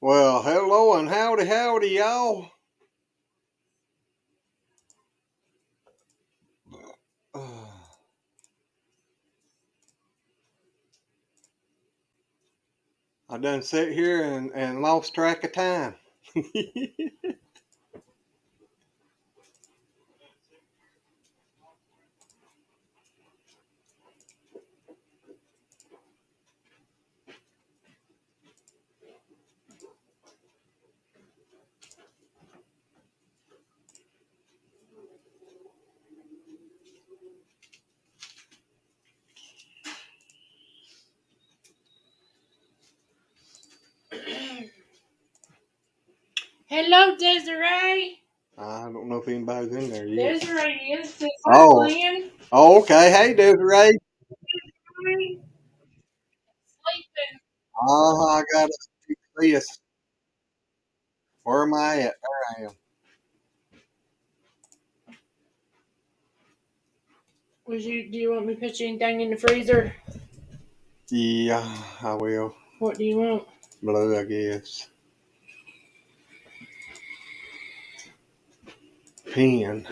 Well, hello and howdy, y'all. I done sit here and lost track of time. Hello, Desiree. I don't know if anybody's in there yet. Desiree is Oh. Glenn. Oh, okay. Hey, Desiree. Sleeping. I gotta fix this. Where am I at? There I am. Do you want me to put you anything in the freezer? Yeah, I will. What do you want? Blue, I guess. Pen.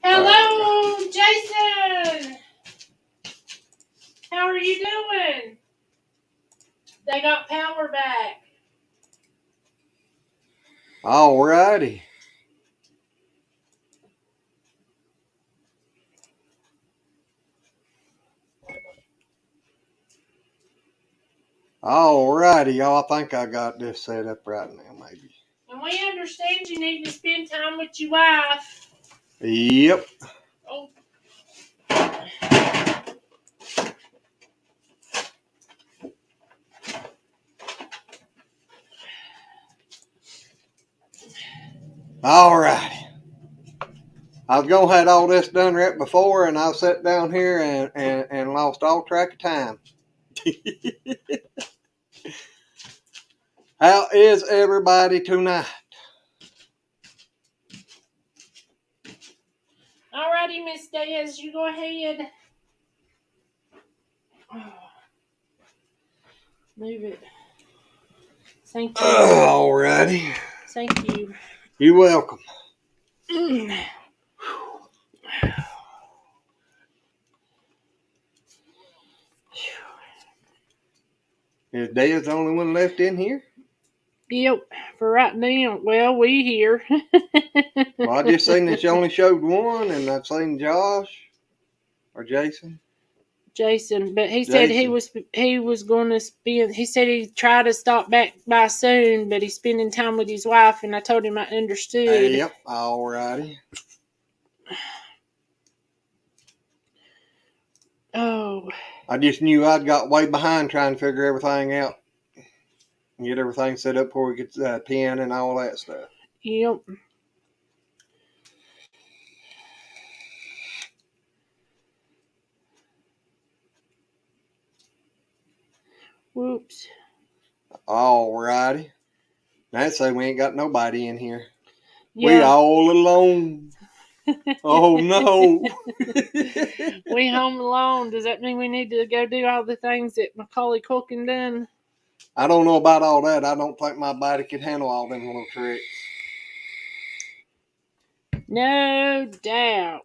Hello, Jason. How are you doing? They got power back. Alrighty. Alrighty, y'all. I think I got this set up right now, maybe. And we understand you need to spend time with your wife. Yep. Oh. Alrighty. I was gonna have all this done right before, and I sat down here and lost all track of time. How is everybody tonight? Alrighty, Miss Diaz, you go ahead. Move it. Thank you. Alrighty. Thank you. You're welcome. Is Dad the only one left in here? Yep, for right now. Well, we here. Well, I just seen that you only showed one, and I've seen Josh or Jason. Jason, but he said he was going to spend. He said he'd try to stop back by soon, but he's spending time with his wife, and I told him I understood. Yep, alrighty. Oh. I just knew I'd got way behind trying to figure everything out. Get everything set up before we get the pen and all that stuff. Yep. Whoops. Alrighty. I'd say we ain't got nobody in here. Yeah. We all alone. Oh no. We home alone. Does that mean we need to go do all the things that Macaulay Culkin done? I don't know about all that. I don't think my body could handle all them little tricks. No doubt.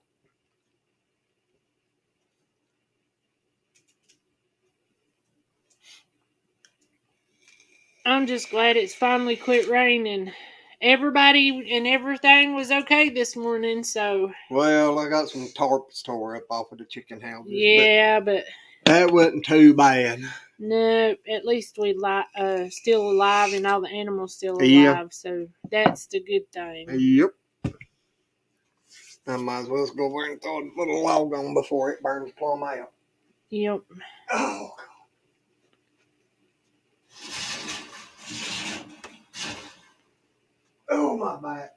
I'm just glad it's finally quit raining. Everybody and everything was okay this morning, so. Well, I got some tarps tore up off of the chicken houses. Yeah, but that wasn't too bad. No, at least we still alive and all the animals still alive, yeah. So that's the good thing. Yep. I might as well go over and throw a little log on before it burns plumb out. Yep. Oh. Oh, my back.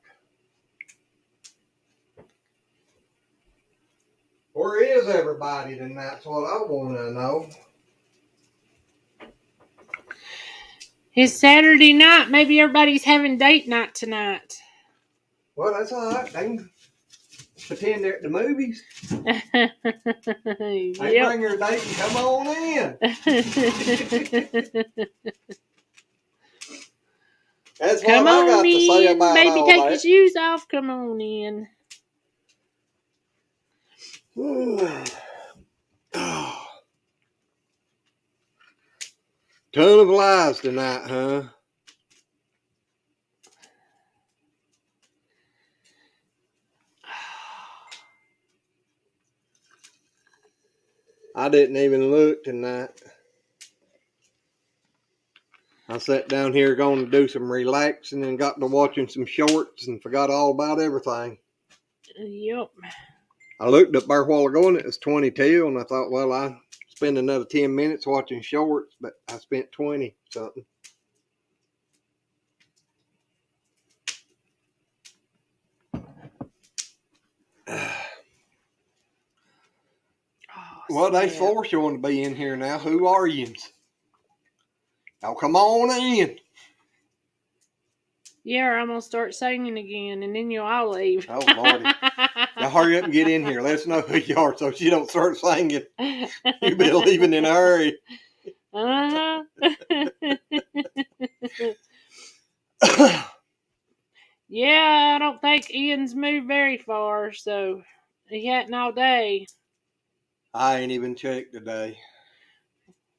Where is everybody tonight? That's what I want to know. It's Saturday night. Maybe everybody's having date night tonight. Well, that's all right. They can pretend they're at the movies. Yep. They bring your date and come on in. That's Come what I on got to say in, about baby. all Take your that. shoes off. Come on in. Ton of lies tonight, huh? I didn't even look tonight. I sat down here going to do some relaxing and got to watching some shorts and forgot all about everything. Yep. I looked up there a while ago and it was 22, and I thought, well, I spend another 10 minutes watching shorts, but I spent 20 something. Well, they force you to be in here now. Who are you? Now come on in. Yeah, I'm gonna start singing again, and then you'll all leave. Oh Lordy! Now hurry up and get in here. Let us know who you are, so she don't start singing. You'll be leaving in a hurry. Yeah, I don't think Ian's moved very far, so he hadn't all day. I ain't even checked today.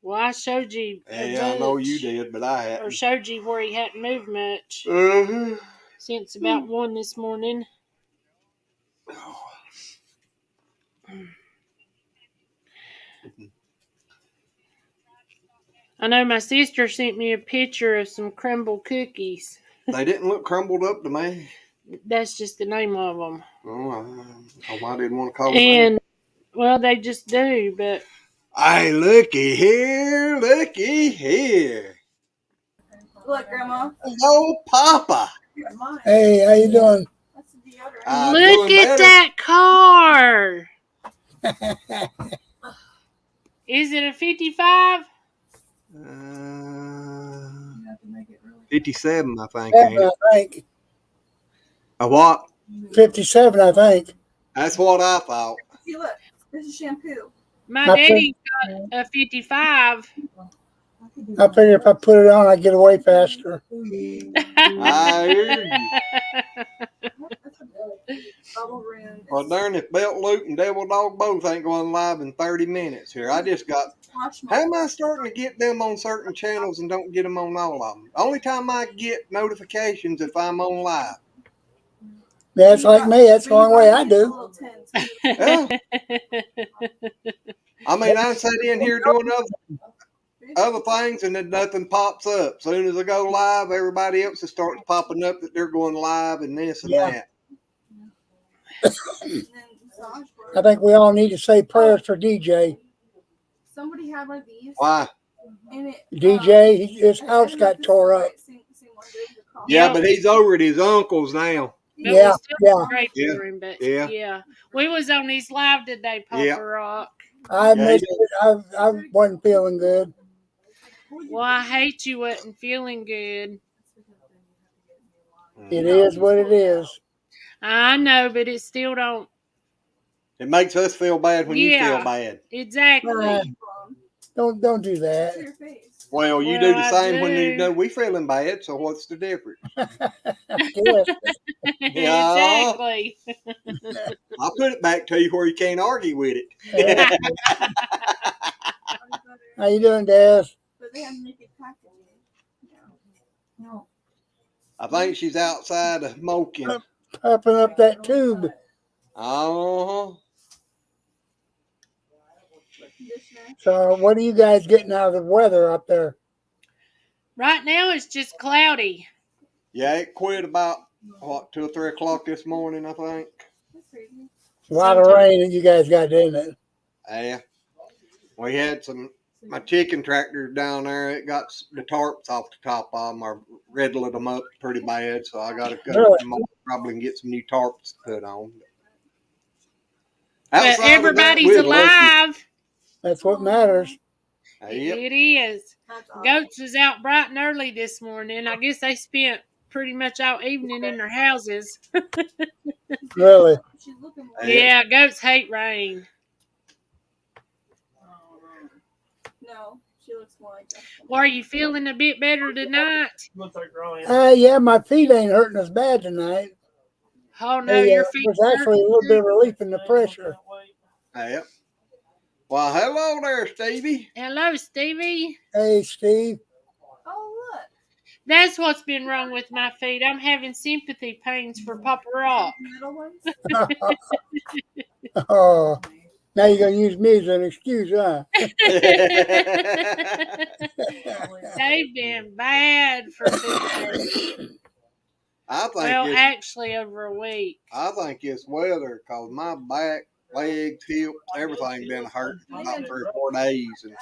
Well, I showed you. Yeah, I know you did, but I hadn't. Or showed you where he hadn't moved much since about 1 this morning. I know my sister sent me a picture of some crumble cookies. They didn't look crumbled up to me. That's just the name of them. Oh, I didn't want to call them. And, well, they just do, but. Hey, looky here, looky here. Look, Grandma. Hello, Papa. Hey, how you doing? Look at that car. Is it a 55? 57, I think. 7, I think. A what? 57, I think. That's what I thought. See, look. This is shampoo. My daddy got a 55. I figure if I put it on, I get away faster. I hear you. Bubble room. Well, darn if Belt Loop and Devil Dog both ain't going live in 30 minutes here. I just got. How am I starting to get them on certain channels and don't get them on all of them? Only time I get notifications if I'm on live. That's like me. That's the only way I do. Yeah. I mean, I sat in here doing other things and then nothing pops up. As soon as I go live, everybody else starts popping up that they're going live and this and that. I think we all need to say prayers for DJ. Somebody had one of these. Why? DJ, his house got tore up. Yeah, but he's over at his uncle's now. Yeah, yeah. We was on his live today, Papa Rock. I missed it. I wasn't feeling good. Well, I hate you wasn't feeling good. It is what it is. I know, but it still don't. It makes us feel bad when you feel bad. Exactly. Don't do that. Well, you do the same when you know we feeling bad, so what's the difference? Exactly. I'll put it back to you where you can't argue with it. How you doing, Daz? I think she's outside of smoking. Popping up that tube. Oh. So what are you guys getting out of the weather up there? Right now it's just cloudy. Yeah, it quit about, 2 or 3 o'clock this morning, I think. A lot of rain that you guys got, didn't it? Yeah. We had my chicken tractors down there. It got the tarps off the top of them or riddled them up pretty bad. So I got to go probably and get some new tarps to put on. But everybody's alive. That's what matters. Yep. It is. Goats was out bright and early this morning. I guess they spent pretty much all evening in their houses. Really? Yeah, goats hate rain. No, she looks more like Justin. Well, are you feeling a bit better tonight? Yeah, my feet ain't hurting as bad tonight. Oh no, your feet was actually a little bit of relief in the pressure. Yep. Well, hello there, Stevie. Hello, Stevie. Hey, Steve. Oh, look. That's what's been wrong with my feet. I'm having sympathy pains for Papa Rock. Metal ones? Oh, now you're going to use me as an excuse, huh? They've been bad for 2 days. Well, actually, over a week. I think it's weather because my back, legs, hips, everything been hurt for about 3 or 4 days. And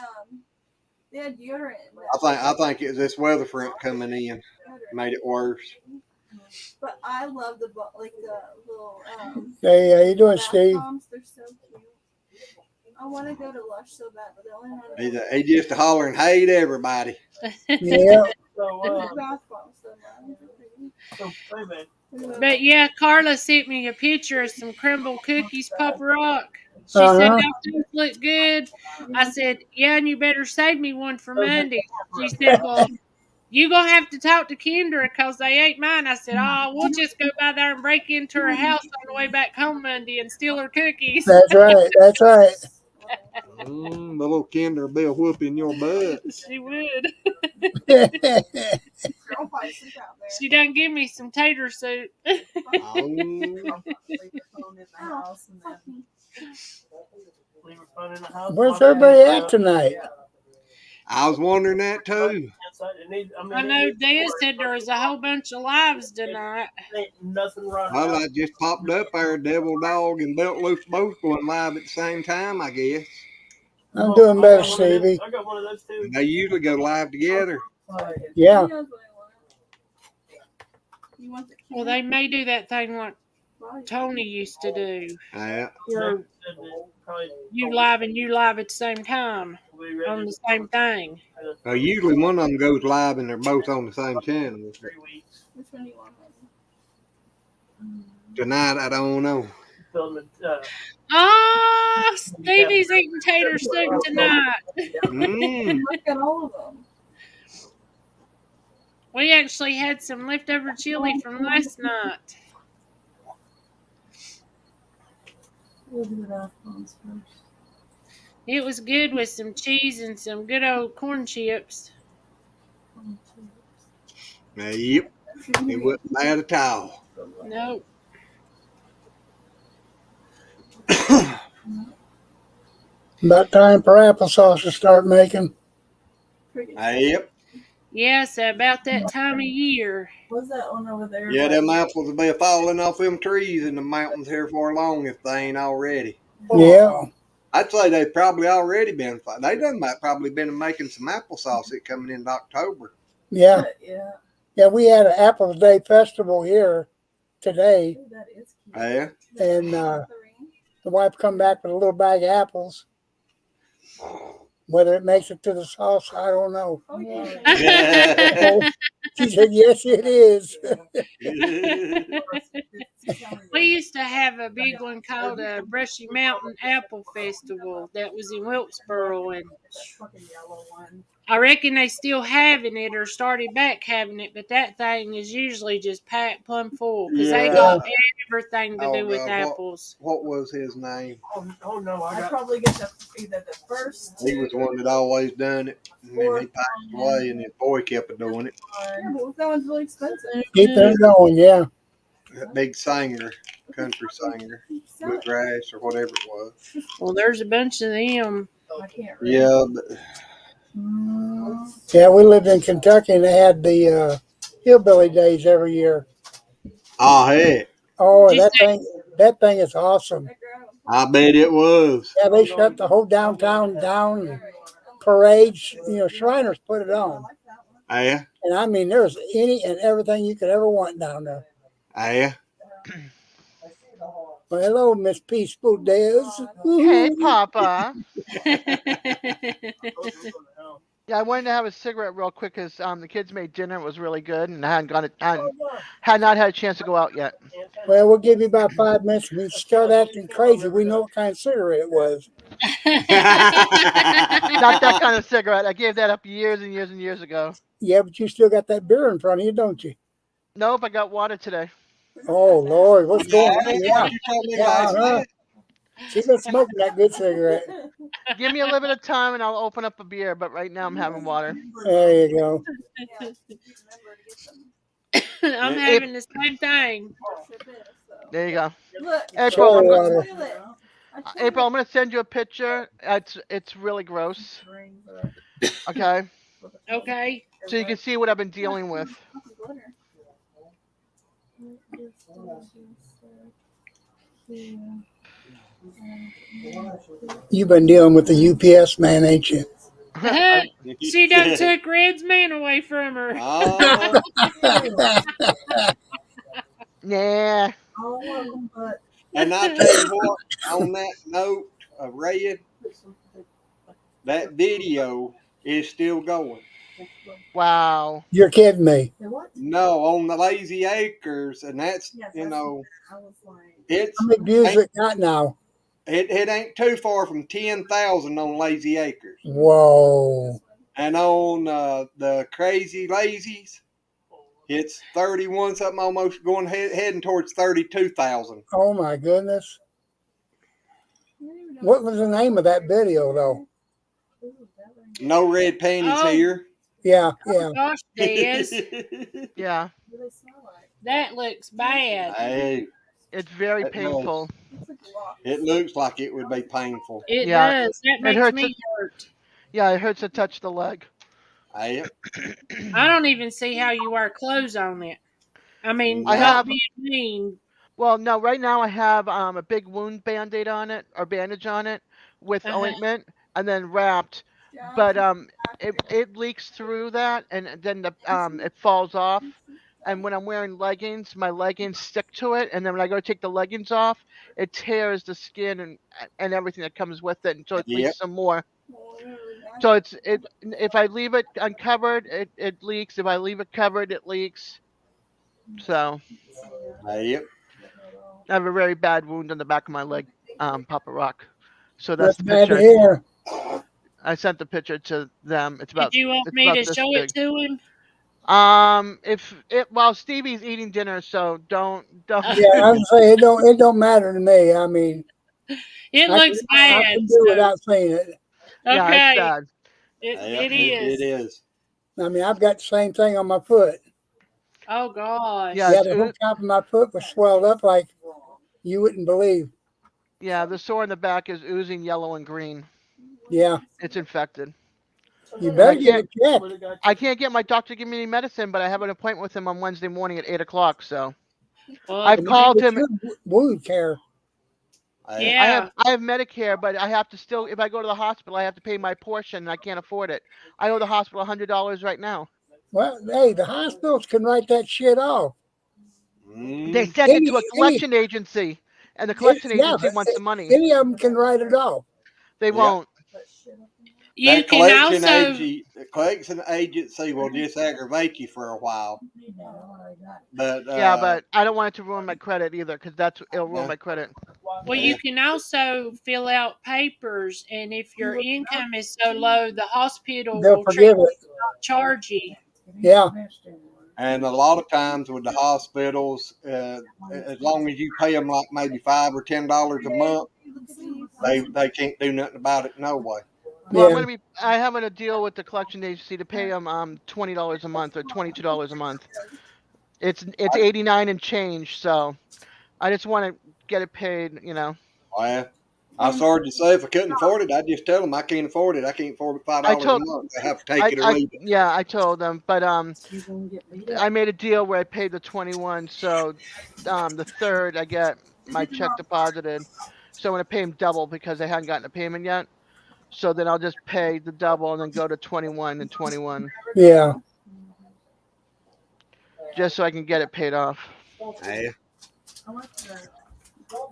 they had deodorant. I think it's this weather front coming in made it worse. But I love the little. Hey, how you doing, Steve? Bombs, they're so cute. I want to go to Lush so bad, but the only one. He just hollering, "Hey to everybody." Yeah. But yeah, Carla sent me a picture of some crumble cookies, Papa Rock. She said, "Those look good." I said, "Yeah, and you better save me one for Monday." She said, "Well, you gonna have to talk to Kendra because they ain't mine." I said, "Oh, we'll just go by there and break into her house on the way back home Monday and steal her cookies." That's right. That's right. The little Kendra be a whooping your butt. She would. She done give me some tater soup. Where's everybody at tonight? I was wondering that too. I know Dad said there was a whole bunch of lives tonight. Well, I just popped up there. Devil Dog and Belt Loose both going live at the same time, I guess. I'm doing better, Stevie. I got one of those too. They usually go live together. Yeah. Well, they may do that thing like Tony used to do. Yeah. Where you live and you live at the same time on the same thing. Usually one of them goes live and they're both on the same channel. Which one do you want? Tonight, I don't know. Stevie's eating tater soup tonight. Look at all of them. We actually had some leftover chili from last night. It was good with some cheese and some good old corn chips. Yep. It wasn't bad at all. Nope. About time for applesauce to start making. Yep. Yes, about that time of year. What's that one over there? Yeah, them apples will be falling off them trees in the mountains here for long if they ain't already. Yeah. I'd say they've probably already been. They done might probably been making some applesauce it coming into October. Yeah. Yeah, we had an Apples Day festival here today. That is cute. Yeah. And the wife come back with a little bag of apples. Whether it makes it to the sauce, I don't know. Oh, yeah. She said, yes, it is. We used to have a big one called a Brushy Mountain Apple Festival that was in Wilkesboro, and I reckon they still having it or started back having it, but that thing is usually just packed plumb full because they got everything to do with apples. What was his name? Oh no, I probably get either the first. He was the one that always done it, and then he passed away, and his boy kept doing it. Yeah, but that one's really expensive. Keep it going, yeah. That big singer, country singer, bluegrass or whatever it was. Well, there's a bunch of them. I can't read. Yeah, but yeah, we lived in Kentucky and they had the hillbilly days every year. oh heck, Oh, that thing is awesome. I bet it was. Yeah, they shut the whole downtown down. And parades, Shriners put it on. Yeah. And I mean, there's any and everything you could ever want down there. Yeah. Well, hello, Miss Peaceful Dez. Hey, Papa. Yeah, I wanted to have a cigarette real quick because the kids made dinner. It was really good, and I had not had a chance to go out yet. Well, we'll give you about 5 minutes. If you start acting crazy, we know what kind of cigarette it was. Not that kind of cigarette. I gave that up years and years and years ago. Yeah, but you still got that beer in front of you, don't you? Nope, I got water today. Oh, Lord, what's going on? What Yeah, you told me yeah, last night? She's been smoking that good cigarette. Give me a little bit of time and I'll open up a beer, but right now I'm having water. There you go. I'm having the same thing. There you go. Look, April, Cherry I'm gonna, water. April, I'm gonna send you a picture. It's really gross. Okay, Okay. so you can see what I've been dealing with. You've been dealing with the UPS man, ain't you? She done took Red's man away from her. Oh, Yeah. and I tell you what, on that note of Red, that video is still going. Wow. You're kidding me. No, on the Lazy Acres, and that's it's How many views it got now? it ain't too far from 10,000 on Lazy Acres, Whoa. and on the Crazy Lazies, it's 31 something, almost going heading towards 32,000. Oh, my goodness. What was the name of that video, though? No red panties Oh. here. Yeah, yeah. Gosh, Des, Yeah. that looks bad. Hey, It's very It painful. it looks like it would be painful. It Yeah, does. That it makes hurts me hurt. Yeah, it hurts to touch the leg. Hey, I don't even see how you wear clothes on it. I mean, I No. not have being mean. Well, no, right now I have a big wound band-aid on it or bandage on it with Uh-huh. ointment and then wrapped. But it leaks through that and then it falls off. And when I'm wearing leggings, my leggings stick to it, and then when I go to take the leggings off, it tears the skin and everything that comes with it, and so it Yep. leaks some more. So if I leave it uncovered, it leaks. If I leave it covered, it leaks. So Yep. I have a very bad wound on the back of my leg, Papa Rock. So that's That's the bad to picture. hear. I sent the picture to them. It's Did you want it's me about to this show big. it to him? If it Well, Stevie's eating dinner, so don't. Yeah, I would say it don't matter to me. I mean, It I looks bad. can do So, without seeing it. Yeah, it's okay, bad. Yep. it It is. is. I mean, I've got the same thing on my foot. Oh gosh. Yeah, Yeah, the whole top of my foot was swelled up like you wouldn't believe. Yeah, the sore in the back is oozing yellow and green. Yeah, It's infected. you And better get it checked. I can't get my doctor to give me any medicine, but I have an appointment with him on Wednesday morning at 8 o'clock. So Well, I've And called get him. your wound care. Hey, yeah. I have Medicare, but I have to still, if I go to the hospital, I have to pay my portion, and I can't afford it. I owe the hospital $100 right now. Well, hey, the hospitals can write that shit off. They mm, sent it to a Any, collection agency, and the collection yeah, agency wants the money. any of them can write it off. They Yep. won't. You that can also. the collection agency will just aggravate you for a while. But Yeah, but I don't want it to ruin my credit either, because it'll ruin Yeah. my credit. Well, you can also fill out papers, and if your income is so low, the hospital They'll will treat forgive it. charge you. Yeah, and a lot of times with the hospitals, as long as you pay them like maybe $5 or $10 a month, they can't do nothing about it no way. Well, yeah. I have a deal with the collection agency to pay them $20 a month or $22 a month. It's 89 and change, so I just want to get it paid. Well, I started to say if I couldn't afford it, I'd just tell them I can't afford it. I can't afford it I $5 a told month. They have to take it or leave it. yeah, I told them, but I made a deal where I paid the 21, so the third I get my check deposited. So I'm gonna pay them double because they hadn't gotten a payment yet. So then I'll just pay the double and then go to 21 and 21, Yeah. just so I can get it paid off. Hey,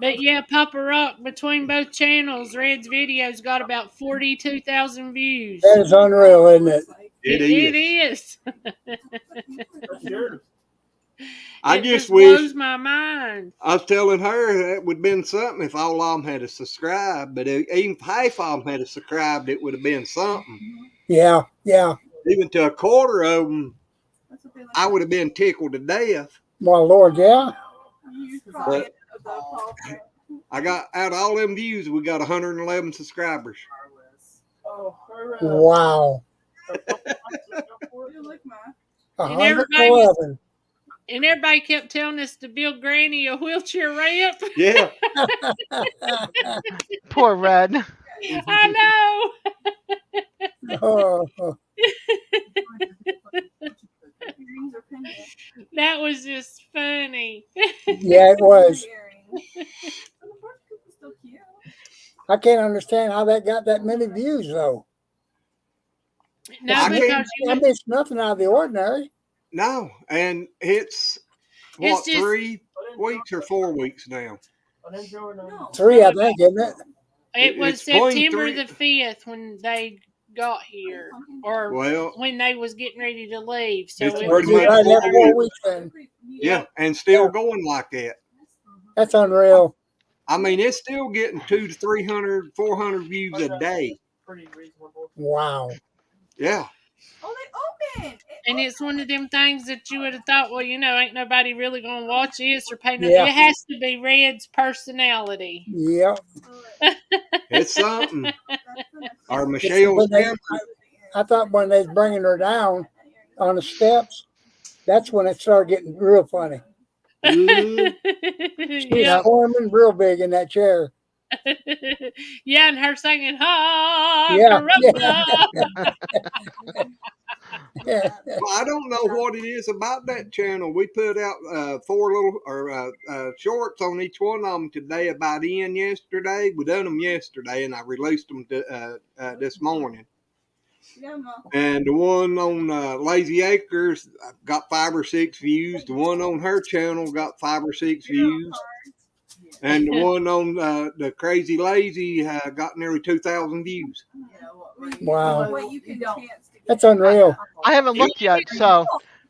But yeah, Papa Rock, between both channels, Red's video's got about 42,000 views. That is unreal, isn't it? It is. I It just just wish blows my mind. I was telling her that would have been something if all of them had subscribed, but even if half of them had subscribed, it would have been something. Yeah, yeah. Even to a quarter of them, I would have been tickled to death. Well, Lord, yeah. But I got out of all them views, we got 111 subscribers. Wow. And everybody was 111. and everybody kept telling us to build Granny a wheelchair ramp. Yeah. Poor Red. I Oh, know. That was just funny. yeah, it was. I can't understand how that got that many views, though. No, I because can't. you I missed nothing out of the ordinary. No, and it's what, just 3 weeks or 4 weeks now? 3, I think, isn't it? it was It's between September 3. the 5th when they got here, or Well, when they was getting ready to leave. So it's it Well, was pretty you much right really 4 at 4 weeks. weeks then. Yeah, and still Yeah. going like that. That's unreal. I mean, it's still getting 200 to 300, 400 views a day. Wow. Yeah. And it's one of them things that you would have thought, well, ain't nobody really gonna watch this or pay no. Yeah. It has to be Red's personality. Yep. It's something. Or It's Michelle's when they, camera. I thought when they was bringing her down on the steps, that's when it started getting real funny. Mhm. She was Yep. squirming real big in that chair. Yeah, and her singing "Ha Yeah. Corona." Yeah. Well, I don't know what it is about that channel. We put out 4 little shorts on each one of them today about Ian yesterday. We done them yesterday, and I released them this morning. And the one on Lazy Acres got 5 or 6 views. The one on her channel got 5 or 6 views. And the one on the Crazy Lazy got nearly 2,000 views. Wow. That's unreal. I haven't looked yet, so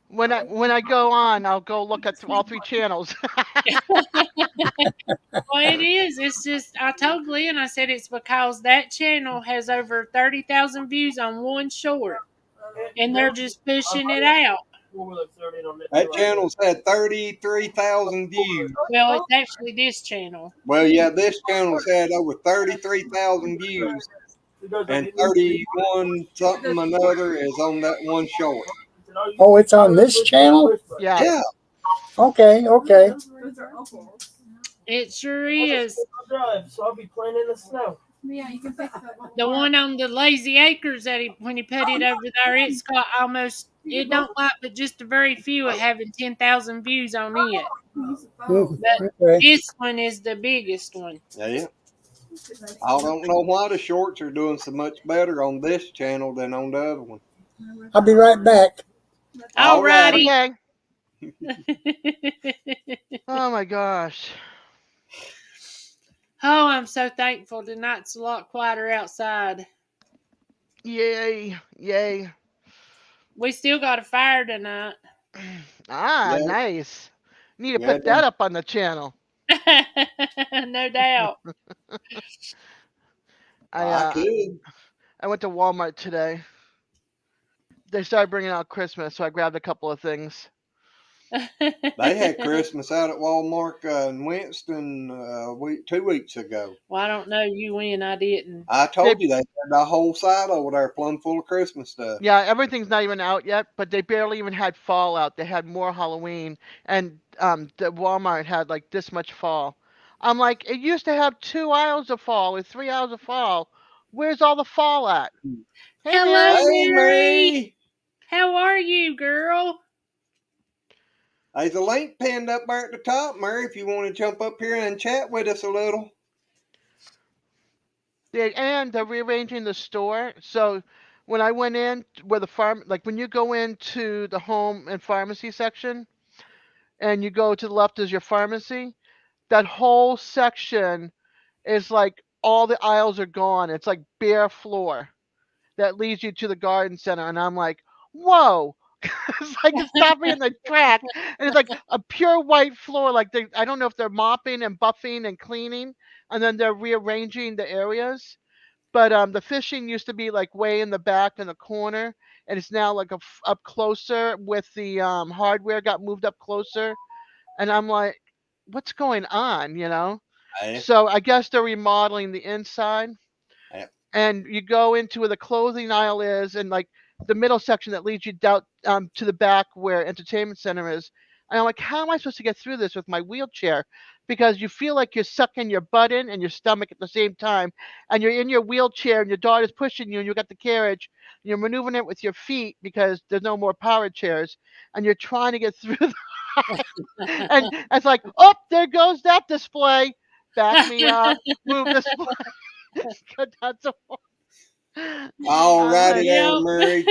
when I go on, I'll go look at all 3 channels. Well, it is. It's just I told Glenn. I said it's because that channel has over 30,000 views on one short, and they're just pushing it out. That channel's had 33,000 views. Well, it's actually this channel. Well, yeah, this channel's had over 33,000 views, and 31 something another is on that one short. Oh, it's on this channel? Yeah. Yeah. Okay, okay. It sure is. So I'll be playing in the snow. Yeah, you can fix that one. The one on the Lazy Acres that when he put it over there, it's got almost. It don't like, but just a very few of having 10,000 views on it. But Okay. this one is the biggest one. Yeah. I don't know why the shorts are doing so much better on this channel than on the other one. I'll be right back. Alrighty. Okay. Oh my gosh. Oh, I'm so thankful tonight's a lot quieter outside. Yay. Yay. We still got a fire tonight. Ah, Yeah. nice. Need to Yeah, put that up on the channel. No doubt. I could. I went to Walmart today. They started bringing out Christmas, so I grabbed a couple of things. They had Christmas out at Walmart in Winston 2 weeks ago. Well, I don't know you when I didn't. I told you they had the whole side over there plumb full of Christmas stuff. Yeah, everything's not even out yet, but they barely even had fall out. They had more Halloween, and the Walmart had like this much fall. I'm like, it used to have 2 aisles of fall or 3 aisles of fall. Where's all the fall at? Hey, Hello, Mary. Hey, Mary. Mary! How are you, girl? There's a link pinned up there at the top, Mary, if you want to jump up here and chat with us a little. And they're rearranging the store. So when I went in where the farm, like when you go into the home and pharmacy section, and you go to the left is your pharmacy, that whole section is like all the aisles are gone. It's like bare floor that leads you to the garden center. And I'm like, whoa, It's like it stopped me in the track, and it's like a pure white floor. Like I don't know if they're mopping and buffing and cleaning, and then they're rearranging the areas. But the fishing used to be like way in the back in the corner, and it's now like up closer with the hardware got moved up closer, and I'm like, what's going on? Yeah. So I guess they're remodeling the inside, Yeah. and you go into where the clothing aisle is, and like the middle section that leads you down to the back where entertainment center is. And I'm like, how am I supposed to get through this with my wheelchair? Because you feel like you're sucking your butt in and your stomach at the same time, and you're in your wheelchair, and your daughter's pushing you, and you got the carriage, and you're maneuvering it with your feet because there's no more power chairs, and you're trying to get through. And it's like, oh, there goes that display. Back me up, move display. Go down some more. All I'm righty like, there, Yep. Murray.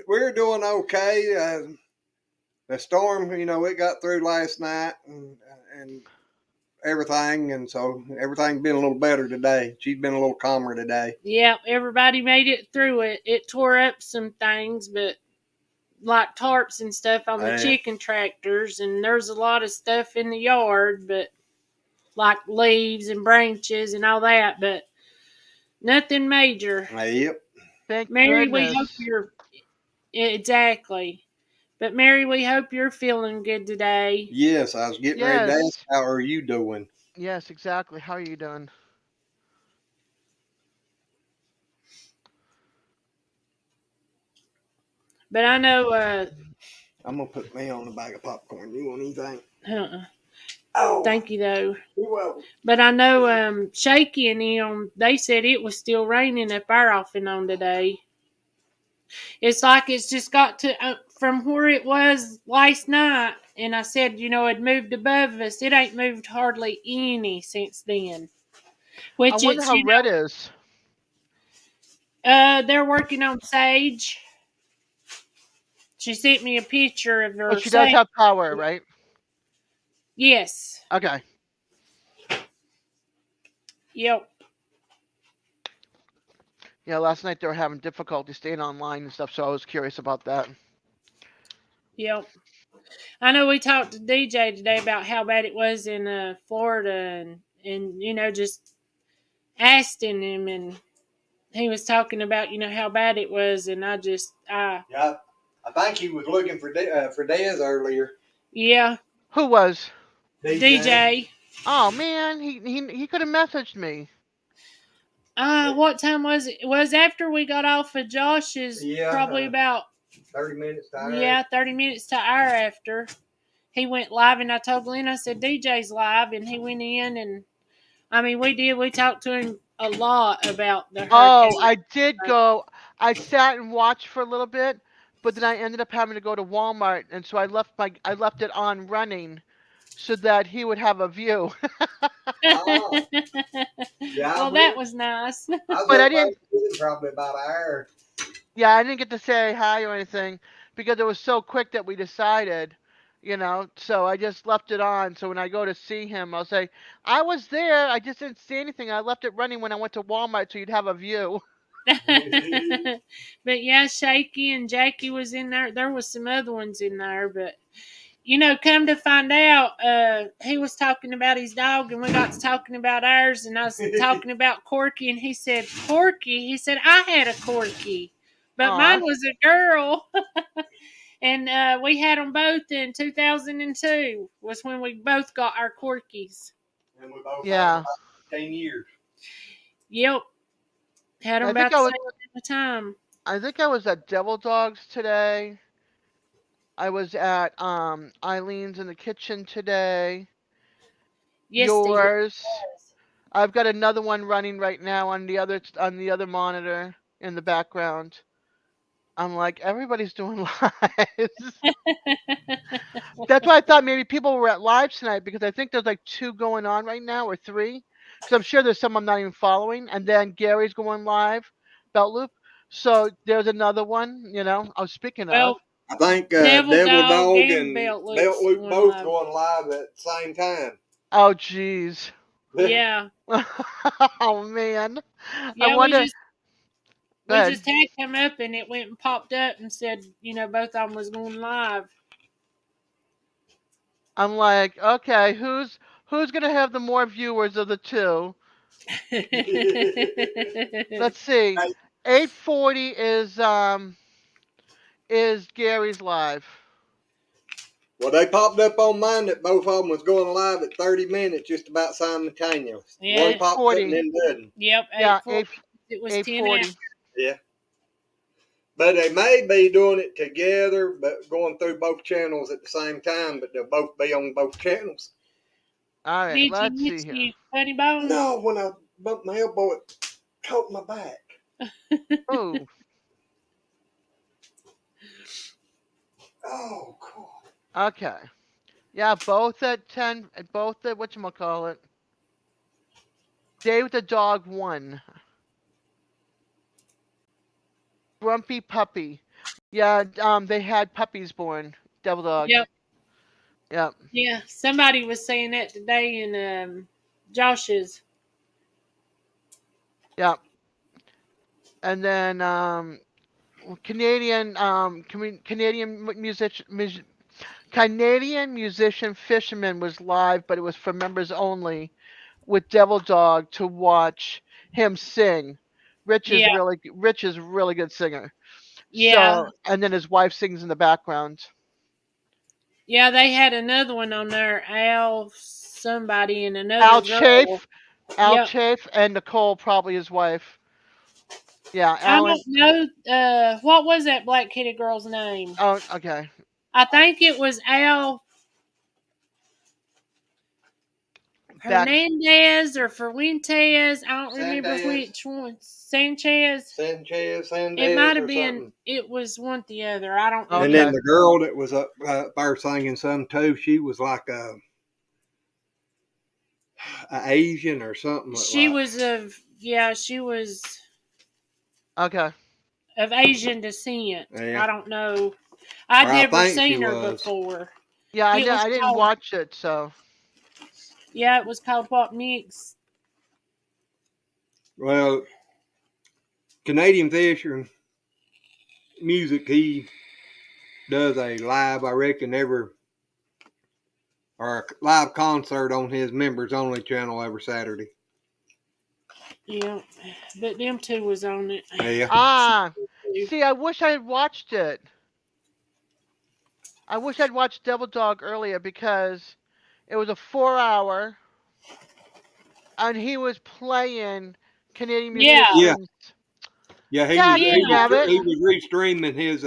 We're doing okay. The storm, it got through last night and everything, and so everything's been a little better today. She's been a little calmer today. Yep. Everybody made it through it. It tore up some things, but like tarps and stuff on the chicken tractors, and there's a lot of stuff in the yard, but like leaves and branches and all that, but nothing major. Yep. thank Mary, we hope goodness. you're exactly. But Mary, we hope you're feeling good today. Yes, I was getting ready to ask, Yes, how are you doing? yes, exactly. How are you doing? But I know, I'm gonna put me on a bag of popcorn. You want anything? uh, Oh, thank you though. you're welcome. But I know, Shaky and them, they said it was still raining up our off and on today. It's like it's just got to from where it was last night, and I said, it moved above us. It ain't moved hardly any since then. I Which wonder it's how Red is. they're working on Sage. She sent me a picture of Oh, her she does Sage. have power, right? Yes. Okay. Yep. Yeah, last night they were having difficulty staying online and stuff, so I was curious about that. Yep. I know we talked to DJ today about how bad it was in Florida, and just asking him, and he was talking about how bad it was, and Yeah, I think he was looking for Dez earlier. yeah, Who was? DJ. DJ. Oh man, he could have messaged me. What time was it? It was after we got off of Josh's, Yeah, probably about 30 minutes to hour. 30 minutes to hour after. He went live, and I told Glenn, I said, DJ's live, and he went in, and I mean, we did. We talked to him a lot about the Oh, hurricane. I did go. I sat and watched for a little bit, but then I ended up having to go to Walmart, and so I left it on running so that he would have a view. Oh, yeah, Well, that was nice. I was But I up didn't. there probably about an hour. Yeah, I didn't get to say hi or anything because it was so quick that we decided. So I just left it on. So when I go to see him, I'll say, I was there. I just didn't see anything. I left it running when I went to Walmart so you'd have a view. But yeah, Shaky and Jackie was in there. There was some other ones in there, but come to find out, he was talking about his dog, and we got to talking about ours, and I was talking about Corky, and he said, Corky? He said, I had a Corky, but Aw. mine was a girl. And we had them both in 2002 was when we both got our Corkies. And we both had Yeah. about 10 years. Yep. Had them I think about I the was same time. I think I was at Devil Dogs today. I was at Eileen's in the kitchen today. Yes, Steve. Yours. I've got another one running right now on the other monitor in the background. I'm like, everybody's doing lives. That's why I thought maybe people were at live tonight because I think there's like two going on right now or three. Because I'm sure there's some I'm not even following. And then Gary's going live, Belt Loop. So there's another one. I was speaking of. Well, I think Devil Devil Dog Dog and and Belt Belt Loop's Loop going both live. going live at the same time. Oh, jeez. Yeah. Oh, man. I Yeah, wonder. We ahead. just tagged him up, and it went and popped up and said, both of them was going live. I'm like, okay, who's gonna have the more viewers of the two? Let's see. 840 is Gary's live. Well, they popped up on mine that both of them was going live at 30 minutes, just about simultaneous. Yeah. One popped up and 840. then doesn't. Yep, Yeah, 840. It was 10 840. hours. Yeah. But they may be doing it together, but going through both channels at the same time, but they'll both be on both channels. All right, Did let's you see hit here. you, Funny Bone? No, when I bumped my elbow, it caught my back. Oh, Oh, cool. okay. Yeah, both at 10, both at whatchamacallit. Day with the Dog won. Grumpy Puppy. Yeah, they had puppies born. Devil Dog. Yep. Yep. Yeah, somebody was saying that today in Josh's. Yep. And then Canadian Canadian musician Fisherman was live, but it was for members only, with Devil Dog to watch him sing. Rich is Yeah. a really good singer. Yeah. So, and then his wife sings in the background. Yeah, they had another one on there, Al somebody and another Al girl. Chafe, Yep. Chafe, and Nicole, probably his wife. Yeah, I Alan. don't know. What was that black kitty girl's name? Oh, okay. I think it was Al Hernandez or Fuentes. I don't remember which one. Sanchez. Sanchez, It might have or been. something. It was one the other. I don't Okay. And remember. then the girl that was up there singing some too, she was like a Asian or something. She like. she was Okay. of Asian descent. Yeah. I don't know. Or I'd I never think seen she her was. before. Yeah, It was I didn't called- watch it, so. Yeah, it was called Pop Mix. Well, Canadian Fisher music, he does a live, I reckon, or a live concert on his members only channel every Saturday. Yeah, but them two was on it. Yeah. See, I wish I had watched it. I wish I'd watched Devil Dog earlier because it was a 4-hour, and he was playing Canadian musicians. Yeah, he was restreaming his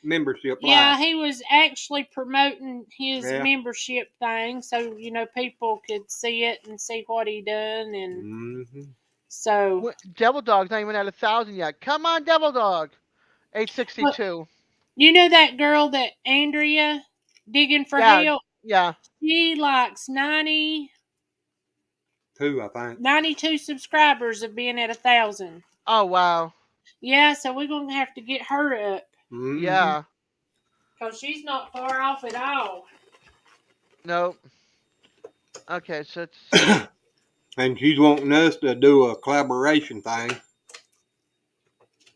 membership Yeah, live. he was actually promoting his membership thing, so people could see it and see what he done, and so Devil Dog's not even at 1,000 yet. Come on, Devil Dog. 862. You know that girl that Andrea digging for help? Yeah. She likes 92 I think. 92 subscribers of being at 1,000. Oh wow. Yeah, so we're gonna have to get her up. Yeah. Cause she's not far off at all. Nope. Okay, so it's and she's wanting us to do a collaboration thing.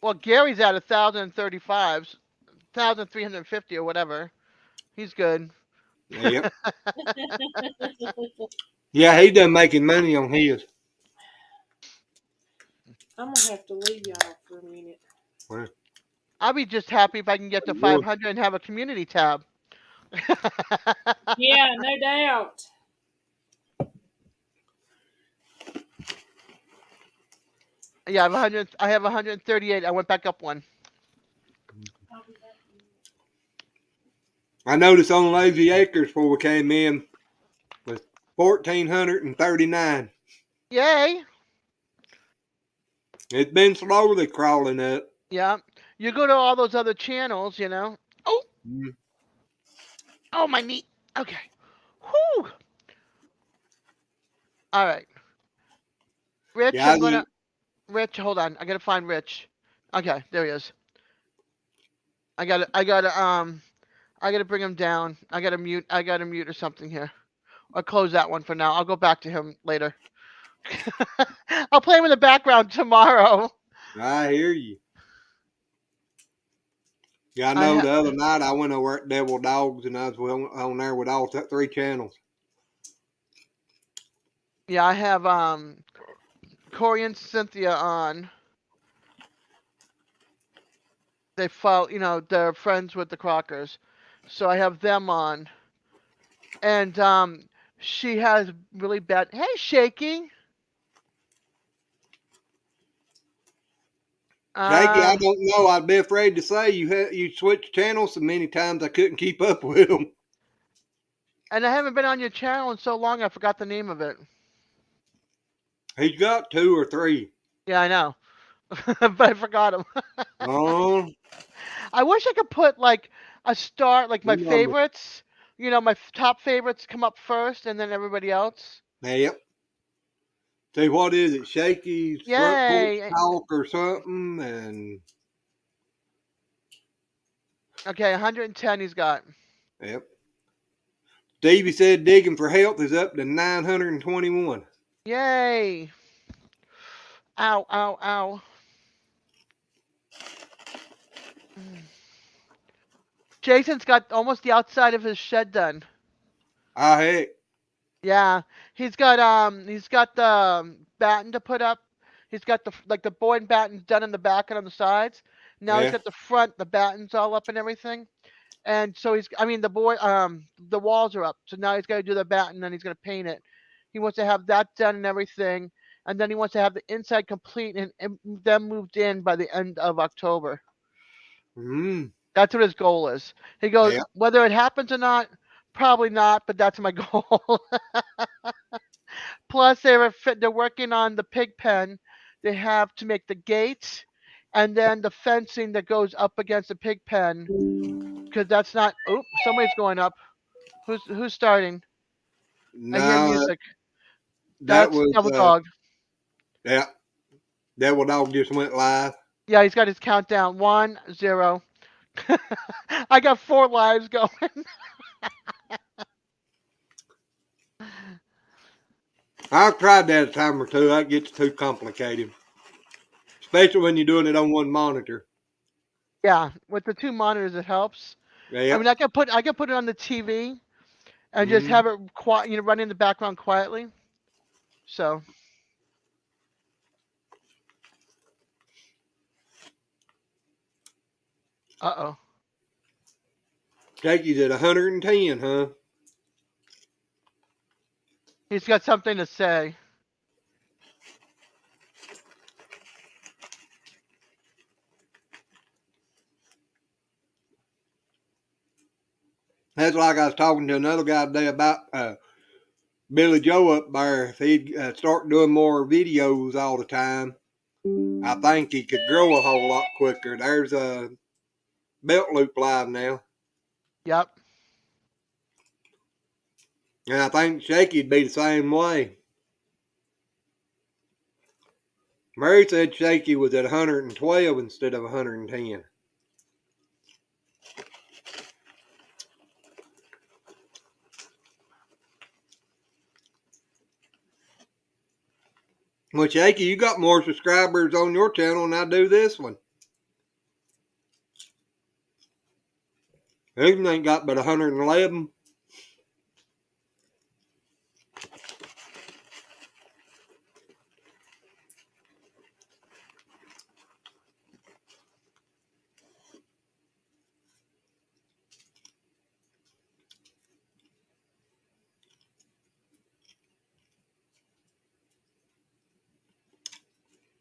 Well, Gary's at 1,035, 1,350 or whatever. He's good. Yep. Yeah, he done making money on his. I'm gonna have to leave y'all for a minute. Well, I'll be just happy if I can get to 500 and have a community tab. Yeah, no doubt. Yeah, I have 100. I have 138. I went back up one. I noticed on Lazy Acres before we came in was 1,439. Yay! It's been slowly crawling up. Yeah, you go to all those other channels, Oh, oh my knee. Okay. Whew. All right. Rich, I'm gonna. Rich, hold on. I gotta find Rich. Okay, there he is. I gotta bring him down. I gotta mute or something here. I'll close that one for now. I'll go back to him later. I'll play him in the background tomorrow. I hear you. Yeah, I I know ha- the other night I went over at Devil Dogs and I was on there with all three channels. yeah, I have Corey and Cynthia on. They follow, they're friends with the Crockers, so I have them on. And she has really bad. Hey, Shaky. Jakey, I Um, don't know. I'd be afraid to say you switched channels so many times I couldn't keep up with them. and I haven't been on your channel in so long I forgot the name of it. He's got two or three. Yeah, I know, but I forgot them. Oh, I wish I could put like a start, like my two of them. favorites. My top favorites come up first, and then everybody else. Yep. See, what is it? Shaky's front porch Yay! talk or something? And Okay, 110 he's got. yep. Stevie said digging for health is up to 921. Yay! Ow, ow, ow. Jason's got almost the outside of his shed done. Ah, heck. Yeah, he's got the batten to put up. He's got the board and batten done in the back and on the sides. Now he's Yeah. got the front, the battens all up and everything. And so the walls are up. So now he's got to do the batten, and then he's going to paint it. He wants to have that done and everything, and then he wants to have the inside complete and then moved in by the end of October. Mm. That's what his goal is. He goes, Yeah. whether it happens or not, probably not, but that's my goal. Plus, they're working on the pig pen. They have to make the gates, and then the fencing that goes up against the pig pen, because that's not. Oh, somebody's going up. Who's starting? I hear No, music. that That's was Devil Dog. yeah. Devil Dog just went live. Yeah, he's got his countdown. 1, 0. I got 4 lives going. I've tried that a time or two. That gets too complicated, especially when you're doing it on one monitor. Yeah, with the 2 monitors, it helps. I Yep. mean, I can put it on the TV and just Mm. have it quiet, run in the background quietly. So, uh-oh. Jakey's at 110, huh? He's got something to say. That's like I was talking to another guy today about Billy Joe up there. If he'd start doing more videos all the time, I think he could grow a whole lot quicker. There's a belt loop live now. Yep. And I think Shaky'd be the same way. Mary said Shaky was at 112 instead of 110. Well, Shaky, you got more subscribers on your channel than I do this one. This one ain't got but 111.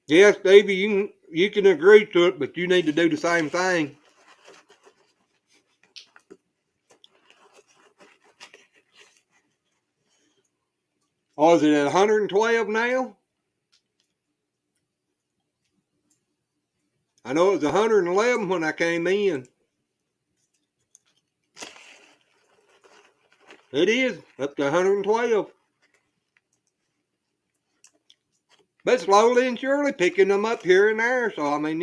Yes, Davey, you can agree to it, but you need to do the same thing. Oh, is it at 112 now? I know it was 111 when I came in. It is up to 112. But slowly and surely picking them up here and there. So, I mean,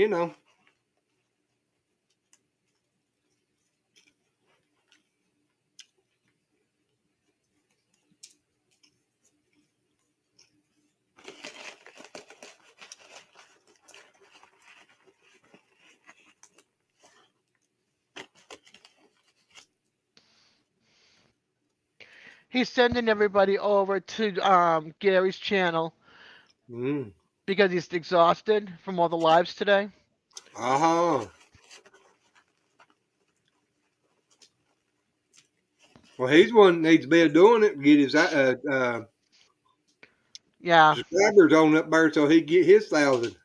he's sending everybody over to Gary's channel Mm. because he's exhausted from all the lives today. Uh-huh. Well, he's one that needs to be doing it. Get his Yeah. subscribers on up there so he get his 1,000.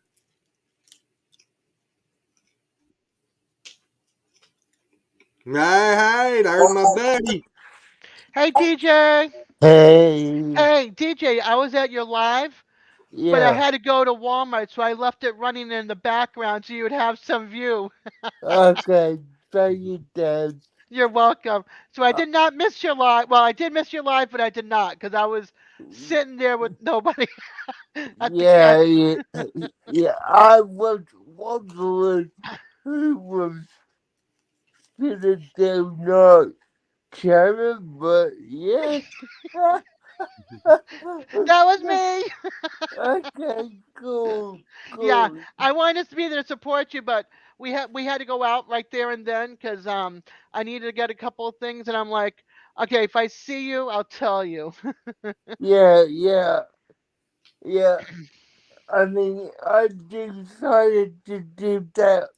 Hey, there's my buddy. Hey DJ. Hey, Hey DJ, I was at your live, but I yeah, had to go to Walmart, so I left it running in the background so you would have some view. okay, so you did. You're welcome. So I Uh, did not miss your live. Well, I did miss your live, but I did not because I was sitting there with nobody at the yeah, at, yeah, yeah, I was wondering who was sitting there not caring, but yeah. that was me. Okay, cool, Yeah, cool. I wanted to be there to support you, but we had to go out right there and then because I needed to get a couple of things, and I'm like, okay, if I see you, I'll tell you. Yeah, yeah, yeah. I mean, I decided to do that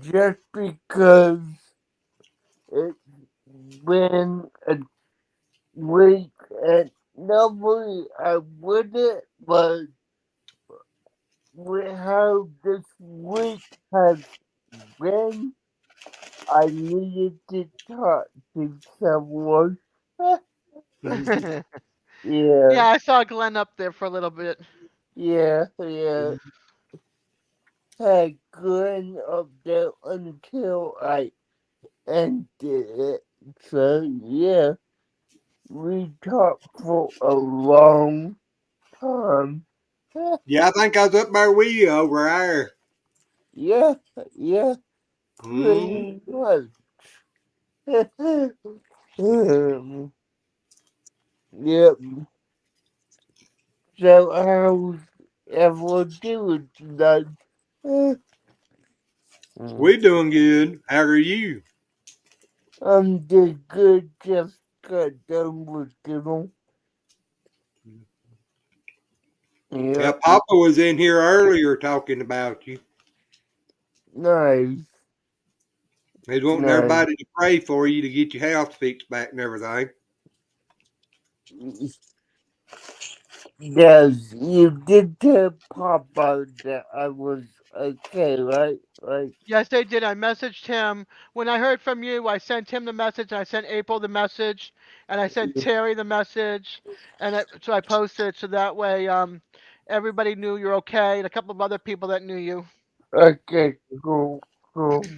just because it's been a week and normally I wouldn't, but with how this week has been, I needed to talk to someone. Yeah, Yeah, I saw Glenn up there for a little bit. yeah, yeah. Had Glenn up there until I ended it. So, yeah, we talked for a long time. Yeah, I think I was up there with you over there. Yeah, yeah, Mm. pretty much. Yep. So how's everyone doing tonight? We doing good. How are you? I'm doing good, just got done with dinner. Yeah, Yep, Papa was in here earlier talking about you. nice, He's wanting nice. everybody to pray for you to get your health fixed back and everything. Yes, you did tell Papa that I was okay, right? Right? Yes, they did. I messaged him. When I heard from you, I sent him the message, and I sent April the message, and I sent Terry the message, and so I posted it so that way everybody knew you're okay, and a couple of other people that knew you. Okay, cool, cool.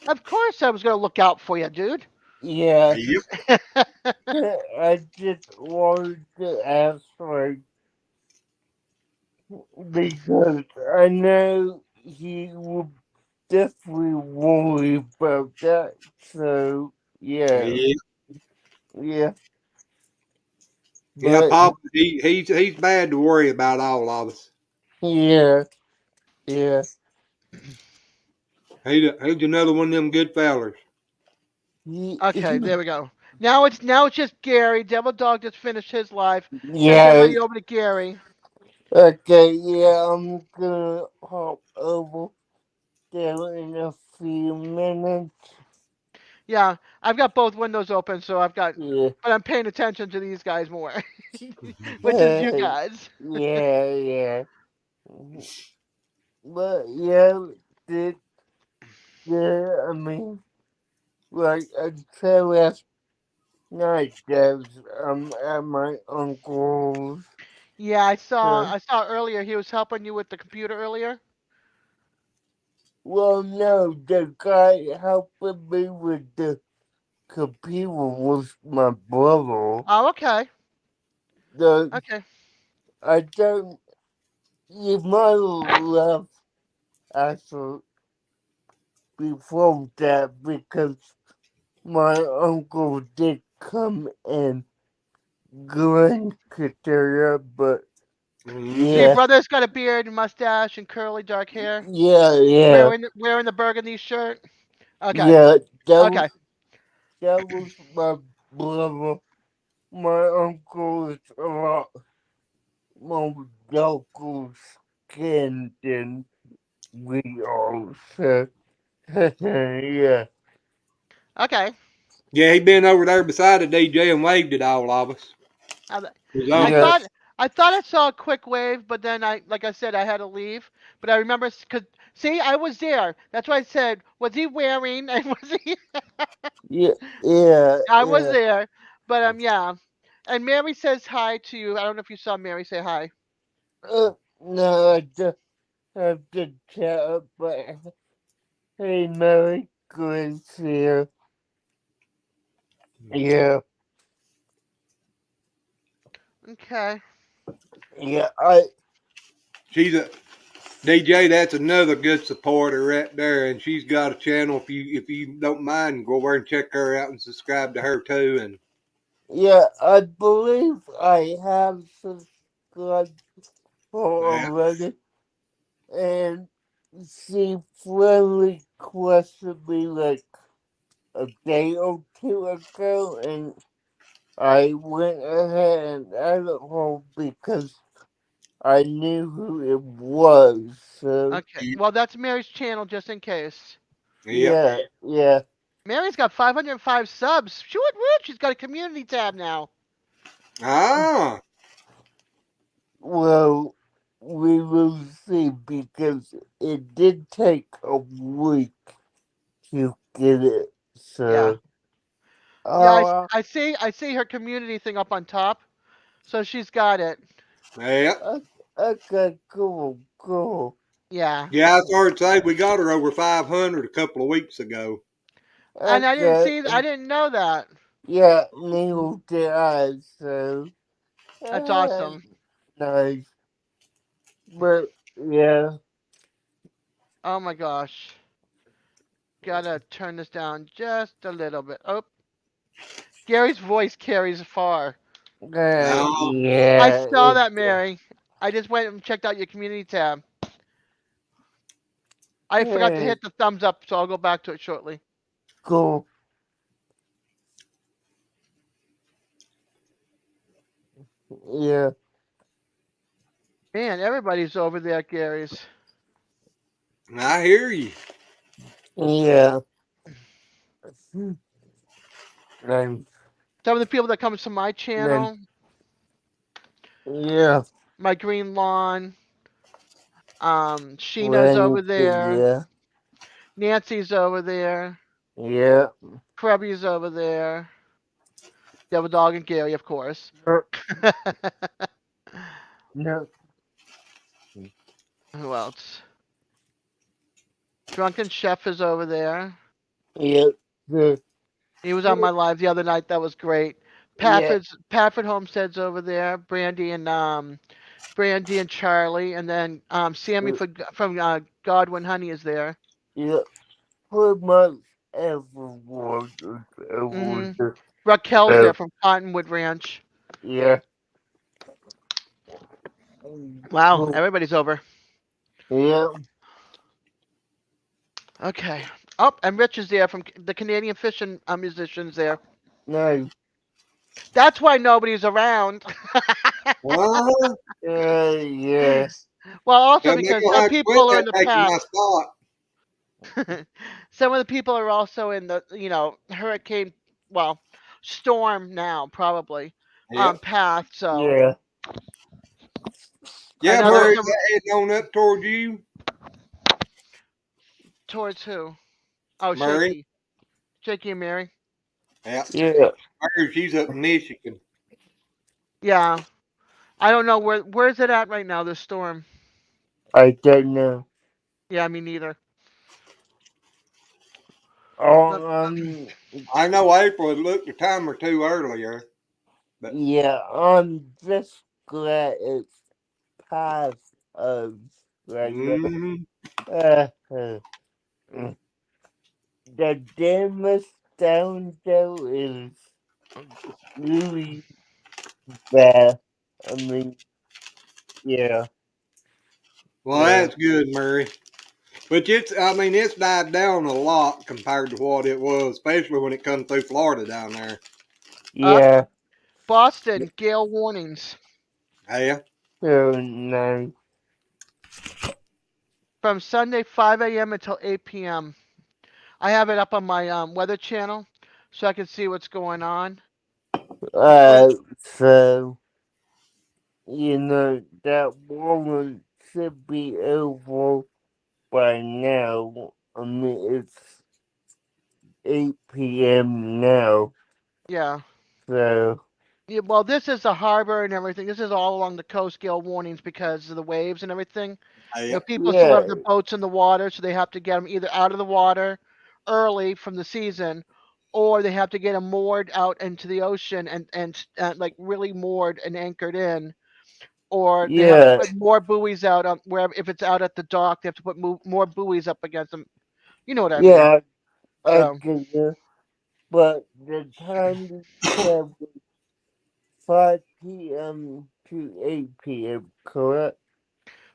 Of course, I was gonna look out for you, dude. Yeah, Yep. I just wanted to ask, like, because I know he would definitely worry about that. So, yeah, Yeah. yeah. Yeah, But, Papa, he's bad to worry about all of us. yeah, yeah. He's another one of them good fellers. Okay, there we go. Now it's just Gary. Devil Dog just finished his live. Sent Yeah, everybody over to Gary. okay, yeah, I'm gonna hop over there in a few minutes. Yeah, I've got both windows open, so Yeah, but I'm paying attention to these guys more, which is you yeah, guys. yeah. But yeah, the, yeah, I mean, like I said last night, Devs, I'm at my uncle's. Yeah, I saw Uh, I saw earlier he was helping you with the computer earlier. well, no, the guy helping me with the computer was my brother. Oh, okay, The okay. I don't. You might have left after before that because my uncle did come and Glenn Kateria, but So your Mm-hmm. yeah, brother's got a beard and mustache and curly dark hair, yeah, yeah, wearing the burgundy shirt. Okay, yeah. That was okay. that was my brother. My uncle is a lot more local skin than we are, so yeah. Okay. Yeah, he been over there beside the DJ and waved at all of us. Uh, th- His I uncle. Yeah, thought I thought I saw a quick wave, but then like I said, I had to leave. But I remember because see, I was there. That's why I said, was he wearing? And was he? yeah, yeah, I was yeah. there. But yeah. And Mary says hi to you. I don't know if you saw Mary say hi. No, I just have to chat, but hey, Merry Christmas here. Yeah, Okay. yeah, She's a DJ. That's another good supporter right there, and she's got a channel. If you don't mind, go over and check her out and subscribe to her too. And yeah, I believe I have subscribed for yeah, already, and she friendly questioned me like a day or two ago, and I went ahead and added her because I knew who it was. So Okay. Well, that's Mary's channel, just in case. yep. yeah, yeah. Mary's got 505 subs. Shoot, woot, she's got a community tab now. Ah, Well, we will see because it did take a week to get it. Yeah. So, Yeah, uh, I see her community thing up on top. So she's got it. yep. okay, cool, cool. Yeah. Yeah, I started to say we got her over 500 a couple of weeks ago. And Okay, I didn't know that. yeah, neither did I. So, That's uh, awesome. nice. But yeah, Oh my gosh. Gotta turn this down just a little bit. Oh, Gary's voice carries far. Oh, I yeah, saw that, Mary. I just went and checked out your community tab. I forgot to hey, hit the thumbs up, so I'll go back to it shortly. cool. Yeah, Man, everybody's over there at Gary's. I hear you. yeah. Nice, Some of the people that comes to my nice. channel, Yeah, my green lawn, Sheena's over Wednesday, there, yeah, Nancy's over there, yeah. Krubby's over there, Devil Dog and Gary, of course. No, no, Who else? Drunken Chef is over there. yeah, the, He was on my live the other night. That was great. yeah, Pafford Homestead's over there. Brandy and Charlie, and then Sammy from Godwin Honey is there. yeah. Pretty much everyone is over Hmm there. Raquel's there So, from Cottonwood Ranch. yeah. Wow, Cool. everybody's over. Yeah, Okay. Oh, and Rich is there from the Canadian Fishing Musicians there. nice. That's why nobody's around. Uh-huh. Yeah, Well, also Yeah, they're because gonna some have to quit people are that in the taking my path. spot. Some of the people are also in the, hurricane, well, storm now, probably, Yep. path. So yeah. I Yeah, know Huh, there's Murray, some that heading on up towards you. towards who? Oh, Murray. Shaky and Mary. Yeah. yeah, Murray, she's up in Michigan. Yeah. I don't know where's it at right now, this storm. I don't know. Yeah, me neither. Look, I know April had looked a time or two earlier, but yeah, I'm just glad it's past us right now. mm, Uh, the damage down there is really bad. I mean, yeah, well, yeah, that's good, Murray. But I mean, it's died down a lot compared to what it was, especially when it comes through Florida down there. Uh, Yeah, Boston, gale warnings Yeah. so nice. from Sunday 5 a.m. until 8 p.m. I have it up on my weather channel so I can see what's going on. But So, that woman should be over by now. I mean, it's 8 p.m. now, yeah. so, Yeah, well, this is the harbor and everything. This is all along the coast, gale warnings because of the waves and everything. Yeah. People still yeah, have their boats in the water, so they have to get them either out of the water early from the season, or they have to get them moored out into the ocean and like really moored and anchored in, or they have to yeah, put more buoys out on where if it's out at the dock, they have to put more buoys up against them. You know what I mean? yeah, I So get you. But the time you said was 5 p.m. to 8 p.m., correct?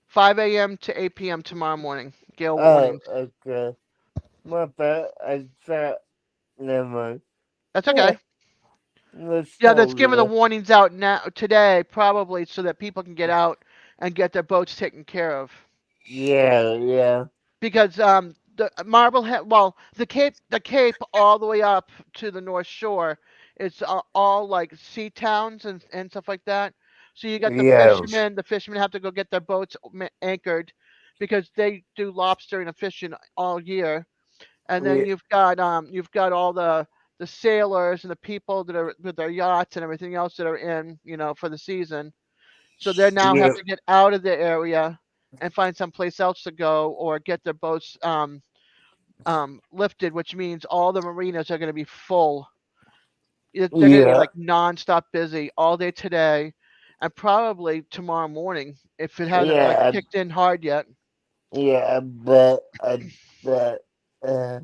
5 a.m. to 8 p.m. tomorrow morning, gale Oh, warnings. okay. My bad. I thought, never mind. That's Yeah, okay. let's Yeah, that's go giving the there. warnings out now today, probably so that people can get out and get their boats taken care of. Yeah, yeah, Because the Marblehead, well, the Cape, all the way up to the North Shore, it's all like sea towns and stuff like that. So you got the yeah, fishermen. The fishermen have to go get their boats anchored because they do lobstering and fishing all year. And then yeah, you've got all the sailors and the people that are with their yachts and everything else that are in, for the season. So they now yeah, have to get out of the area and find someplace else to go or get their boats lifted, which means all the marinas are going to be full. They're going to be yeah, like nonstop busy all day today and probably tomorrow morning if it hasn't like yeah, kicked in hard yet. yeah, but, uh,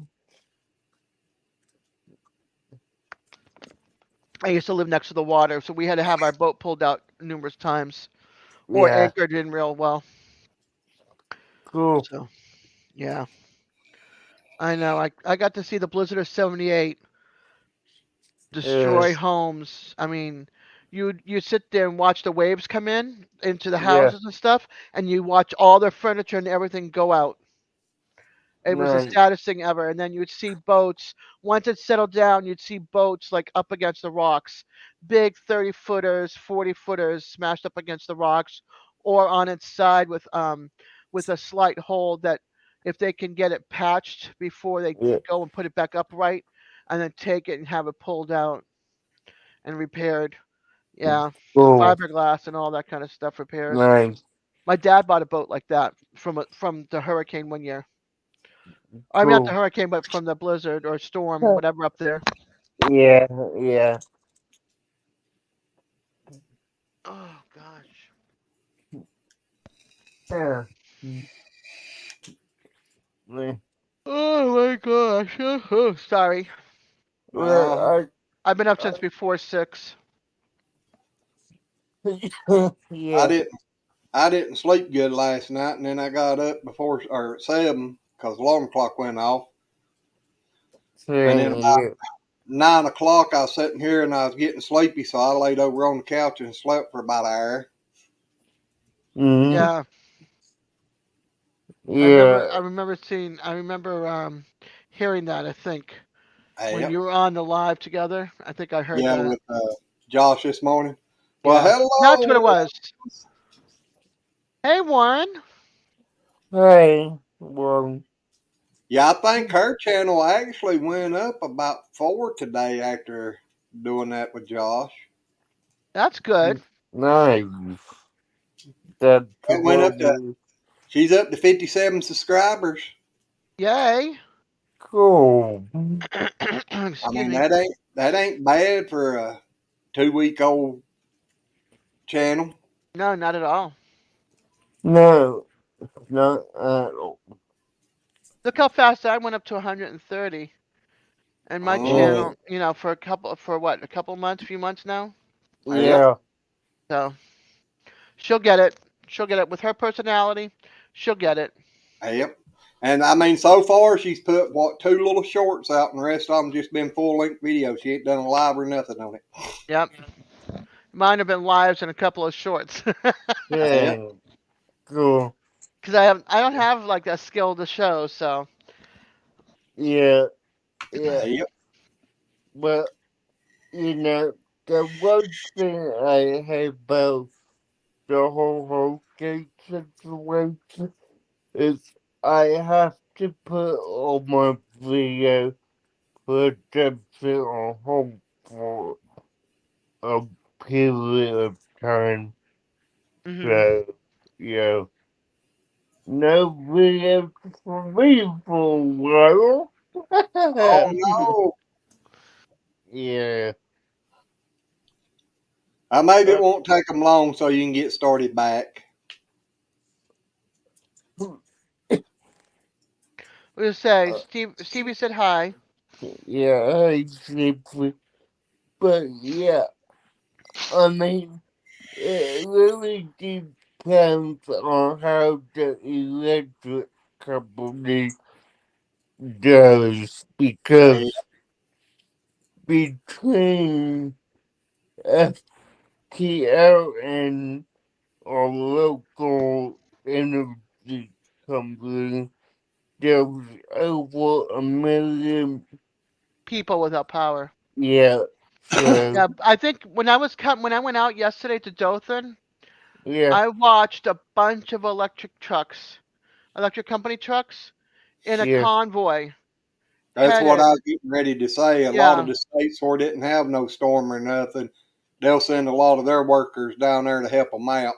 I used to live next to the water, so we had to have our boat pulled out numerous times or yeah, anchored in real well. cool. So yeah, I know. I got to see the Blizzard of '78 Uh, destroy homes. I mean, you sit there and watch the waves come in into the yeah, houses and stuff, and you watch all their furniture and everything go out. It was the nice, saddest thing ever. And then you'd see boats. Once it settled down, you'd see boats like up against the rocks, big 30-footers, 40-footers smashed up against the rocks, or on its side with a slight hole that if they can get it patched before they yeah, go and put it back upright, and then take it and have it pulled out and repaired. Yeah, cool, fiberglass and all that kind of stuff repairs. nice, My dad bought a boat like that from the hurricane one year. I mean, not the cool. hurricane, but from the blizzard or storm, whatever up there. Yeah, yeah, Oh gosh. yeah. Mm, Oh my gosh. Oh, sorry. No, well, I've been up I, since before 6. I yeah, didn't. I didn't sleep good last night, and then I got up before or at 7 because the alarm clock went off, and then same about here. 9 o'clock I was sitting here and I was getting sleepy, so I laid over on the couch and slept for about an hour. Mm-hmm. Yeah, I remember. Yeah, I remember seeing. I remember hearing that. I think when Yep. you were on the live together. I think I heard Yeah, that. with Josh this morning. Well, Yeah, that's what it hello. was. Hey, Warren. hey, well, Yeah, I think her channel actually went up about 4 today after doing that with Josh. That's good. nice. That's It went up to, lovely. she's up to 57 subscribers. Yay. Cool. I Excuse mean, me. that ain't bad for a 2 week old channel. No, not at all. No, not at all. Look how fast I went up to 130. And my Oh, channel, for what, a couple months, few months now. yep, Yeah, So she'll get it. She'll get it with her personality. She'll get it. yep. And I mean, so far she's put what 2 little shorts out, and the rest of them just been full length videos. She ain't done a live or nothing on it. Yep. Mine have been lives and a couple of shorts. Yep, Yeah, cool. Because I don't have like that skill to show. So Yeah, yeah. yep. But you know, the one thing I hate about the whole gate situation is I have to put all my video for them to on hold for a period of time. hmm So, you know, no video for me for a while. Oh no! Yeah. Maybe it Uh, won't take them long, so you can get started back. we'll say uh, Stevie said hi. yeah, I simply, but yeah, I mean, it really depends on how the electric company does Yeah. because between FTL and our local energy company, there's over a million. People without power. Yeah, so Yeah, I think when I went out yesterday to Dothan, yeah, I watched a bunch of electric trucks, electric company trucks, in a yeah, convoy That's what I headed. was getting ready to say. A lot of Yeah, the states where didn't have no storm or nothing, they'll send a lot of their workers down there to help them out.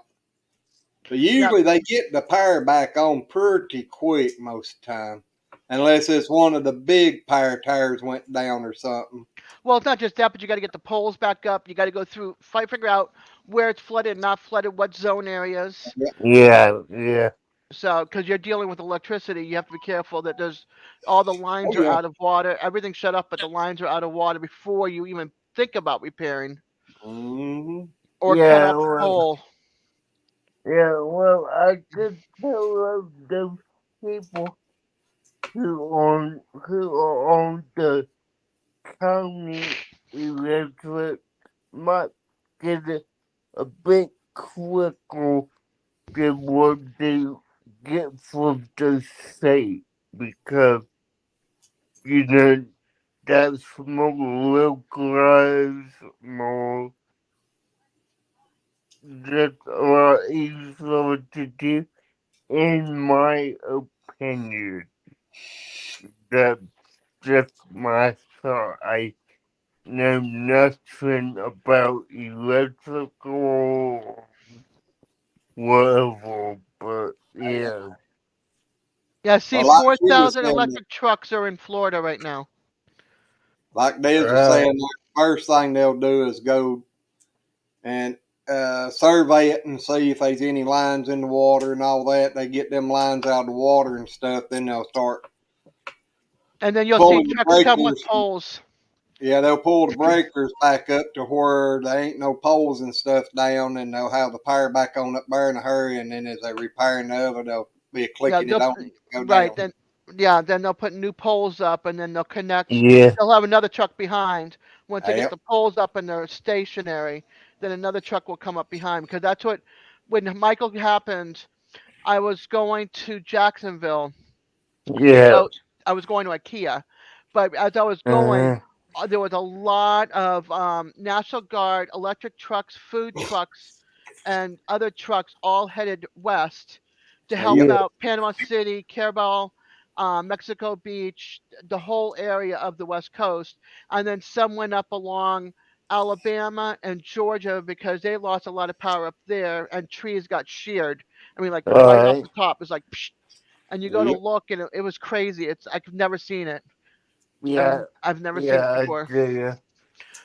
But yeah. usually they get the power back on pretty quick most of the time, unless it's one of the big power tires went down or something. Well, it's not just that, but you got to get the poles back up. You got to go through, figure out where it's flooded, not flooded, what zone areas. Yeah. yeah, yeah, So, because you're dealing with electricity, you have to be careful that there's all the lines Oh are yeah. out of water, everything's shut off, but the lines are out of water before you even think about repairing Hmm. or cut yeah. off the Well, pole. yeah, well, I could tell those people who are on the county electric might get it a bit quicker than what they get from the state because you know that's more localized, more that's a lot easier to do, in my opinion. That's just my thought. I know nothing about electrical whatever, but yeah. Yeah, see, Well, like she was 4,000 saying, electric trucks are in Florida right now. like Des was Uh, saying, the first thing they'll do is go and survey it and see if there's any lines in the water and all that. They get them lines out of the water and stuff. Then they'll start And then you'll see pulling the trucks come with breakers. poles. Yeah, they'll pull the breakers back up to where there ain't no poles and stuff down, and they'll have the power back on up there in a hurry. And then as they repairing the other, they'll be Yeah, clicking it on to go right, down. then yeah, then they'll put new poles up and then they'll connect. yeah, They'll have another truck behind. Once they get Yep. the poles up and they're stationary, then another truck will come up behind because that's what when Michael happened, I was going to Jacksonville to yeah. go. I was going to IKEA, but as I was going, Uh, there was a lot of National Guard, electric trucks, food trucks, and other trucks all headed west to help Yep. yeah, out Panama City, Carabao, Mexico Beach, the whole area of the West Coast, and then some went up along Alabama and Georgia because they lost a lot of power up there and trees got sheared. I mean, like right off alright. the top, it's like. Psh, and you go to Yep. look and it was crazy. It's I've never seen it. Yeah, I've never seen it yeah, I before. do. Yeah,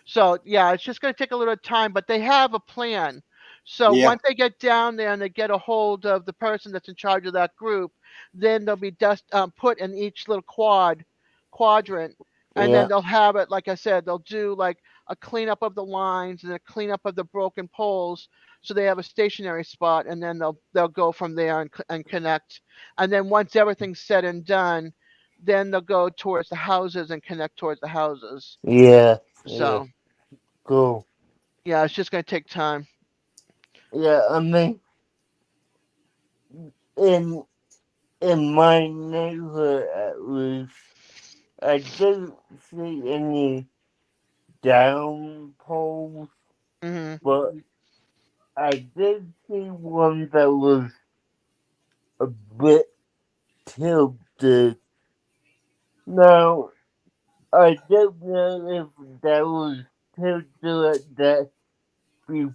So yeah, it's just going to take a little time, but they have a plan. So Yeah. once they get down there and they get a hold of the person that's in charge of that group, then they'll be put in each little quadrant, and then yeah, they'll have it. Like I said, they'll do like a cleanup of the lines and a cleanup of the broken poles, So they have a stationary spot, and then they'll go from there and connect. And then once everything's said and done, then they'll go towards the houses and connect towards the houses. Yeah, yeah, So cool. yeah, it's just gonna take time. Yeah, I mean, in in my neighborhood at least, I didn't see any down poles, Hmm. but I did see one that was a bit tilted. Now, I don't know if that was tilted at that before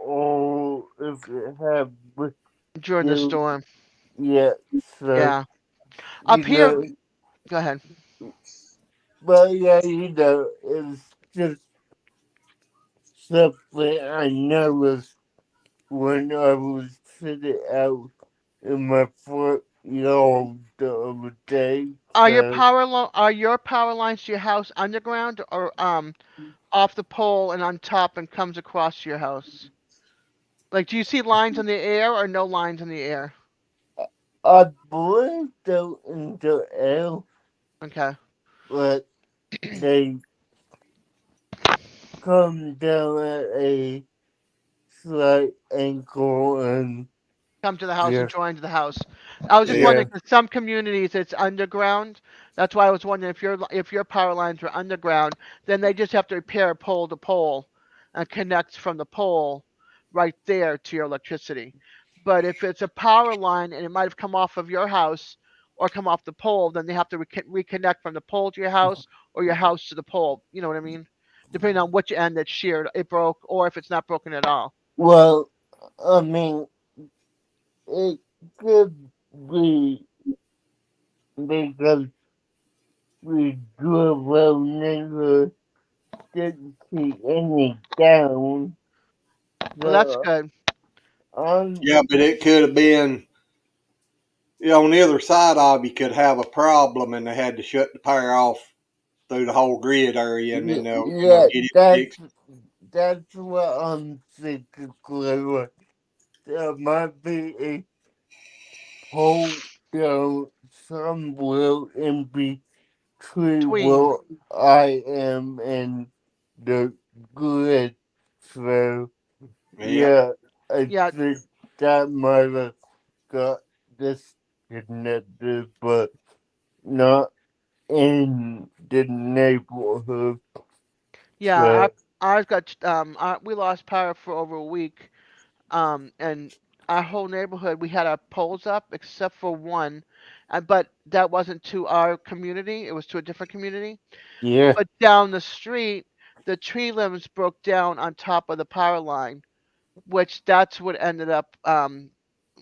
or if it had During the built storm. yet. So, Yeah. you Up here, know, go ahead. but yeah, it's just something I noticed when I was sitting out in my front yard the other day. So, Are your power lines to your house underground or off the pole and on top and comes across your house? Like, do you see lines in the air or no lines in the air? I believe they're in the air, Okay. but they come down at a slight angle and Come to the house and yeah, join to the house. I was just Yeah. wondering yeah, because some communities it's underground. That's why I was wondering if your power lines were underground, then they just have to repair pole to pole and connect from the pole right there to your electricity. But if it's a power line and it might have come off of your house or come off the pole, then they have to reconnect from the pole to your house or your house to the pole. You know what I mean? Depending on which end it's sheared, it broke, or if it's not broken at all. well, I mean, it could be because we grew up never didn't see any down. Well, that's So good. I'm Yeah, but it could have been, on the other side of you could have a problem and they had to shut the power off through the whole grid area and then they'll, yeah, get it that's fixed. that's what I'm thinking, Clever. There might be a hole down somewhere in between Tween. where I am and the grid. So Yep. yeah, I Yeah, think that might have got disconnected, but not in the neighborhood. yeah. So I've got we lost power for over a week. And our whole neighborhood we had our poles up except for one, but that wasn't to our community. It was to a different community. yeah, But down the street, the tree limbs broke down on top of the power line, which that's what ended up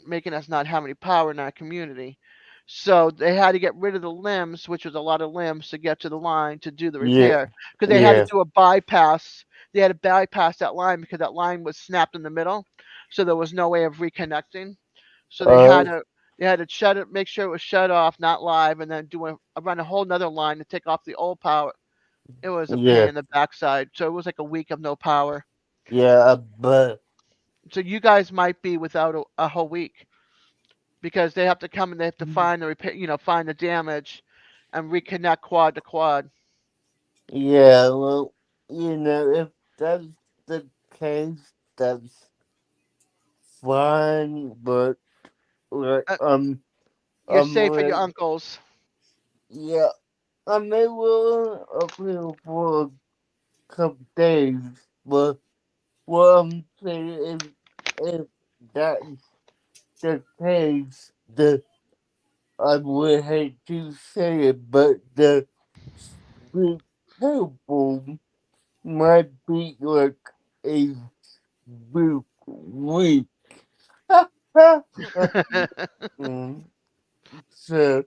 making us not have any power in our community. So they had to get rid of the limbs, which was a lot of limbs, to get to the line to do the yeah, repair because they had to yeah. do a bypass. They had to bypass that line because that line was snapped in the middle, so there was no way of reconnecting. So Uh, they had to shut it, make sure it was shut off, not live, and then run a whole nother line to take off the old power. It was a pain yeah, in the backside. So it was like a week of no power. yeah. But So you guys might be without a whole week because they have to come and they have to find the repair, find the damage, and reconnect quad to quad. yeah, well, if that's the case, that's fine. But like, Uh, you're I'm safe at your like, uncle's. yeah, I may will up here for a couple days, but what I'm saying is, if that's the case, I would hate to say it, but the street people might be like a bit weak. Mm, so,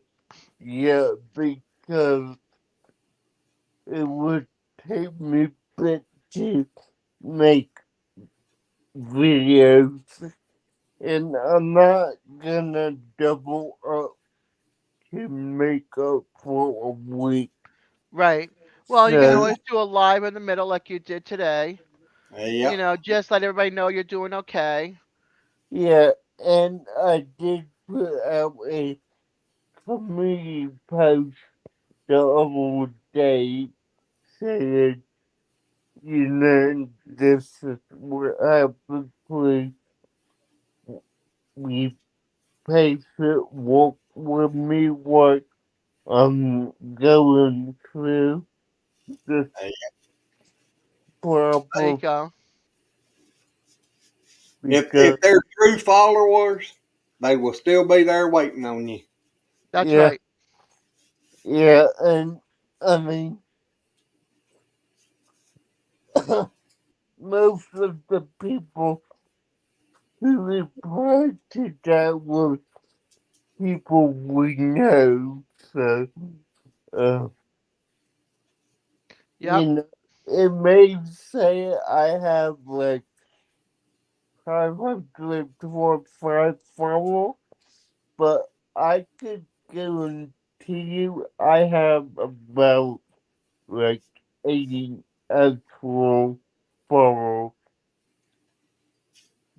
yeah, because it would take me a bit to make videos, and I'm not gonna double up to make up for a week. Right. Well, you can So, always do a live in the middle like you did today. You Yep. know, just let everybody know you're doing okay. Yeah, and I did put out a community post the other day saying, this is what happens when we patient walk with me what I'm going through the There you problem go. because If they're true followers, they will still be there waiting on you. That's yeah, right. yeah, and I mean most of the people who replied to that were people we know, so uh, Yep. it may say I have like 525 followers, but I could guarantee you I have about like 80 actual followers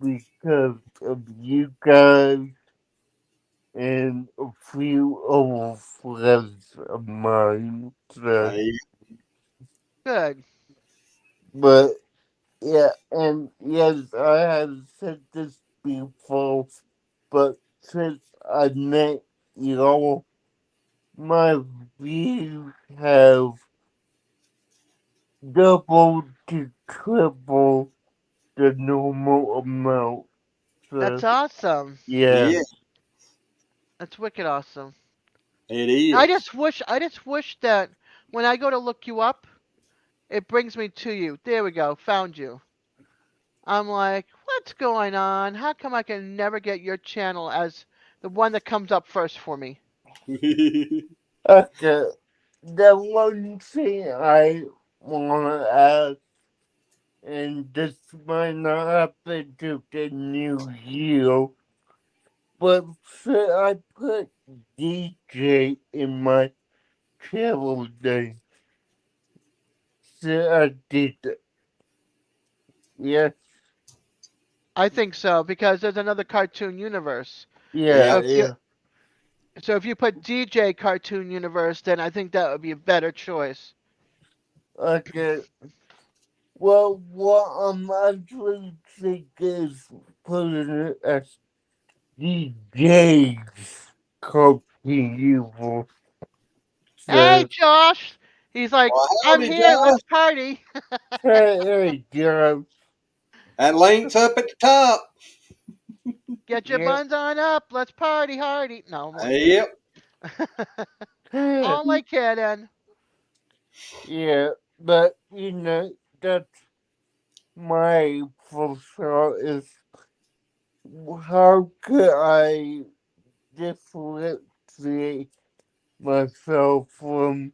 because of you guys and a few other friends of mine. So, Hey, Good. but yeah, and yes, I have said this before, but since I met y'all, my views have double to triple the normal amount. That's So awesome. yeah, yeah, That's wicked awesome. it I is. just wish that when I go to look you up, it brings me to you. There we go. Found you. I'm like, what's going on? How come I can never get your channel as the one that comes up first for me? okay. The one thing I wanna ask, and this might not happen to the new year, but should I put DJ in my channel name? Should I did that? Yes, I think so because there's another cartoon universe. Yeah. So yeah, if you yeah. put DJ Cartoon Universe, then I think that would be a better choice. Okay. Well, what I'm actually thinking is putting it as DJ's cooking evil. Hey, So, Josh. He's like, Well, I'm howdy, here. Josh. Let's party. hey, John. That link's up at the top. Get your Yeah, buns on up. Let's party hardy. No, I'm only kidding. Yep. Only kidding. yeah, but that's my first thought is how could I differentiate myself from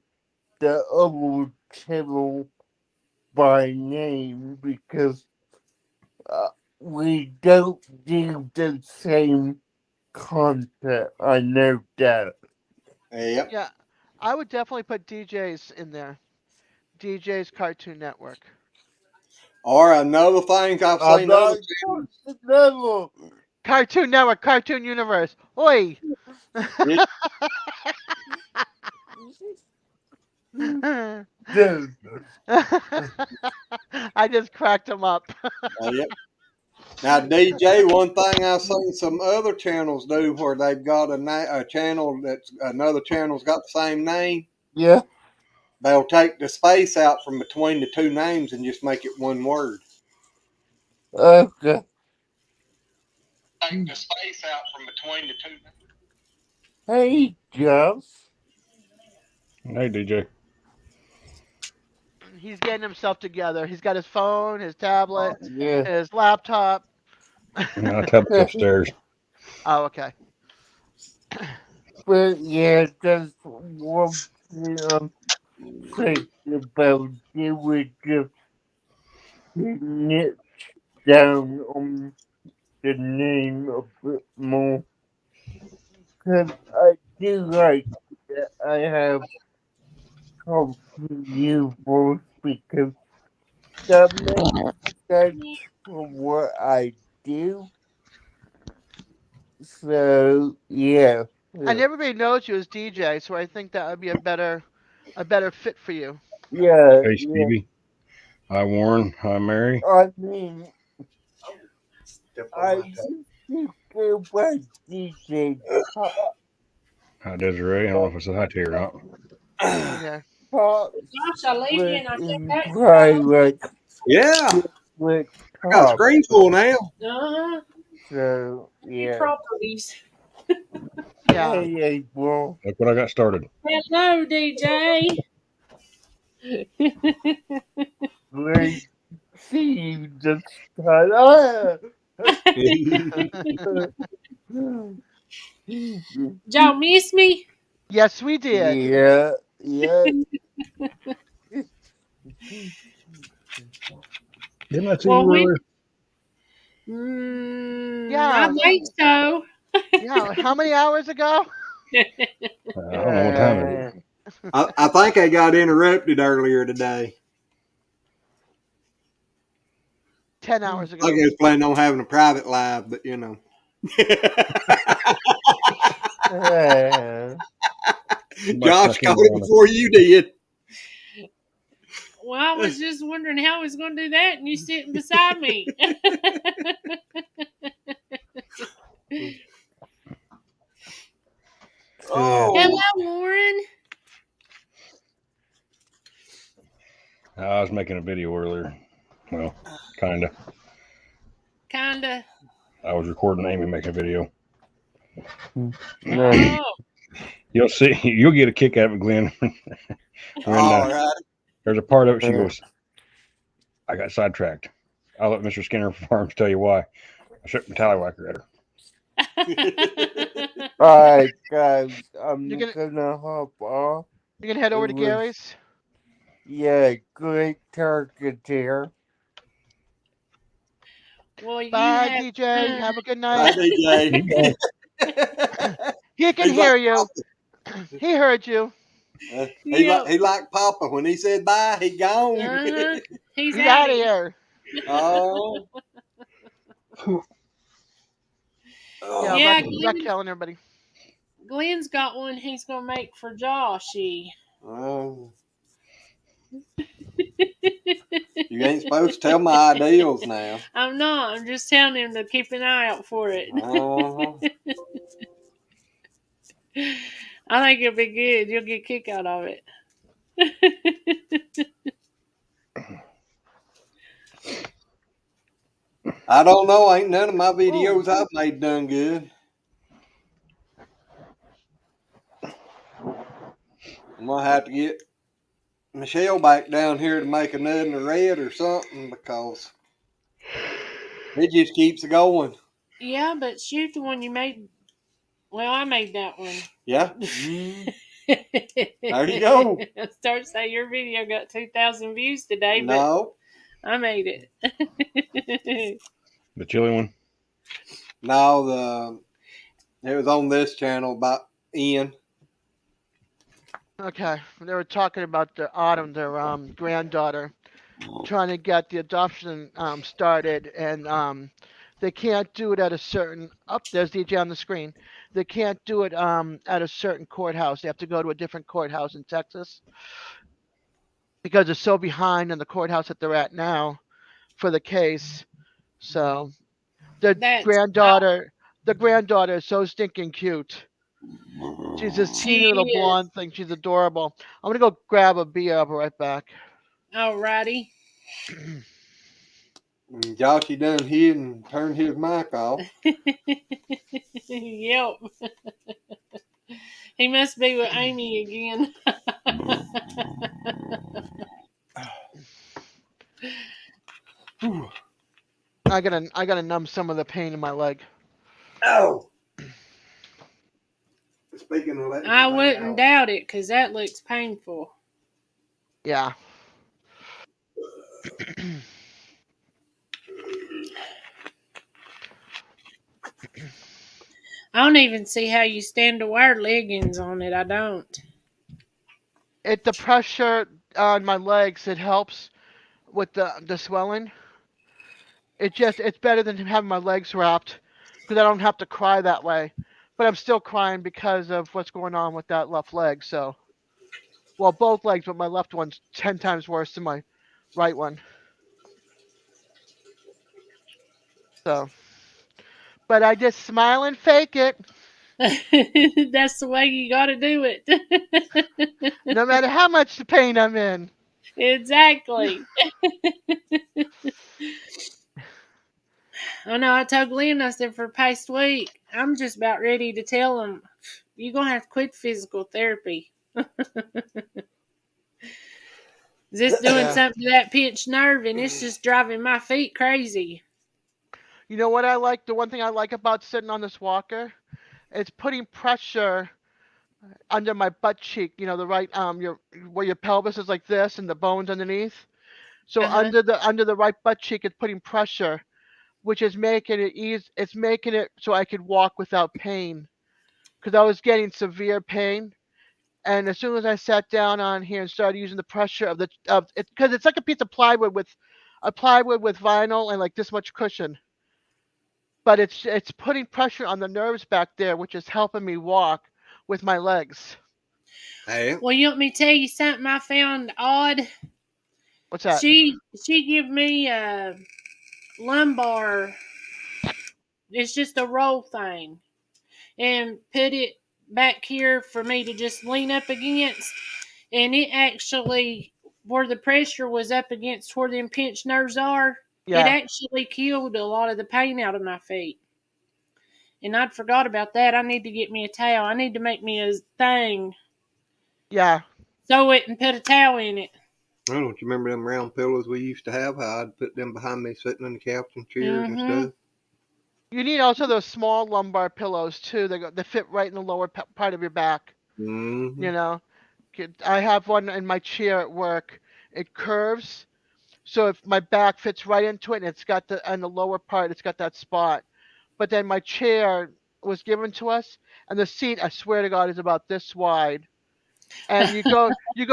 the other channel by name because uh, we don't do the same content. I know that. Yep. Yeah, I would definitely put DJs in there. DJ's Cartoon Network. Or another thing I've I'm seen other not channels. talking level. Cartoon Network, Cartoon Universe. Oi! Yeah. Dude. I just cracked him up. Yep. Now, DJ, one thing I've seen some other channels do where they've got a channel that's another channel's got the same name. Yeah. They'll take the space out from between the two names and just make it one word. Okay. Take the space out from between the two. Hey, Jeff. Hey, DJ. He's getting himself together. He's got his phone, his tablet, Yeah. his laptop. No, tablet's upstairs. Oh, okay. But yeah, that's one thing I'm thinking about. It would just niche down on the name a bit more. Because I do like that I have talked to you both because that makes that's what I do. So yeah, And yeah, everybody knows you as DJ, so I think that would be a better fit for you. yeah, Hey, yeah. Stevie. Hi, Warren. Hi, Mary. I mean, Step on I my toe. used to go by DJ Pop, Hi, Desiree. I don't know if I said hi to you or not. Hey there. Pops, Gosh, I leave you but and I said in that. probably like Yeah, with I got a Pop. screen full now. Uh-huh. So Your yeah. properties. Yeah. Hey, April. Look what I got started. Hello, DJ. Great to see you just got Y'all miss me? Yes, we did. Yeah, yeah. Didn't I see Well, you we. earlier? I Yeah. think so. Yeah. How many hours ago? I don't know what time it is. I think I got interrupted earlier today. 10 hours I ago. was planning on having a private live, but you know. Somebody Josh snuck in caught there it on us. before you did. Well, I was just wondering how I was going to do that, and you sitting beside me. Oh, Hello, Warren. I was making a video earlier. Well, kind of. Kinda. I was recording Amy making a video. Nice. Oh, You'll see. You'll get a kick out of it, Glenn. when all right. there's a part of it, she goes, I got sidetracked. I'll let Mr. Skinner Farms tell you why. I shook my tallywhacker at her. Alright, guys, You're I'm gonna gonna hop off. you're gonna head It over to was, Gary's. yeah, great talking to you. well, you Bye, have DJ. fun. Have a good Bye, night. DJ. Keep going. He can He's like hear you. He heard you. Yep. he like Papa when he said bye, he gone. Uh-huh. He's He's out out of of here. here. Oh, Yeah, Yeah, oh, wreck telling everybody. Glenn's got one he's going to make for Joshy. oh. You ain't supposed to tell my ideals now. I'm not. I'm just telling him to keep an eye out for it. Uh-huh. I think it'll be good. You'll get a kick out of it. I don't know. Ain't none of my Oh, videos I've made done good. I'm gonna have to get Michelle back down here to make another red or something because it just keeps going. Yeah, but shoot, the one you made. Well, I made that one. Yeah, there you go. I start to say your video got 2,000 views today, but No, I made it. The chili one. no, it was on this channel about Ian. okay. They were talking about their Autumn, their granddaughter, trying to get the adoption started, and they can't do it at a certain. Up there's DJ on the screen. They can't do it at a certain courthouse. They have to go to a different courthouse in Texas because they're so behind in the courthouse that they're at now for the case. So the That's granddaughter, the granddaughter is so stinking cute. She's this she teeny little is. blonde thing. She's adorable. I'm gonna go grab a beer. I'll be right back. Alrighty. And Joshy done hid and turned his mic off. Yep. He must be with Amy again. I gotta numb some of the pain in my leg. Oh, speaking of letting I some pain wouldn't out, doubt it because that looks painful. Yeah. I don't even see how you stand to wear leggings on it. I don't. The pressure on my legs, it helps with the swelling. It's better than having my legs wrapped because I don't have to cry that way. But I'm still crying because of what's going on with that left leg. So, well, both legs, but my left one's 10 times worse than my right one. So, but I just smile and fake it, That's the way you got to do it. no matter how much pain I'm in. Exactly. I know I told Glenn, I said for the past week, I'm just about ready to tell him, you're going to have to quit physical therapy. This doing Yeah. something to that pinched nerve, and it's just driving my feet crazy. You know what I like? The one thing I like about sitting on this walker, it's putting pressure under my butt cheek. You know, the right your where your pelvis is like this and the bones underneath. So Uh-huh. under the right butt cheek, it's putting pressure, which is making it easy. It's making it so I could walk without pain because I was getting severe pain. And as soon as I sat down on here and started using the pressure of the of it, because it's like a piece of plywood with a plywood with vinyl and like this much cushion, but it's putting pressure on the nerves back there, which is helping me walk with my legs. Hey, Well, you want me to tell you something I found odd? What's that? She give me a lumbar. It's just a roll thing, and put it back here for me to just lean up against. And it actually, where the pressure was up against where the pinched nerves are, it Yeah, actually killed a lot of the pain out of my feet. And I'd forgot about that. I need to get me a towel. I need to make me a thing, yeah. sew it, and put a towel in it. I don't you remember them round pillows we used to have? How I'd put them behind me sitting on the couch and chairs and Mm-hmm. stuff. You need also those small lumbar pillows too. They fit right in the lower part of your back. Mm-hmm. You know, I have one in my chair at work. It curves, so if my back fits right into it, and it's got the on the lower part, it's got that spot. But then my chair was given to us, and the seat, I swear to God, is about this wide. And you go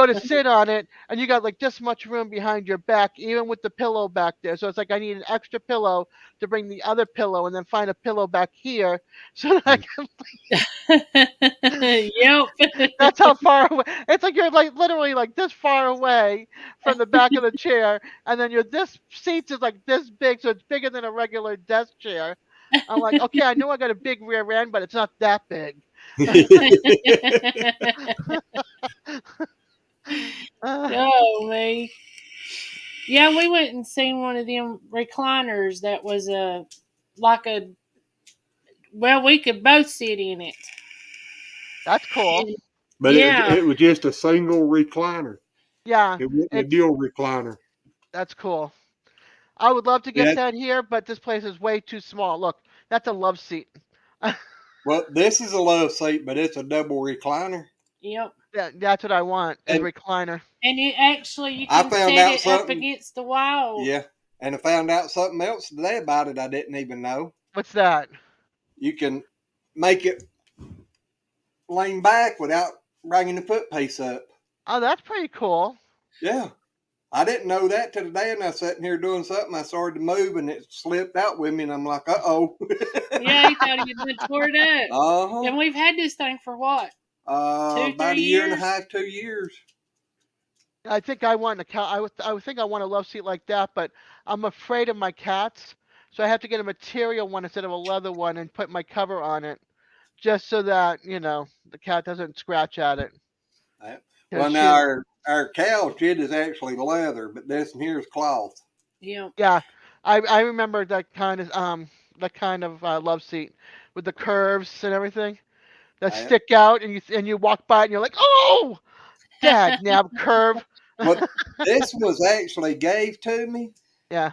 to sit on it, and you got like this much room behind your back, even with the pillow back there. So it's like I need an extra pillow to bring the other pillow, and then find a pillow back here, so that I can. Yep. That's how far away. It's like you're like literally like this far away from the back of the chair, and then your this seats is like this big, so it's bigger than a regular desk chair. I'm like, okay, I know I got a big rear end, but it's not that big. Uh, Oh me. Yeah, we went and seen one of them recliners that was a like a well, we could both sit in it. that's cool. And But yeah, it was just a single recliner. Yeah, It wasn't a it's dual recliner. that's cool. I would love to get Yeah. that here, but this place is way too small. Look, that's a love seat. Well, this is a love seat, but it's a double recliner. yep. That's what I want is a And recliner. And it actually you I can found set out it up something. against the wall. Yeah. And I found out something else today about it I didn't even know. What's that? You can make it lean back without bringing the foot piece up. Oh, that's pretty cool. Yeah. I didn't know that till today, and I was sitting here doing something. I started to move, and it slipped out with me, and I'm like, "Uh-oh." Yeah, you thought it had tore it up. Uh-huh. And we've had this thing for what? Two, About three a year and a years? half, 2 years. I think I want a cat. I would think I want a love seat like that, but I'm afraid of my cats, so I have to get a material one instead of a leather one and put my cover on it, just so that the cat doesn't scratch at it. Right. Cause Well, now she, our couch, it is actually leather, but this one here is cloth. Yeah. yeah, I remember that kind of love seat with the curves and everything that Right. stick out, and you walk by and you're like, oh, dad, nab curve. Well, this was actually gave to me. Yeah.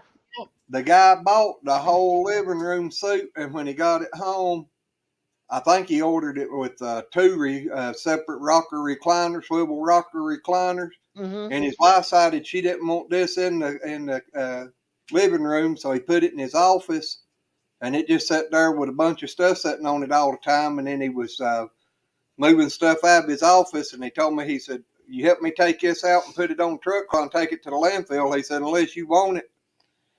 The guy bought the whole living room suite, and when he got it home, I think he ordered it with two separate rocker recliners, swivel rocker recliners. Mhm. And his wife decided she didn't want this in the living room, so he put it in his office, and it just sat there with a bunch of stuff sitting on it all the time. And then he was moving stuff out of his office, and he told me, he said, "You help me take this out and put it on the truck while I take it to the landfill." He said, "Unless you want it."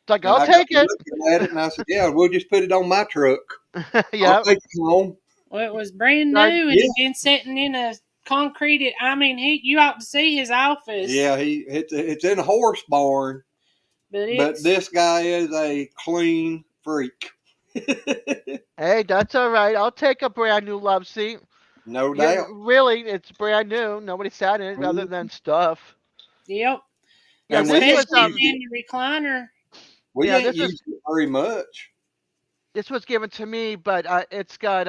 It's like, And I'll I got take it. looking at it, and I said, "Yeah, we'll just put it on my truck. I'll Yep. take it home." Well, it was brand Right. new, and Yeah, he'd been sitting in a concrete. I mean, you ought to see his office. yeah. It's in a horse barn, But but this guy is a clean freak. Hey, that's all right. I'll take a brand new love seat. No Yeah, doubt. really, it's brand new. Nobody sat in it other than stuff. yep, Yeah, And we this ain't was especially used it. in the recliner. We yeah, ain't used it very much. this was given to me, but it's got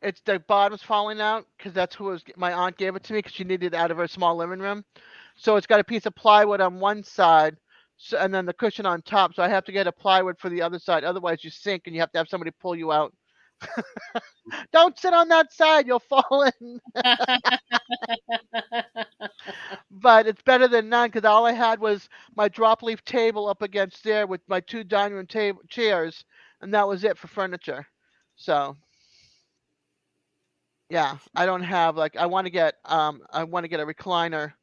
it's the bottom's falling out because that's who was my aunt gave it to me because she needed it out of her small living room. So it's got a piece of plywood on one side, so, and then the cushion on top. So I have to get a plywood for the other side. Otherwise, you sink and you have to have somebody pull you out. Don't sit on that side; you'll fall in. But it's better than none because all I had was my drop leaf table up against there with my two dining room chairs, and that was it for furniture. So yeah, I don't have like I want to get a recliner,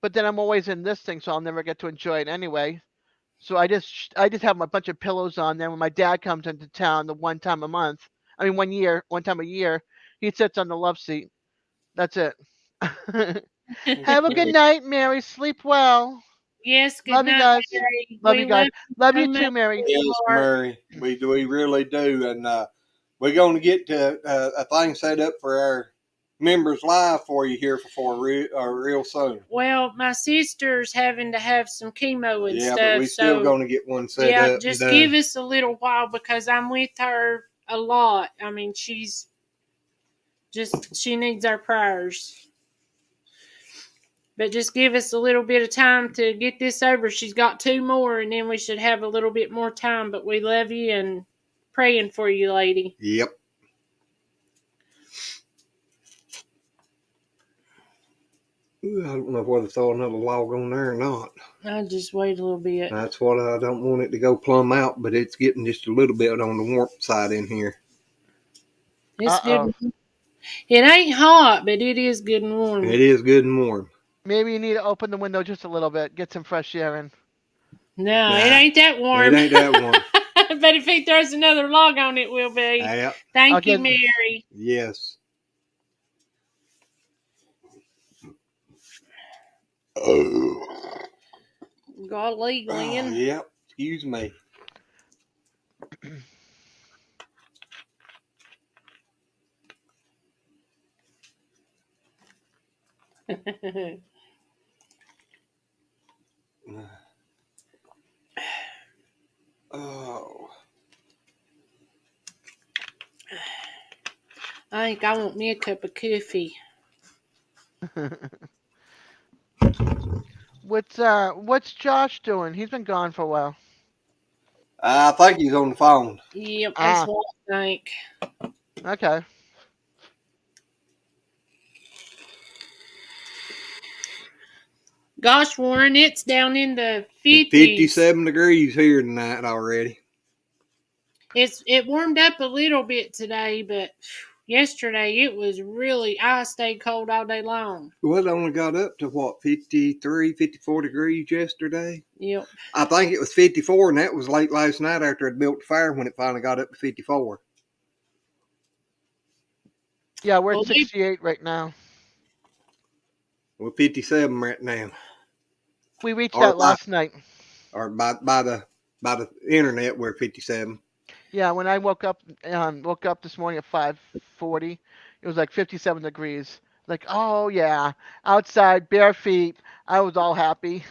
but then I'm always in this thing, so I'll never get to enjoy it anyway. So I just have a bunch of pillows on there. When my dad comes into town, the one time a month, I mean one time a year, he sits on the love seat. That's it. Have a good night, Mary. Sleep well. Yes, good Love you night, guys. Mary. Love We you guys. love you Love so you much, too, Mary. Yes, sweetheart. Murray. We really do, and we're going to get to a thing set up for our members live for you here for real soon. Well, my sister's having to have some chemo and Yeah, but stuff, we still so going to get one set yeah, up and just done. give us a little while because I'm with her a lot. I mean, she needs our prayers. But just give us a little bit of time to get this over. She's got two more, and then we should have a little bit more time. But we love you and praying for you, lady. Yep. Ooh, I don't know whether to throw another log on there or not. I'll just wait a little bit. That's what I don't want it to go plumb out, but it's getting just a little bit on the warmth side in here. It's Uh-oh. good. It ain't hot, but it is good and warm. It is good and warm. Maybe you need to open the window just a little bit, get some fresh air in. No, Nah, it ain't that warm. It ain't that warm. But if he throws another log on, it will be. Yeah. I'll Thank you, get Mary. Yes. Oh. Golly, Glenn. Yep. Excuse me. Oh. I think I want me a cup of coffee. What's Josh doing? He's been gone for a while. I think he's on the phone. Yep, that's Ah, what I think. okay. Gosh, Warren, it's down in the It's 50s. 57 degrees here tonight already. It warmed up a little bit today, but yesterday it was really, I stayed cold all day long. Well, it only got up to what, 53, 54 degrees yesterday? Yep. I think it was 54, and that was late last night after it built the fire when it finally got up to 54. Yeah, we're Well, at 68 right now. We're 57 right now. We reached Or that last night. Or by the internet, we're 57. Yeah, when I woke up this morning at 5:40, it was like 57 degrees. Like, oh yeah, outside, bare feet. I was all happy.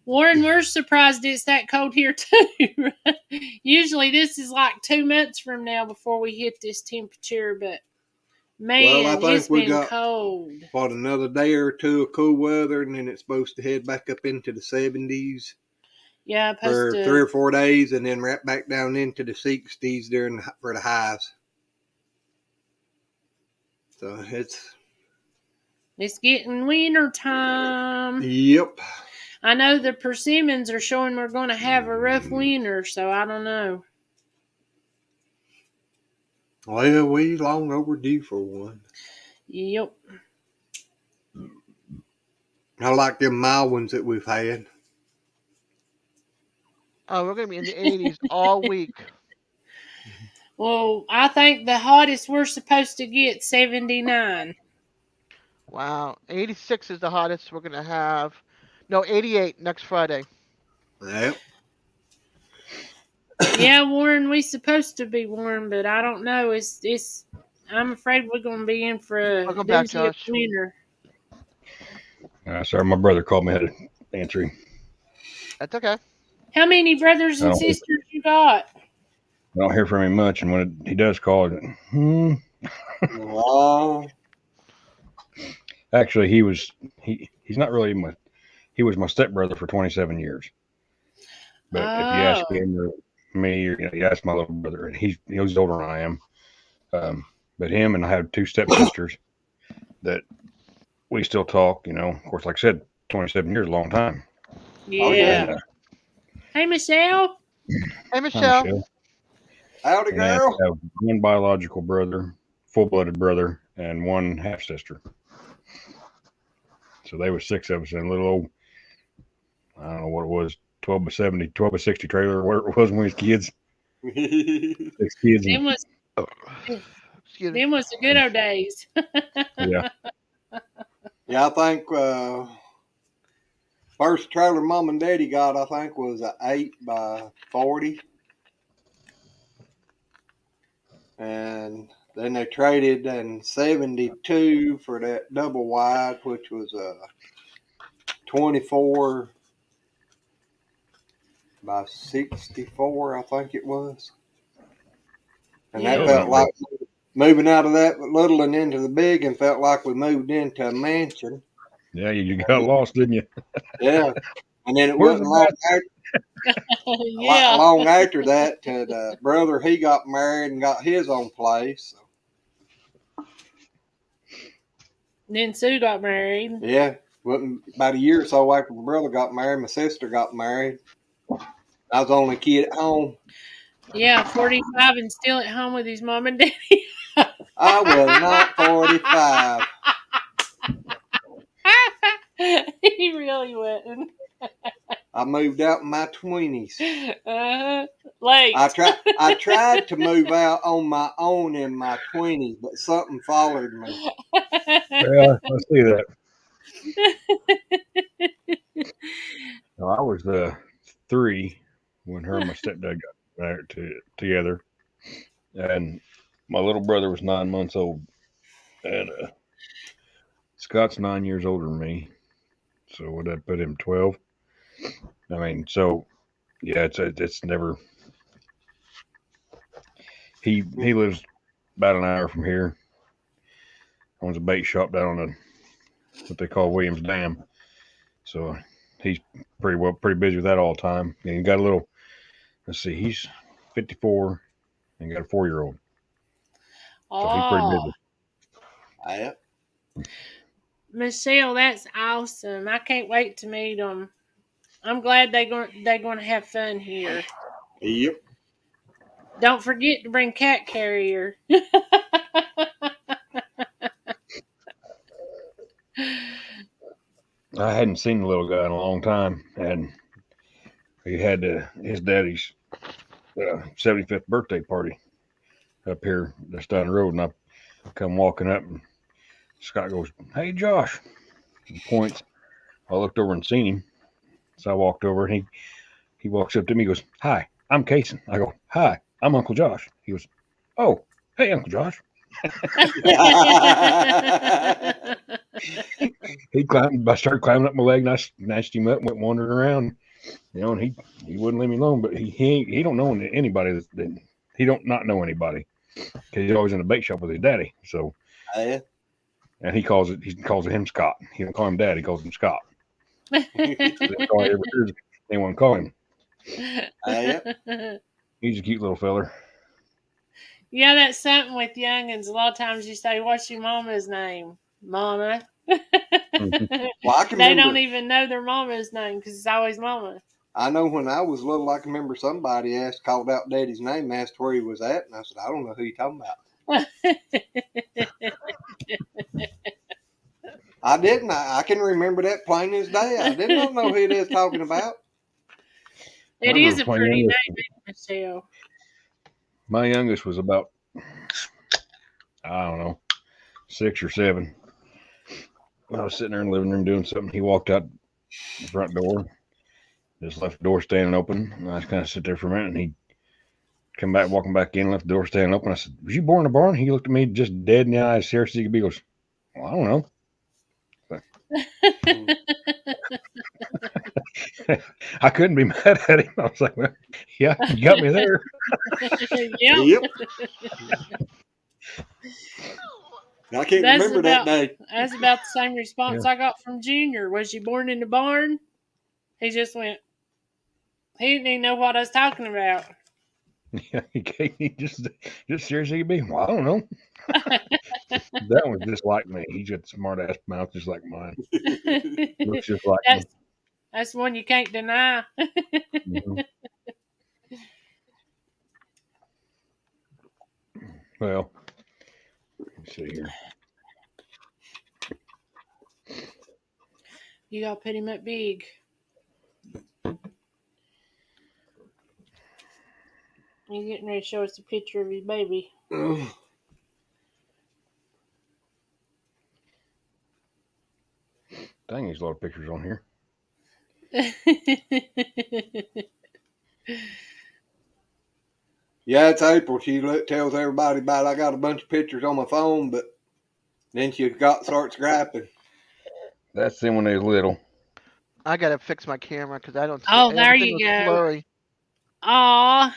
Warren, we're surprised it's that cold here too. Usually this is like 2 months from now before we hit this temperature, but Well, I man, think it's we been got cold. what, another day or two of cool weather, and then it's supposed to head back up into the 70s Yeah, for supposed 3 to. or 4 days, and then right back down into the 60s for the highs. So It's getting winter time. Yep. I know the persimmons are showing we're going to have a rough winter, so I don't know. Well, we long overdue for one. Yep. I like them mild ones that we've had. Oh, we're gonna be in the 80s all week. Well, I think the hottest we're supposed to get 79. Wow, 86 is the hottest we're gonna have. No, 88 next Friday. Yep. Yeah, Warren, we supposed to be warm, but I don't know. It's. I'm afraid we're gonna be in for a Welcome back, doozy of Josh. winter. Sorry, my brother called me. I had to answer him. That's okay. How many brothers I and don't, sisters you got? I don't hear from him much, and when he does call, Oh, actually, he's not really he was my stepbrother for 27 years. But if you ask Oh, him or me, or you ask my little brother, and he's older than I am. But him and I have two stepsisters that we still talk. Of course, like I said, 27 years is a long time. oh yeah. yeah. And Hey, Michelle. Hey, hi, Michelle. Michelle. Howdy, And I girl. have one biological brother, full-blooded brother, and one half sister. So they were six of us in a little old, I don't know what it was, 12 by 70, 12 by 60 trailer, or whatever it was when we was kids. Six kids, and Them was Oh, excuse me. them was the good old days. yeah, Yeah, I think first trailer mom and daddy got, I think, was a 8 by 40, and then they traded in '72 for that double wide, which was a 24 by 64, I think it was, and that Yeah. something felt like that. like moving out of that little and into the big, and felt like we moved into a mansion. Yeah, you got lost, didn't you? Yeah, and then it Where's wasn't the long bath? after, Yeah. long after that to the brother. He got married and got his own place. So, Then Sue got married. yeah, wasn't about a year or so after my brother got married, my sister got married. I was the only kid at home. Yeah, 45 and still at home with his mom and daddy. I was not 45. He really wouldn't. I moved out in my 20s. Late. I tried to move out on my own in my 20s, but something followed me. Yeah, I see that. No, I was 3 when her and my stepdad got married together, and my little brother was 9 months old, and Scott's 9 years older than me. So would that put him 12? I mean, so yeah, it's never. He lives about an hour from here. Owns a bait shop down on what they call Williams Dam. So he's pretty busy with that all the time. And he got a little. Let's see, he's 54 and got a 4-year-old. So he's pretty Oh, busy. Yeah. Michelle, that's awesome. I can't wait to meet them. I'm glad they're going to have fun here. Yep. Don't forget to bring cat carrier. I hadn't seen the little guy in a long time, and he had his daddy's 75th birthday party up here just down the road, and I come walking up, and Scott goes, "Hey, Josh," and points. I looked over and seen him, so I walked over, and he walks up to me, and goes, "Hi, I'm Kason." I go, "Hi, I'm Uncle Josh." He goes, "Oh, hey, Uncle Josh." I started climbing up my leg, and I snatched him up and went wandering around. And he wouldn't leave me alone. But he don't know anybody that he don't not know anybody because he's always in a bait shop with his daddy. So Yeah. and he calls it him Scott. He don't call him Dad. He calls him Scott. That's all I ever hears anyone call him. Yeah. He's a cute little feller. Yeah, that's something with youngins. A lot of times you say, "What's your mama's name?" Mama. Mhm. Well, I can They remember. don't even know their mama's name because it's always mama. I know when I was little, I can remember somebody called out Daddy's name, asked where he was at, and I said, "I don't know who you're talking about." I didn't. I can remember that plain as day. I did not know who it is talking about. I It is remember a pretty name, Michelle. my youngest was about, I don't know, 6 or 7. I was sitting there in the living room doing something. He walked out the front door, just left the door standing open. And I just kind of sit there for a minute, and he come back, walking back in, left the door standing open. I said, "Was you born in a barn?" He looked at me just dead in the eyes, serious as he could be. He goes, "Well, I don't know." I couldn't be mad at him. I was like, "Well, yeah, you got me there." Yep. Yep. I can't That's remember that about day. that's about the same response Yeah. I got from Junior. Was you born in the barn? He just went. He didn't even know what I was talking about. Yeah, he just serious as he could be. Well, I don't know. That was just like me. He's got the smart ass mouth just like mine. Looks just like me. that's that's one you can't deny. Mhm. Well, let's see here. You gotta put him up big. He's getting ready to show us a picture of his baby. Dang, there's a lot of pictures on here. Yeah, it's April. She tells everybody about it. I got a bunch of pictures on my phone, but then she starts griping. That's them when they was little. I gotta fix my camera because I don't see Oh, there everything you looks go. blurry. Aw,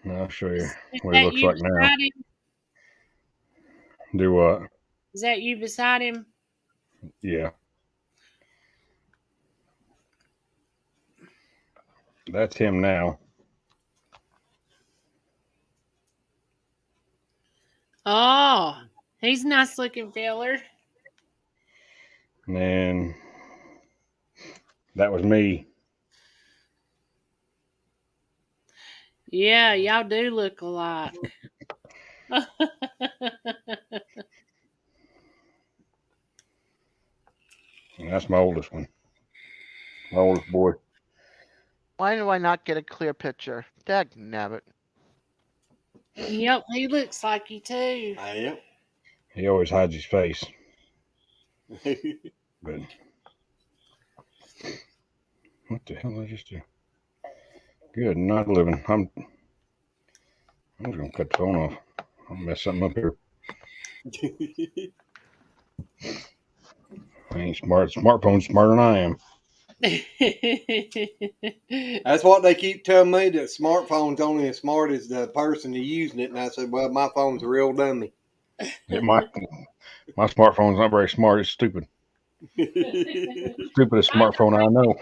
I'll show you is what he that looks you like now. beside him? Do what? Is that you beside him? Yeah, that's him now. Oh, he's a nice looking feller. And that was me. Yeah, y'all do look alike. And that's my oldest one. My oldest boy. Why do I not get a clear picture? Dag nabbit. Yep, he looks like you too. I am. He always hides his face. But what the hell did I just do? Good, not living. I'm just gonna cut the phone off. I'll mess something up here. I ain't smart. Smartphone's smarter than I am. That's what they keep telling me, that smartphone's only as smart as the person who's using it. And I said, well, my phone's a real dummy. My smartphone's not very smart. It's stupid. Stupidest smartphone I know.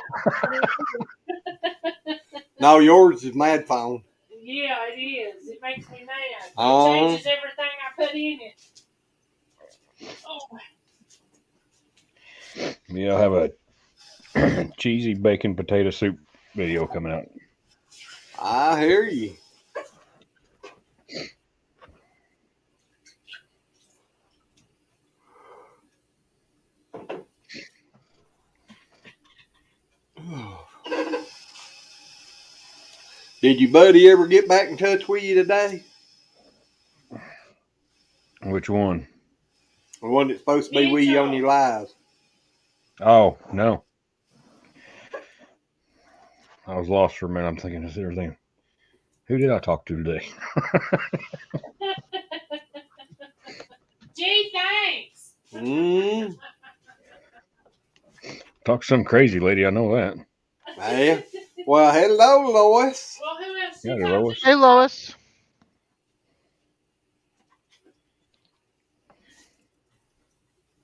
No, yours is mad phone. Yeah, it is. It makes me mad. It Oh, changes everything I put in it. Oh, Yeah, I'll have a cheesy bacon potato soup video coming out. I hear you. Did your buddy ever get back in touch with you today? Which one? The one that's supposed to be with you on your lives? Oh, no. I was lost for a minute. I'm thinking, is everything? Who did I talk to today? gee, thanks. Mm, Talk to some crazy lady. I know that. yeah. Well, hello, Lois. Well, who else Yeah, you talking Lois. Hey Lois. to?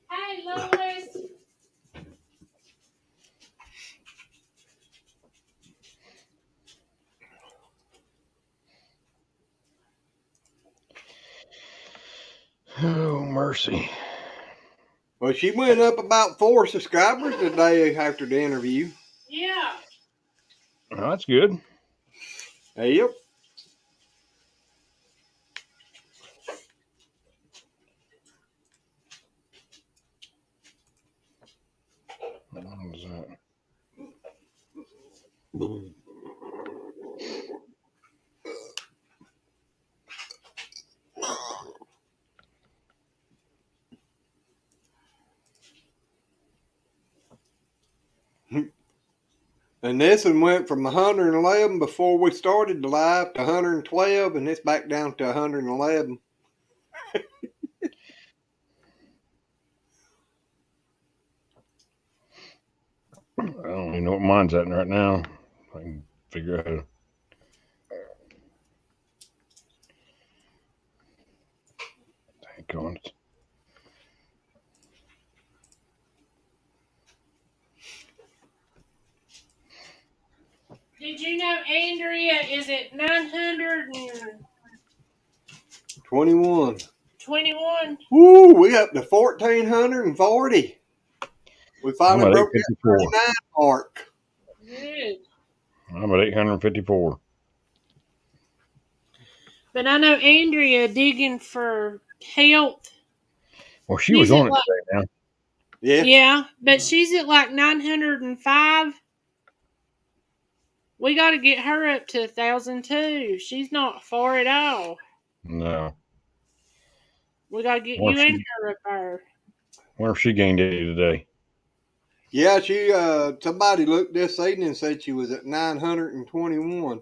Hey, Lois. Oh, mercy. Well, she went up about 4 subscribers today after the interview. Yeah. Oh, that's good. Yep. What was that? And this one went from 111 before we started the live to 112, and it's back down to 111. I don't even know what mine's at right now. I can figure out how to. Thank God. Did you know Andrea is at 21. 921? Woo, we up to 1,440. We I'm finally at broke that 854. 39 mark. Good. I'm at 854. But I know Andrea digging for health. Well, she She's was at on it like, today now. Yeah. yeah, but she's at like 905. We got to get her up to 1,000 too. She's not far at all. No. We got to get Wonder you if and she, her up there. wonder if she gained any today. Yeah, she somebody looked this evening and said she was at 921.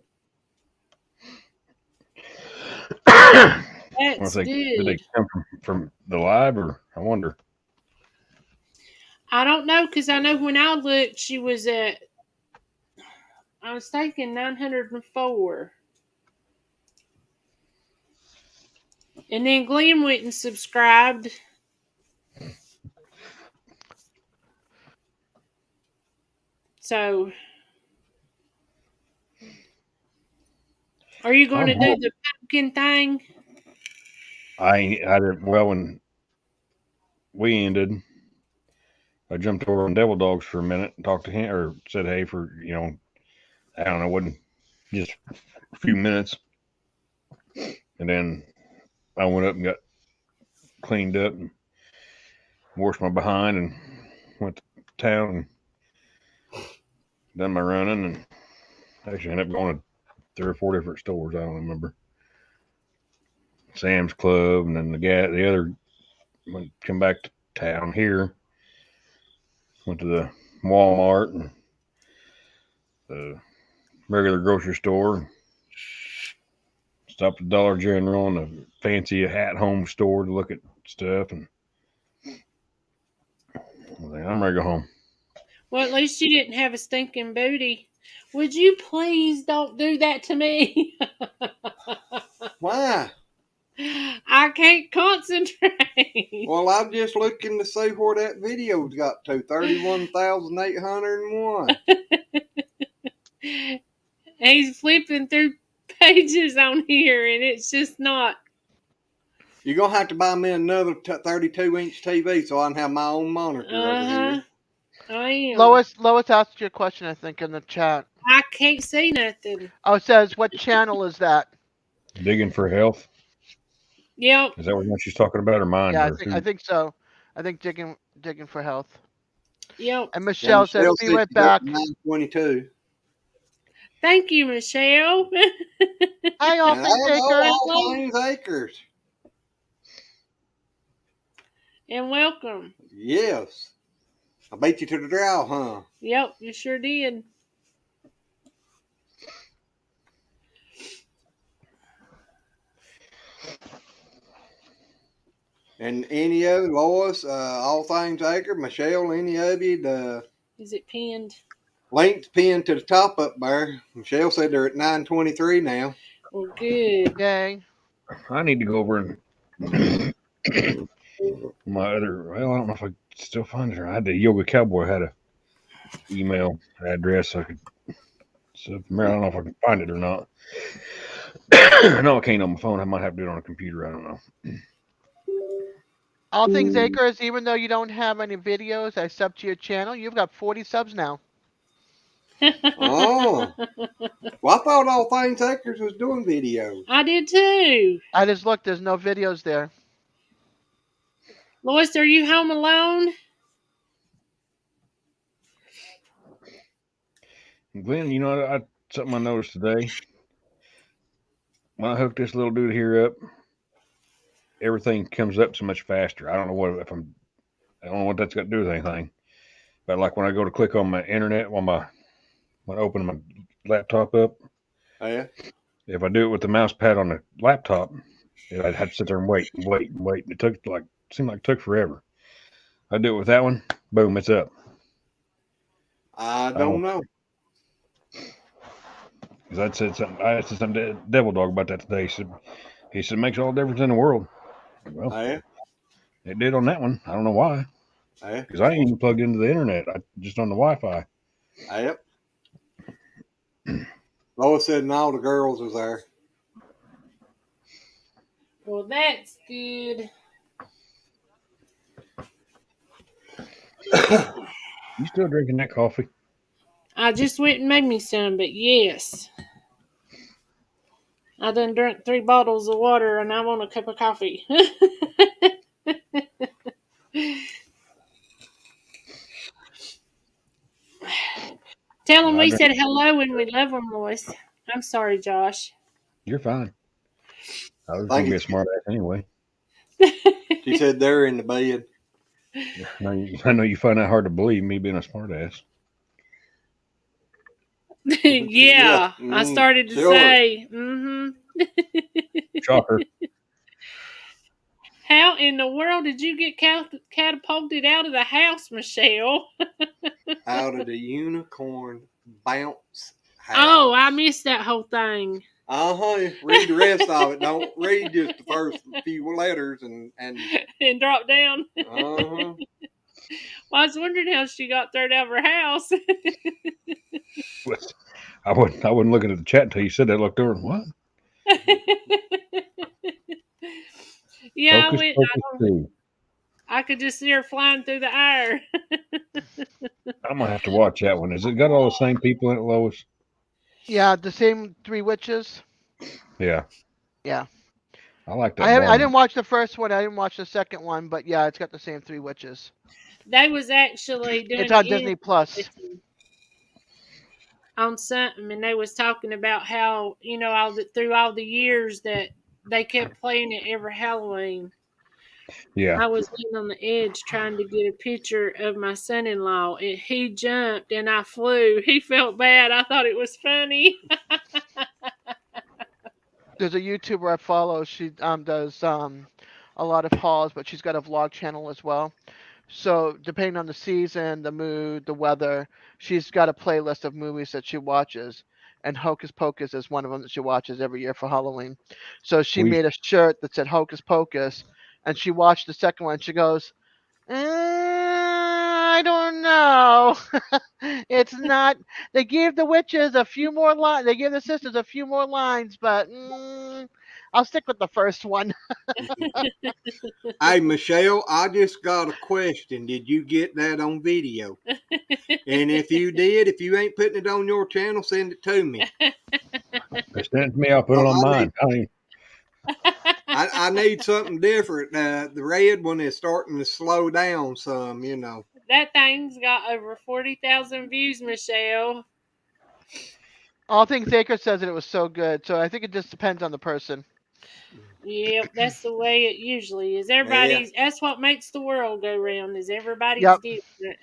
That's Did they good. come from the live, or I wonder? I don't know because I know when I looked, she was at, I was thinking 904. And then Glenn went and subscribed. So, are you going I'm to do home. the pumpkin thing? I didn't. Well, when we ended, I jumped over on Devil Dogs for a minute and talked to him, or said hey for I don't know, wasn't just a few minutes, and then I went up and got cleaned up and washed my behind and went to town and done my running, and actually ended up going to 3 or 4 different stores. I don't remember. Sam's Club, and then the other went come back to town here. Went to the Walmart and the regular grocery store. Stopped at Dollar General and a fancy at home store to look at stuff, and I'm ready to go home. Well, at least you didn't have a stinking booty. Would you please don't do that to me? Why? I can't concentrate. Well, I'm just looking to see where that video's got to. 31,801. He's flipping through pages on here, and it's just not. You're going to have to buy me another 32-inch TV so I can have my own monitor over Uh huh. here. I am. Lois asked you a question, I think, in the chat. I can't see nothing. Oh, it says, what channel is that? Digging for health. Yep. Is that what she's talking about, or mine, Yeah, or I who? think so. I think digging for health. Yep. And Yeah, Michelle says, Michelle be said right she's up back. to 922. Thank you, Michelle. Hi, all And I things know acres. all things acres. And welcome. Yes. I beat you to the draw, huh? Yep, you sure did. And any of Lois, all things acre, Michelle, any of you, the Is it pinned? link's pinned to the top up there. Michelle said they're at 923 now. Well, good. Yay. I need to go over and my other. Well, I don't know if I can still find it. I had the Yoga Cowboy had a email address I could. So I don't know if I can find it or not. No, I can't on my phone. I might have to do it on a computer. I don't know. All things acres, even though you don't have any videos, I sub to your channel. You've got 40 subs now. Oh. Well, I thought all things acres was doing videos. I did too. I just looked, there's no videos there. Lois, are you home alone? Glenn, something I noticed today. When I hook this little dude here up, everything comes up so much faster. I don't know what that's got to do with anything. But like when I go to click on my internet when I open my laptop up, Oh, yeah. if I do it with the mouse pad on the laptop, I'd have to sit there and wait and wait and wait. Seemed like it took forever. I do it with that one, boom, it's up. I I don't don't know. because I said something to Devil Dog about that today. He said it makes all the difference in the world. Well, Oh, yeah. it did on that one. I don't know why. Oh, yeah. Because I ain't even plugged into the internet. I just on the Wi-Fi. Oh, yep. Lois said, and all the girls was there. Well, that's good. You still drinking that coffee? I just went and made me some, but yes. I done drank 3 bottles of water and I want a cup of coffee. Tell them Well, I we drink. said hello and we love them, Lois. I'm sorry, Josh. You're fine. I was I gonna think be a smart ass anyway. she said they're in the bed. I know you find that hard to believe, me being a smart ass. Yeah, I Mm, started to sure. say, Shocker. How in the world did you get catapulted out of the house, Michelle? Out of the unicorn bounce Oh, I house. missed that whole thing. Read the rest of it. Don't read just the first few letters and And dropped down. uh-huh. Well, I was wondering how she got thrown out of her house. I wasn't looking at the chat until you said that. I looked over and what? Yeah, Focus, focus, two. I could just see her flying through the air. I'm gonna have to watch that one. Has it got all the same people in it, Lois? Yeah, the same three witches. Yeah, Yeah. I like that I blonde. didn't watch the first one. I didn't watch the second one, but yeah, it's got the same three witches. They was actually It's doing an on interview Disney Plus. with them on something, and they was talking about how through all the years that they kept playing it every Halloween. Yeah, I was laying on the edge trying to get a picture of my son-in-law, and he jumped and I flew. He felt bad. I thought it was funny. There's a YouTuber I follow. She does a lot of hauls, but she's got a vlog channel as well. So depending on the season, the mood, the weather, she's got a playlist of movies that she watches. And Hocus Pocus is one of them that she watches every year for Halloween. So she we made a shirt that said Hocus Pocus, and she watched the second one. She goes, I don't know. It's not. They gave the witches a few more lines. They gave the sisters a few more lines, but I'll stick with the first one. Hey Michelle, I just got a question. Did you get that on video? And if you did, if you ain't putting it on your channel, send it to me. send it to me. I'll put it Well, on mine. I need something different. The red one is starting to slow down some. That thing's got over 40,000 views, Michelle. All Things Sacred says that it was so good. So I think it just depends on the person. Yep, that's the way it usually is. Yeah. That's what makes the world go round, is everybody's Yep. different.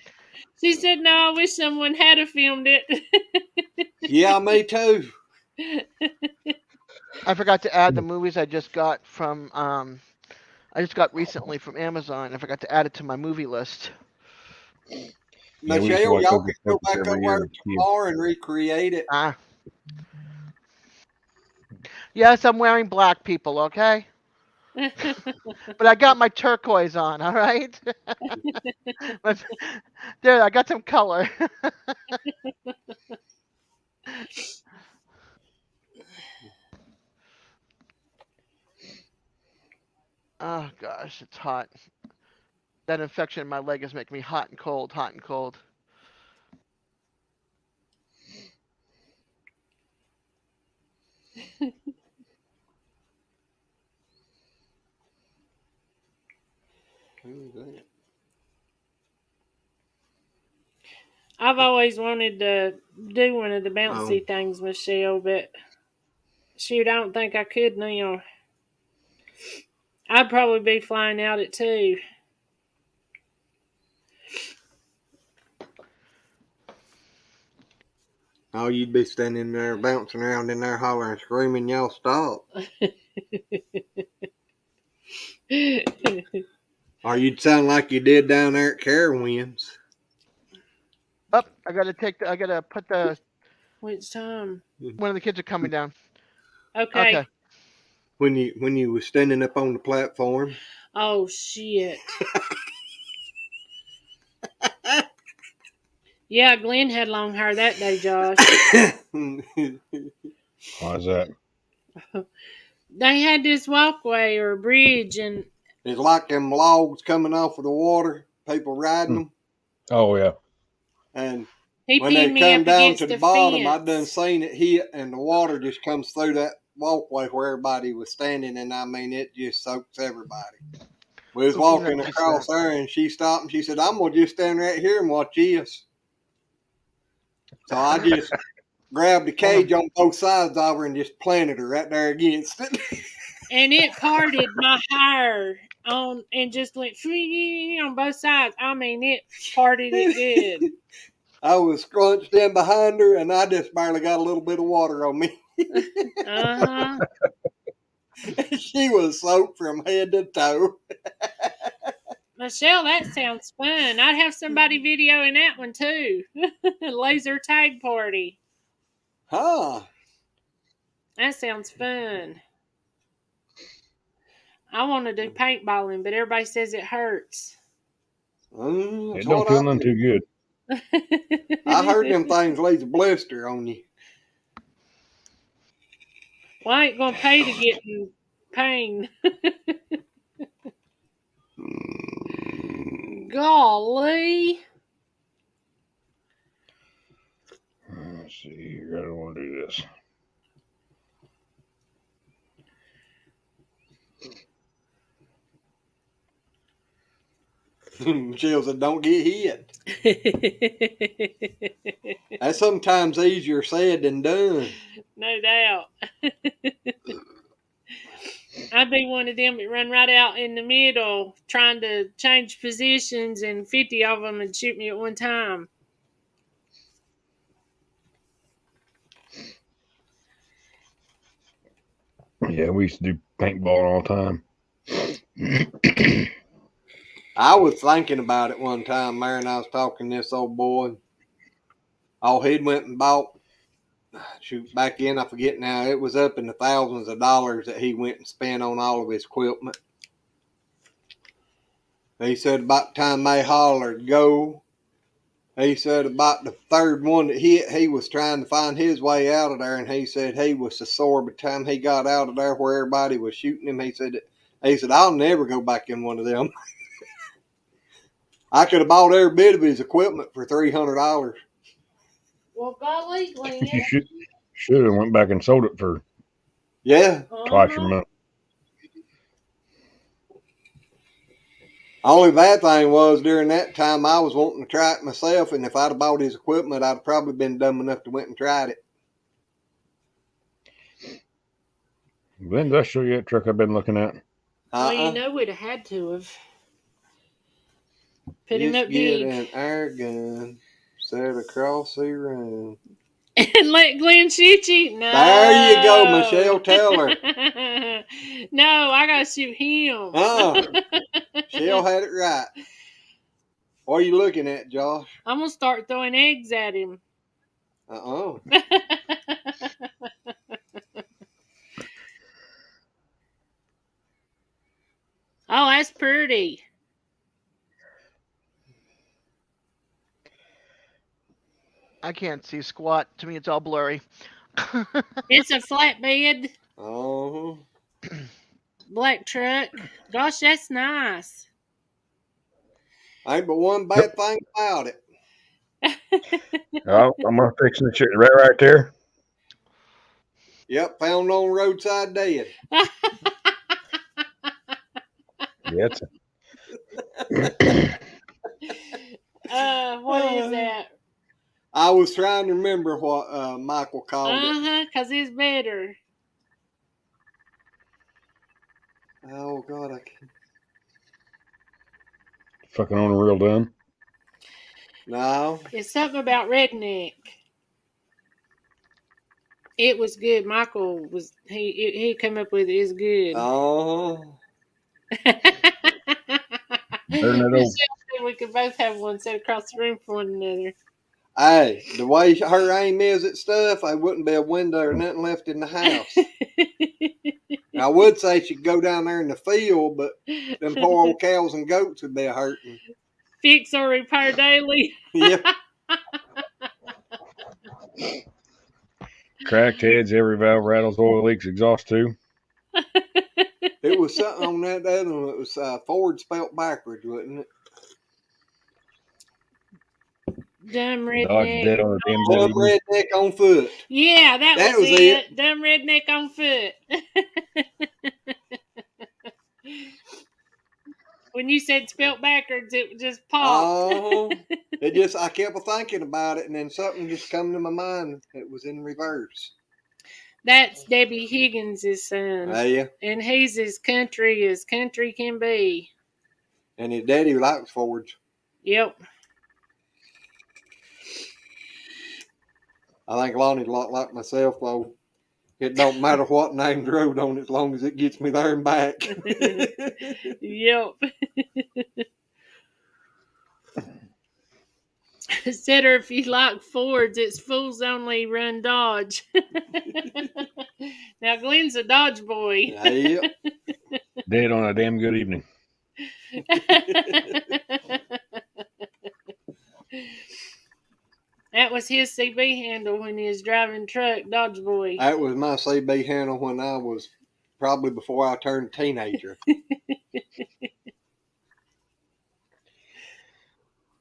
She said, no, I wish someone had have filmed it. Yeah, me too. I forgot to add the movies I just got from I just got recently from Amazon. I forgot to add it to my movie list. Yeah, we used to Michelle, watch y'all Hocus can go Pocus back every over year there as kids. tomorrow and recreate it. Ah. Yes, I'm wearing black, people, okay? But I got my turquoise on, all right? There, I got some color. Oh gosh, it's hot. That infection in my leg is making me hot and cold, hot and cold. I've always wanted to do one of the bouncy Oh. things, Michelle, but shoot, I don't think I could now. I'd probably be flying out at 2. Oh, you'd be standing there bouncing around in there hollering, screaming, y'all stop. Or you'd sound like you did down there at Carowinds. Up, I gotta put the. Which time? One of the kids are coming down. Okay. Okay. When you was standing up on the platform. Oh, shit. Yeah, Glenn had long hair that day, Josh. Why's that? They had this walkway or bridge, and It's like them logs coming off of the water, people riding them. Oh yeah. And he when they pinned me come up down against to the the bottom, I fence. done seen it hit, and the water just comes through that walkway where everybody was standing, and I mean, it just soaks everybody. We was Oops, isn't that walking too across sad? there, and she stopped, and she said, I'm going to just stand right here and watch this. So I just grabbed the cage on both sides of her and just planted her right there against it. And it parted my hair on and just went on both sides. I mean, it parted it good. I was scrunched in behind her, and I just barely got a little bit of water on me. Uh-huh. She was soaked from head to toe. Michelle, that sounds fun. I'd have somebody videoing that one too. Laser tag party. Huh. That sounds fun. I want to do paintballing, but everybody says it hurts. That's It don't what feel I none do. too good. I heard them things leaves a blister on you. Well, I ain't going to pay to get in pain. Golly. Let's see here. I don't want to do this. Michelle said, don't get hit. That's sometimes easier said than done. No doubt. I'd be one of them that run right out in the middle trying to change positions, and 50 of them would shoot me at one time. Yeah, we used to do paintball all the time. I was thinking about it one time, Mary, and I was talking to this old boy. Oh, he'd went and bought, shoot, back in, I forget now, it was up in the thousands of dollars that he went and spent on all of his equipment. He said about the time they hollered go, he said about the third one that hit, he was trying to find his way out of there, and he said he was so sore by the time he got out of there where everybody was shooting him. He said, I'll never go back in one of them. I could have bought every bit of his equipment for $300. Well, golly, Glenn. You should have went back and sold it for twice your money. Only bad thing was during that time I was wanting to try it myself, and if I'd have bought his equipment, I'd probably been dumb enough to went and tried it. Glenn, did I show you that truck I've been looking at? Well, you know we'd have had to have. Put him Just up get deep. an air gun, set across the room. And let Glenn shoot you? No. There you go, Michelle. Tell her. No, I got to shoot him. Oh, Michelle had it right. What are you looking at, Josh? I'm going to start throwing eggs at him. Uh-uh. Oh, that's pretty. I can't see squat. To me, it's all blurry. It's a flatbed. Uh-huh. Black truck. Gosh, that's nice. Ain't but one bad thing about it. Oh, I'm gonna fix the shit right there. Yep, found on roadside dead. Yeah, What is that? I was trying to remember what Michael called it. Because it's better. Oh, God, I can't. Fucking on a real done. No. It's something about redneck. It was good. Michael was he came up with it. It's good. Oh. We could both have one set across the room from one another. Hey, the way her aim is at stuff, there wouldn't be a window or nothing left in the house. I would say she'd go down there in the field, but them poor old cows and goats would be hurting. Fix or repair daily. Yep. Cracked heads, every valve rattles, oil leaks, exhaust too. It was something on that other one. It was Ford spelt backwards, wasn't it? Dumb Dodge redneck. dead on a damn Dumb good redneck on foot. Yeah, that was it. Dumb redneck on foot. When you said spelt backwards, it just popped. Oh, I kept thinking about it, and then something just come to my mind. It was in reverse. That's Debbie Higgins' son. Yeah. And he's as country can be. And his daddy likes Fords. Yep. I think Lonnie's a lot like myself, though. It don't matter what named road on it as long as it gets me there and back. Yep. Said her if you like Fords, it's fools only run Dodge. Now Glenn's a Dodge boy. Yep. Dead on a damn good evening. That was his CB handle when he was driving truck, Dodge boy. That was my CB handle when I was probably before I turned a teenager.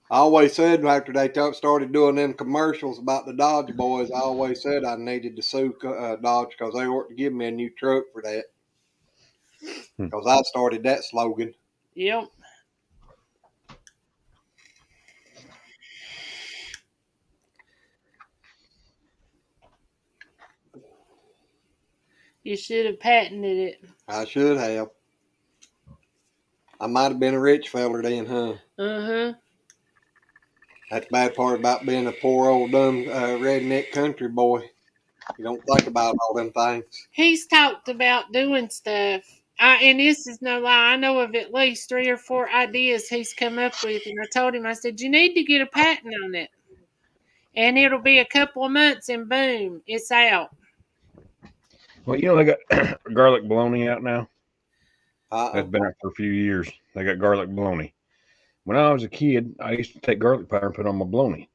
I always said after they started doing them commercials about the Dodge boys, I always said I needed to sue Dodge because they ought to give me a new truck for that. Because I started that slogan. Yep. You should have patented it. I should have. I might have been a rich feller then, huh? Uh-huh. That's the bad part about being a poor old dumb redneck country boy. You don't think about all them things. He's talked about doing stuff. And this is no lie. I know of at least 3 or 4 ideas he's come up with. And I told him, I said, you need to get a patent on it. And it'll be a couple of months and boom, it's out. Well, you know, they got garlic bologna out now. Uh-oh. That's been out for a few years. They got garlic bologna. When I was a kid, I used to take garlic powder and put on my bologna.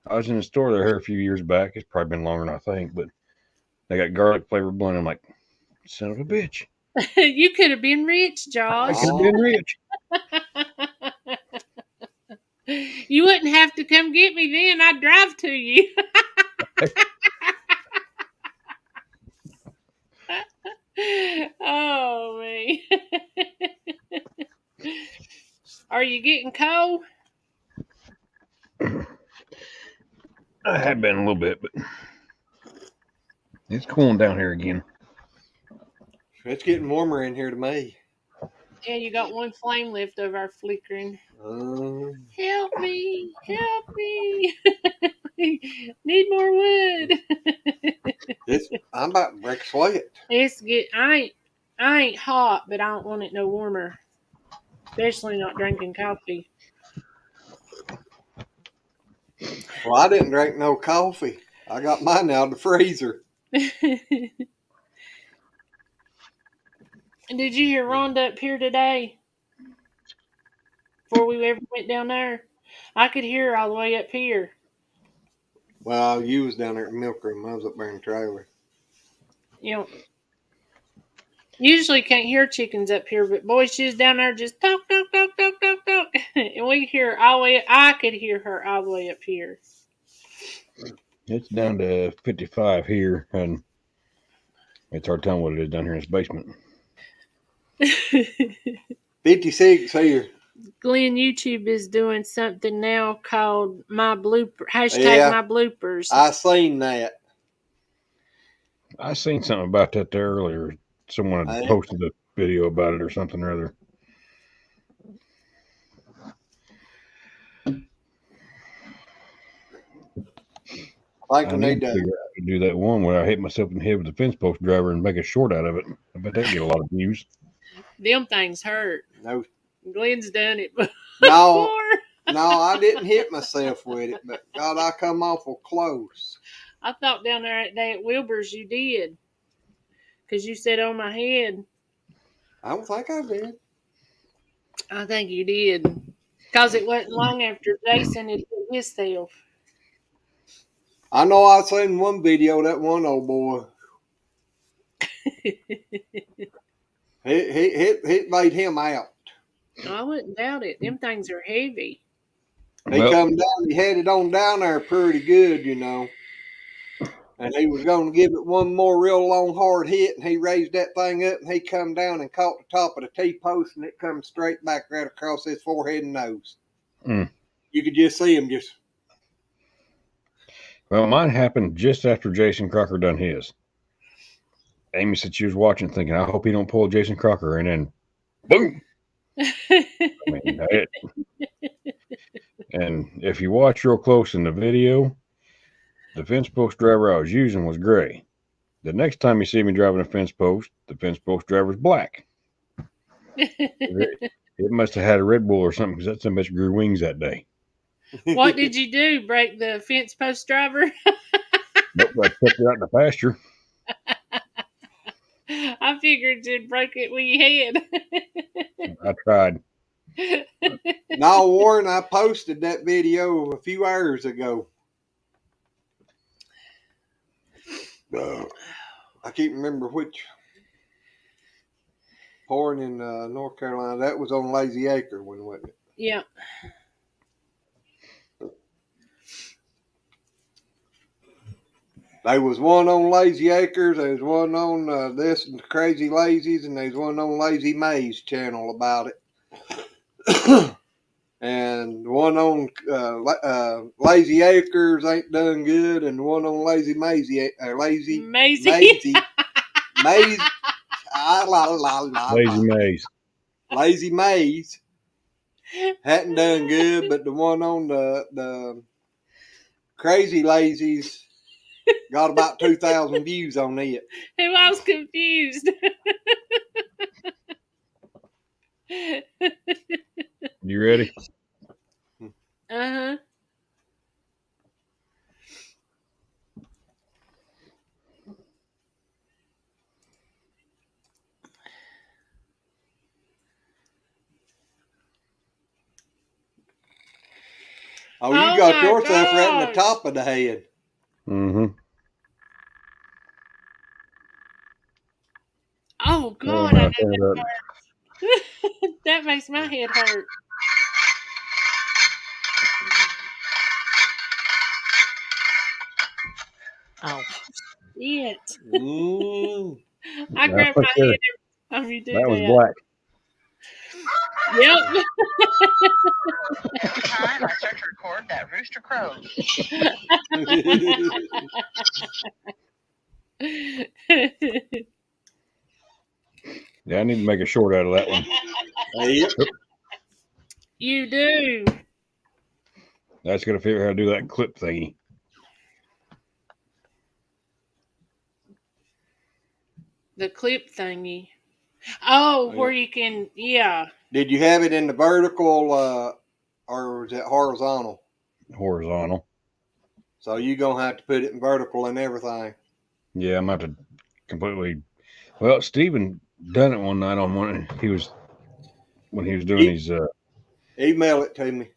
I was in the store there a few years back. It's probably been longer than I think, but they got garlic flavored bologna. I'm like, son of a bitch. You could have been rich, Josh. I could have been rich. You wouldn't have to come get me then. I'd drive to you. Oh, man. Are you getting cold? I have been a little bit, but it's cooling down here again. It's getting warmer in here to me. Yeah, you got one flame left of our flickering. Help me. Help me. Need more wood. I'm about to break a sweat. It's good. I ain't hot, but I don't want it no warmer. Especially not drinking coffee. Well, I didn't drink no coffee. I got mine out of the freezer. Did you hear Rhonda up here today? Before we ever went down there? I could hear her all the way up here. Well, you was down there at the milk room. I was up there in the trailer. You know, usually can't hear chickens up here, but boy, she was down there just talk. And we hear her all the way, I could hear her all the way up here. It's down to 55 here, and it's hard to tell what it is down here in this basement. 56 here. Glenn, YouTube is doing something now called my blooper Yeah. my bloopers. I seen that. I seen something about that there earlier. Someone had posted a video about it or something or other. I need to figure out how to do that one where I hit myself in the head with the fence post driver and make a short out of it. I bet that get a lot of views. Them things hurt. No. Glenn's done it before. No, I didn't hit myself with it, but God, I come awful close. I thought down there that day at Wilbur's you did. Because you said on my head. I don't think I did. I think you did. Because it wasn't long after Jason had hit himself. I know I seen one video, that one old boy. It made him out. I wouldn't doubt it. Them things are heavy. He come down, he had it on down there pretty good, you know. And he was going to give it one more real long hard hit, and he raised that thing up, and he come down and caught the top of the T-post, and it come straight back right across his forehead and nose. Mm. You could just see him just... Well, mine happened just after Jason Crocker done his. Amy said she was watching thinking, I hope he don't pull Jason Crocker, and then boom! I mean, and if you watch real close in the video, the fence post driver I was using was gray. The next time you see me driving a fence post, the fence post driver's black. It must have had a Red Bull or something because that son bitch grew wings that day. What did you do? Break the fence post driver? Nope, I took it out in the pasture. I figured you'd break it with your head. I tried. No, Warren, I posted that video a few hours ago. I can't remember which pouring in North Carolina. That was on Lazy Acre, wasn't it? Yeah. There was one on Lazy Acres, there was one on this and Crazy Lazies, and there's one on Lazy May's channel about it. And one on Lazy Acres ain't done good, and one on Lazy Maisie, Lazy Maisie. Maze, Lazy Maze. Lazy Maze hadn't done good, but the one on the Crazy Lazies got about 2,000 views on it. And I was confused. You ready? Uh-huh. Oh, you got my yourself right in the gosh. top of the head. Mm-hmm. Oh, God. Oh, I know that hurts. That makes my head hurt. Ow. Shit. I That's grab what my they're- head every time you do That was that. black. Yep. Every time I start to record, that rooster crows. Yeah, I need to make a short out of that one. Yep. You do. That's gonna figure out how to do that clip thingy. The clip thingy. Oh, where you can, yeah. Did you have it in the vertical or was it horizontal? Horizontal. So you're going to have to put it in vertical and everything. Yeah, I'm about to completely. Well, Steven done it one night on one. When he was doing his. Email it to me.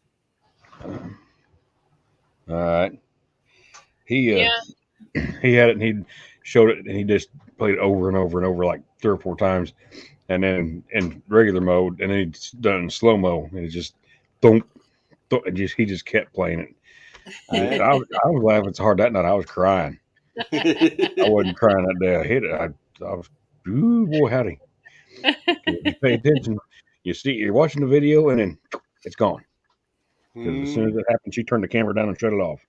All right. He Yeah. he had it and he showed it and he just played it over and over and over like 3 or 4 times, and then in regular mode, and then he's done it in slow mo, and it just don't. He just kept playing it. I was laughing so hard that night I was crying. I wasn't crying that day I hit it. I was, ooh boy, howdy. You pay attention. You see, you're watching the video, and then it's gone. Because as soon as it happened, she turned the camera down and shut it off.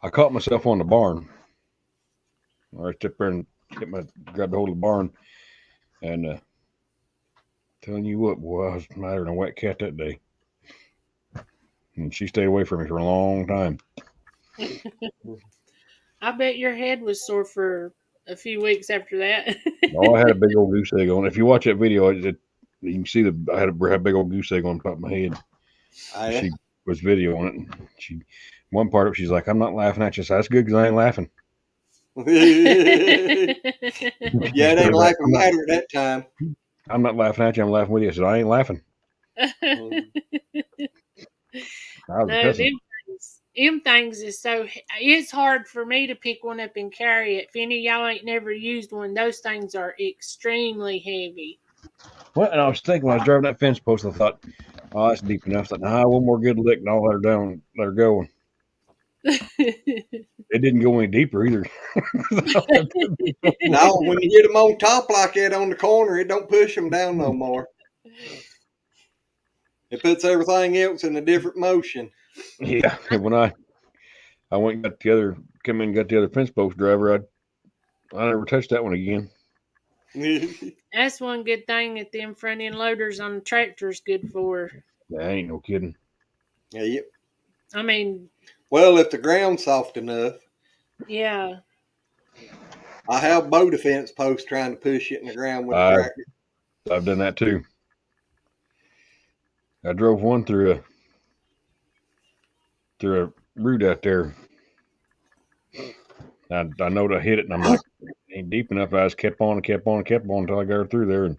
I caught myself on the barn. I stepped there and grabbed a hold of the barn, and telling you what, boy, I was madder than a wet cat that day. And she stayed away from me for a long time. I bet your head was sore for a few weeks after that. Oh, I had a big old goose egg on. If you watch that video, you can see I had a big old goose egg on top of my head. She was videoing it. And one part of it, she's like, "I'm not laughing at you." So that's good because I ain't laughing. Yeah, it ain't like a matter at that time. I'm not laughing at you. I'm laughing with you. So I ain't laughing. No, them things is so. It's hard for me to pick one up and carry it. If any of y'all ain't never used one, those things are extremely heavy. Well, and I was thinking when I was driving that fence post, I thought, "Oh, that's deep enough." I thought, "Nah, one more good lick and I'll let her down, let her go." It didn't go any deeper either. No, when you get them on top like that on the corner, it don't push them down no more. It puts everything else in a different motion. Yeah, when I went and got the other fence post driver, I never touched that one again. That's one good thing that them front end loaders on the tractor's good for. That ain't no kidding. Yeah. I mean, well, if the ground's soft enough. Yeah. I have bow defense posts trying to push it in the ground with the tractor. I've done that too. I drove one through a root out there. I know that I hit it, and I'm like, it ain't deep enough. I just kept on until I got her through there. And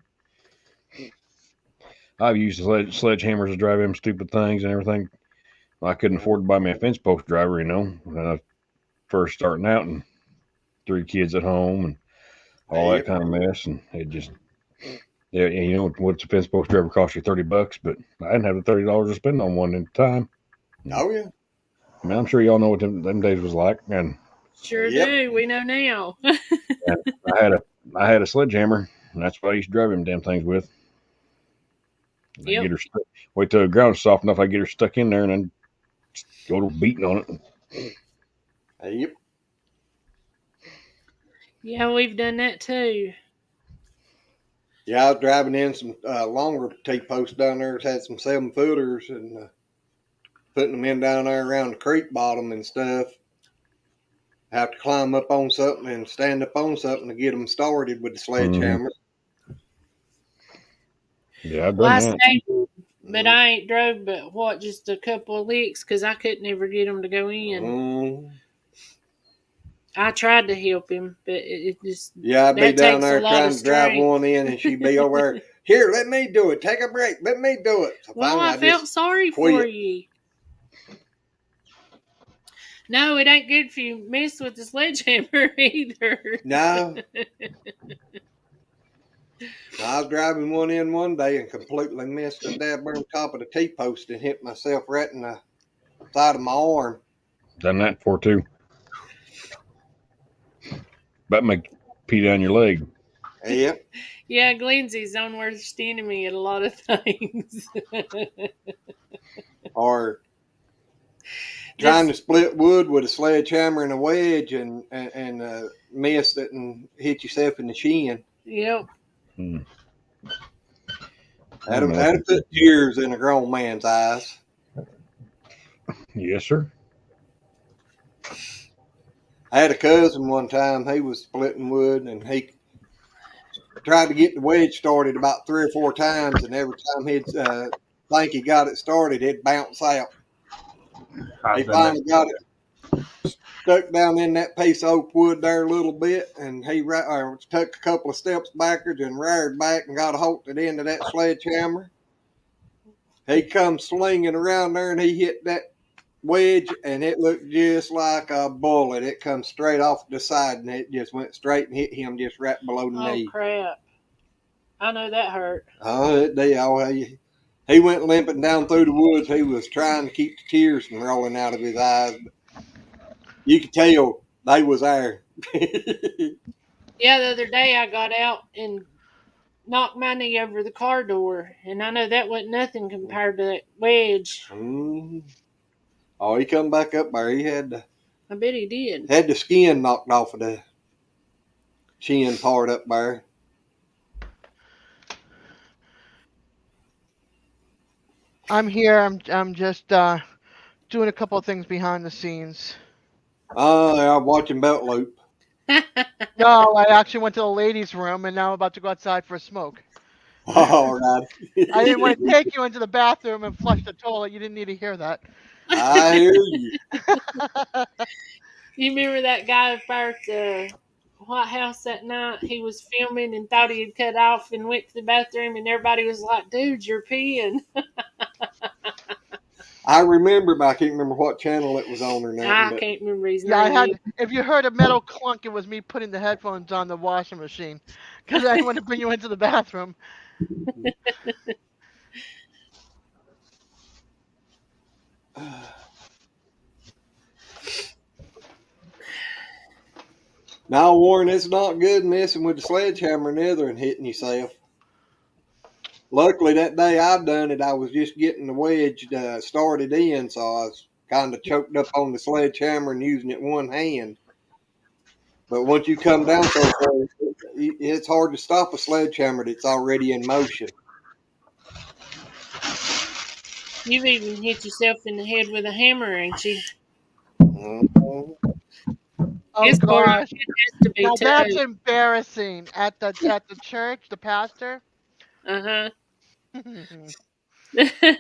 I've used sledgehammers to drive them stupid things and everything. I couldn't afford to buy me a fence post driver, when I was first starting out, and 3 kids at home and all that kind of mess. And it just, what's a fence post driver cost you $30, but I didn't have the $30 to spend on one at the time. Oh yeah. I mean, I'm sure y'all know what them days was like, and sure do. We know now. and I had a sledgehammer, and that's what I used to drive them damn things with. I get her stuck. Wait till the ground's soft enough, I get her stuck in there, and then go to beating on it. Yep. Yeah, we've done that too. Yeah, I was driving in some longer T-posts down there. Had some 7-footers and putting them in down there around the creek bottom and stuff. Have to climb up on something and stand up on something to get them started with the sledgehammer. Yeah, I've done that. But I ain't drove just a couple of licks because I couldn't ever get them to go in. I tried to help him, but it just... Yeah, I'd be down there trying to drive one in, and she'd be over there, "Here, let me do it. Take a break. Let me do it." So well, I felt sorry for you. No, it ain't good if you mess with the sledgehammer either. No. I was driving one in one day and completely missed the damn top of the T-post and hit myself right in the side of my arm. Done that before too. That make pee down your leg. Yep. Yeah, Glenzy's on worst enemy at a lot of things. Or trying to split wood with a sledgehammer and a wedge and missed it and hit yourself in the shin. Yep. That'll put tears in a grown man's eyes. Yes, sir. I had a cousin one time. He was splitting wood, and he tried to get the wedge started about 3 or 4 times, and every time he'd think he got it started, it'd bounce out. He finally got it stuck down in that piece of oak wood there a little bit, and he took a couple of steps backwards and reared back and got a hold at the end of that sledgehammer. He come slinging around there, and he hit that wedge, and it looked just like a bullet. It come straight off the side, and it just went straight and hit him just right below the knee. Oh, crap. I know that hurt. Oh, it did. He went limping down through the woods. He was trying to keep the tears from rolling out of his eyes. You could tell they was there. Yeah, the other day I got out and knocked my knee over the car door, and I know that wasn't nothing compared to that wedge. Oh, he come back up there. He had I bet he did. the skin knocked off of the chin part up there. I'm here. I'm just doing a couple of things behind the scenes. I'm watching Belt Loop. No, I actually went to the ladies' room, and now I'm about to go outside for a smoke. All right. I didn't want to take you into the bathroom and flush the toilet. You didn't need to hear that. I hear you. You remember that guy up there at the White House that night? He was filming and thought he had cut off and went to the bathroom, and everybody was like, "Dude, you're peeing." I remember, but I can't remember what channel it was on or nothing. I But can't remember his Yeah, I name. had. If you heard a metal clunk, it was me putting the headphones on the washing machine because I didn't want to bring you into the bathroom. now, Warren, it's not good messing with the sledgehammer neither and hitting yourself. Luckily, that day I done it, I was just getting the wedge started in, so I was kind of choked up on the sledgehammer and using it one hand. But once you come down so far, it's hard to stop a sledgehammer that's already in motion. You've even hit yourself in the head with a hammer, ain't you? Mhm. Oh His part gosh, it has to be now too. that's embarrassing. At the church, the pastor.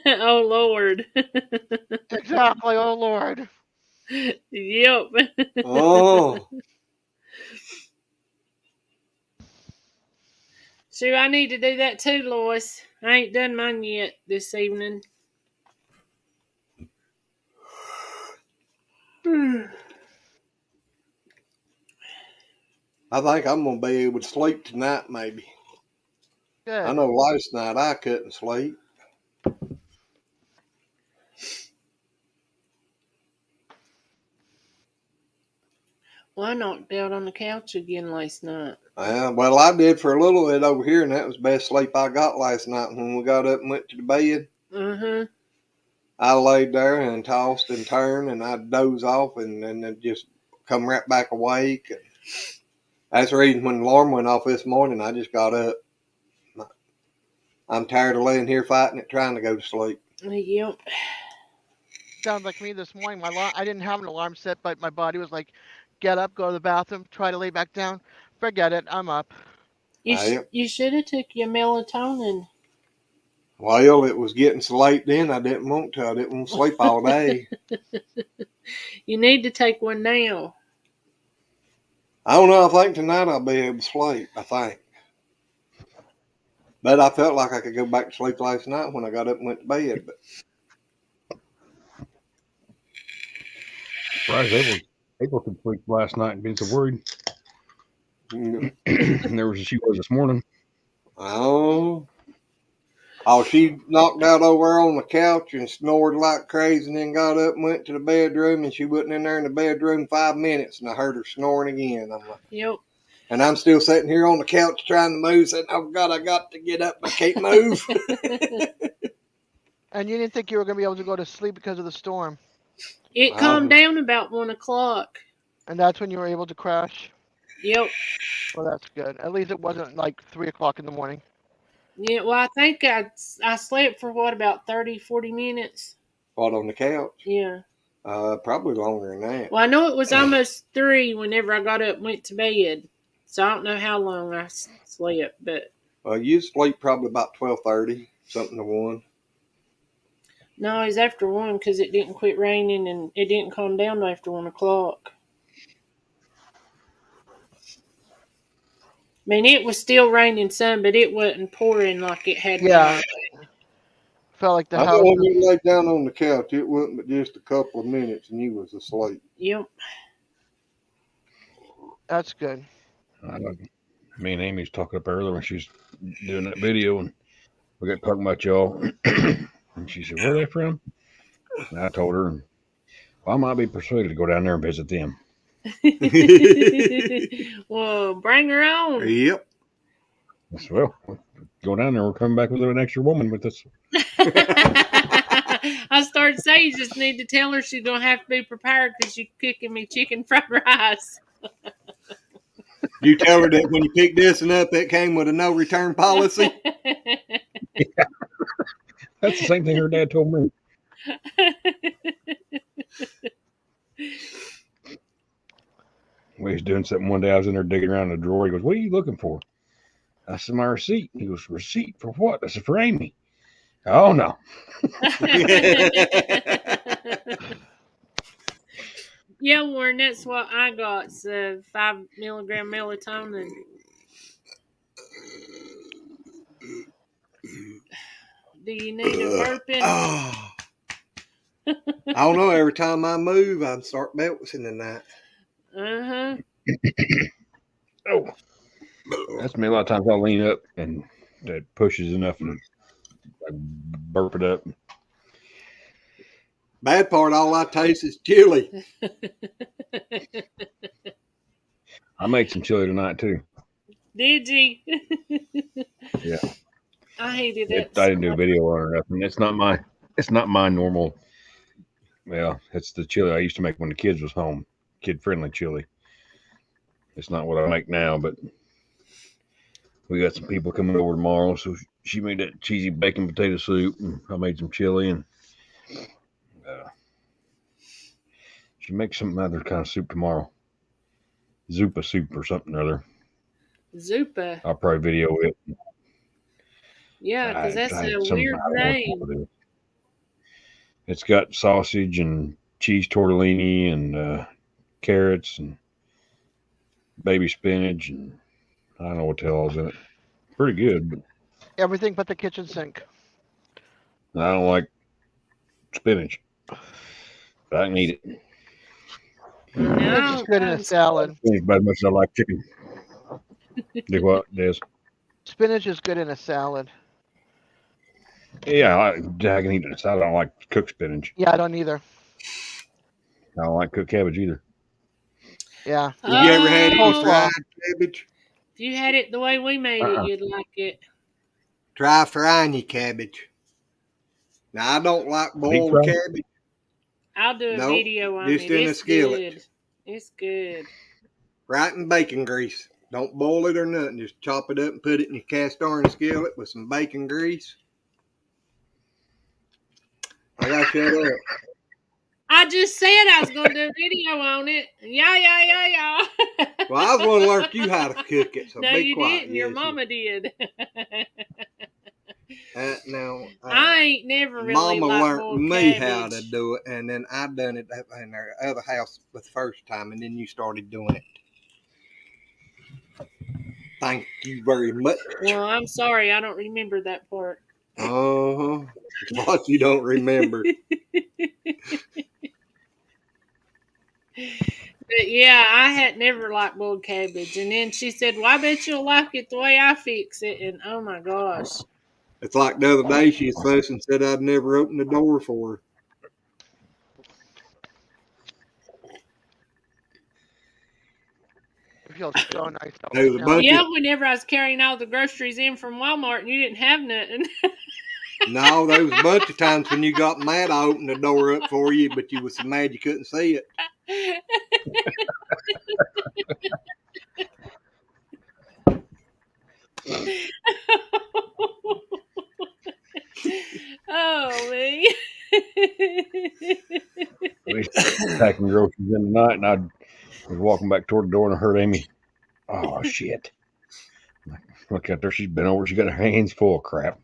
Oh Lord. Exactly. Oh Lord. Yep. Oh, Sure, I need to do that too, Lois. I ain't done mine yet this evening. I think I'm gonna be able to sleep tonight. Maybe. I Good. know last night I couldn't sleep. Well, I knocked out on the couch again last night. Well, I did for a little bit over here, and that was the best sleep I got last night. When we got up and went to the bed, I laid there and tossed and turned, and I'd doze off, and then just come right back awake. That's the reason when the alarm went off this morning, I just got up. I'm tired of laying here fighting it, trying to go to sleep. Yep. Sounds like me this morning. I didn't have an alarm set, but my body was like, "Get up, go to the bathroom, try to lay back down. Forget it. I'm up." You should have took your melatonin. Well, it was getting so late then, I didn't want to. I didn't want to sleep all day. You need to take one now. I don't know. I think tonight I'll be able to sleep. I think. But I felt like I could go back to sleep last night when I got up and went to bed. But Surprised April could sleep last night and been so worried. She was this morning. oh, she knocked out over there on the couch and snored like crazy, and then got up and went to the bedroom, and she wasn't in there in the bedroom 5 minutes, and I heard her snoring again. I'm like, Yep. and I'm still sitting here on the couch trying to move, saying, "Oh God, I got to get up. I can't move." And you didn't think you were going to be able to go to sleep because of the storm. It calmed down about 1:00. And that's when you were able to crash. Yep. Well, that's good. At least it wasn't like 3:00 in the morning. Yeah, well, I think I slept for about 30, 40 minutes. What, on the couch? Yeah. Probably longer than that. Well, I know it was almost 3 whenever I got up and went to bed. So I don't know how long I slept, but. You sleep probably about 12:30, something to 1. No, it was after 1 because it didn't quit raining and it didn't calm down after 1:00. I mean, it was still raining some, but it wasn't pouring like it had Yeah. been. Felt like the I know house. when you laid down on the couch, it wasn't but just a couple of minutes and you was asleep. Yep. That's good. Me and Amy's talking up earlier when she was doing that video, and we got talking about y'all. And she said, "Where are they from?" And I told her, well, I might be persuaded to go down there and visit them. Well, bring her on. Yep. I said, well, go down there. We're coming back with an extra woman with us. I started saying you just need to tell her she's gonna have to be prepared because she's cooking me chicken fried rice. You tell her that when you pick this one up, it came with a no return policy. That's the same thing her dad told me. We was doing something one day. I was in there digging around in the drawer. He goes, "What are you looking for?" I said, "My receipt." He goes, "Receipt for what?" I said, "For Amy." Oh no. Yeah, Warren, that's what I got. It's 5 milligram melatonin. Do you need a burping? Oh. I don't know. Every time I move, I start belching in that. Uh-huh. Oh. That's me. A lot of times I'll lean up and that pushes enough and I burp it up. Bad part, all I taste is chili. I made some chili tonight too. Did you? Yeah. I hated it. I didn't do a video on it or nothing. It's not my normal. Well, it's the chili I used to make when the kids was home. Kid friendly chili. It's not what I make now, but we got some people coming over tomorrow, so she made that cheesy bacon potato soup, and I made some chili, and she makes some other kind of soup tomorrow. Zupa soup or something or other. Zupa. I'll probably video it. Yeah, because that's a weird name. It's got sausage and cheese tortellini and carrots and baby spinach and I don't know what the hell's in it. Pretty good, but Everything but the kitchen sink. I don't like spinach. But I can eat it. Spinach is good in a salad. Spinach about as much as I like chicken. Do what, Des? Spinach is good in a salad. Yeah, I can eat it in a salad. I don't like cooked spinach. Yeah, I don't either. I don't like cooked cabbage either. Yeah. Have you ever had any fried cabbage? If you had it the way we made it, you'd like it. Try frying your cabbage. Now, I don't like boiled cabbage. I'll do a video on just it. in a skillet. Good. It's good. Right in bacon grease. Don't boil it or nothing. Just chop it up and put it in your cast iron skillet with some bacon grease. I got shut up. I just said I was going to do a video on it. Yeah. Well, I was going to learn you how to cook it, so no, be you quiet. didn't. Your mama did. I ain't never really Mama learned me cabbage. how to do it, and then I done it in our other house the first time, and then you started doing it. Thank you very much. Well, I'm sorry. I don't remember that part. Uh-huh. What you don't remember. But yeah, I had never liked boiled cabbage. And then she said, well, I bet you'll like it the way I fix it. And oh my gosh. It's like the other day she was fussing and said I'd never open the door for her. It feels so nice. Whenever I was carrying all the groceries in from Walmart and you didn't have nothing. No, there was a bunch of times when you got mad I opened the door up for you, but you was so mad you couldn't see it. Oh, me. We was packing groceries in the night, and I was walking back toward the door, and I heard Amy. Oh shit! Look out there, she's been over. She got her hands full of crap.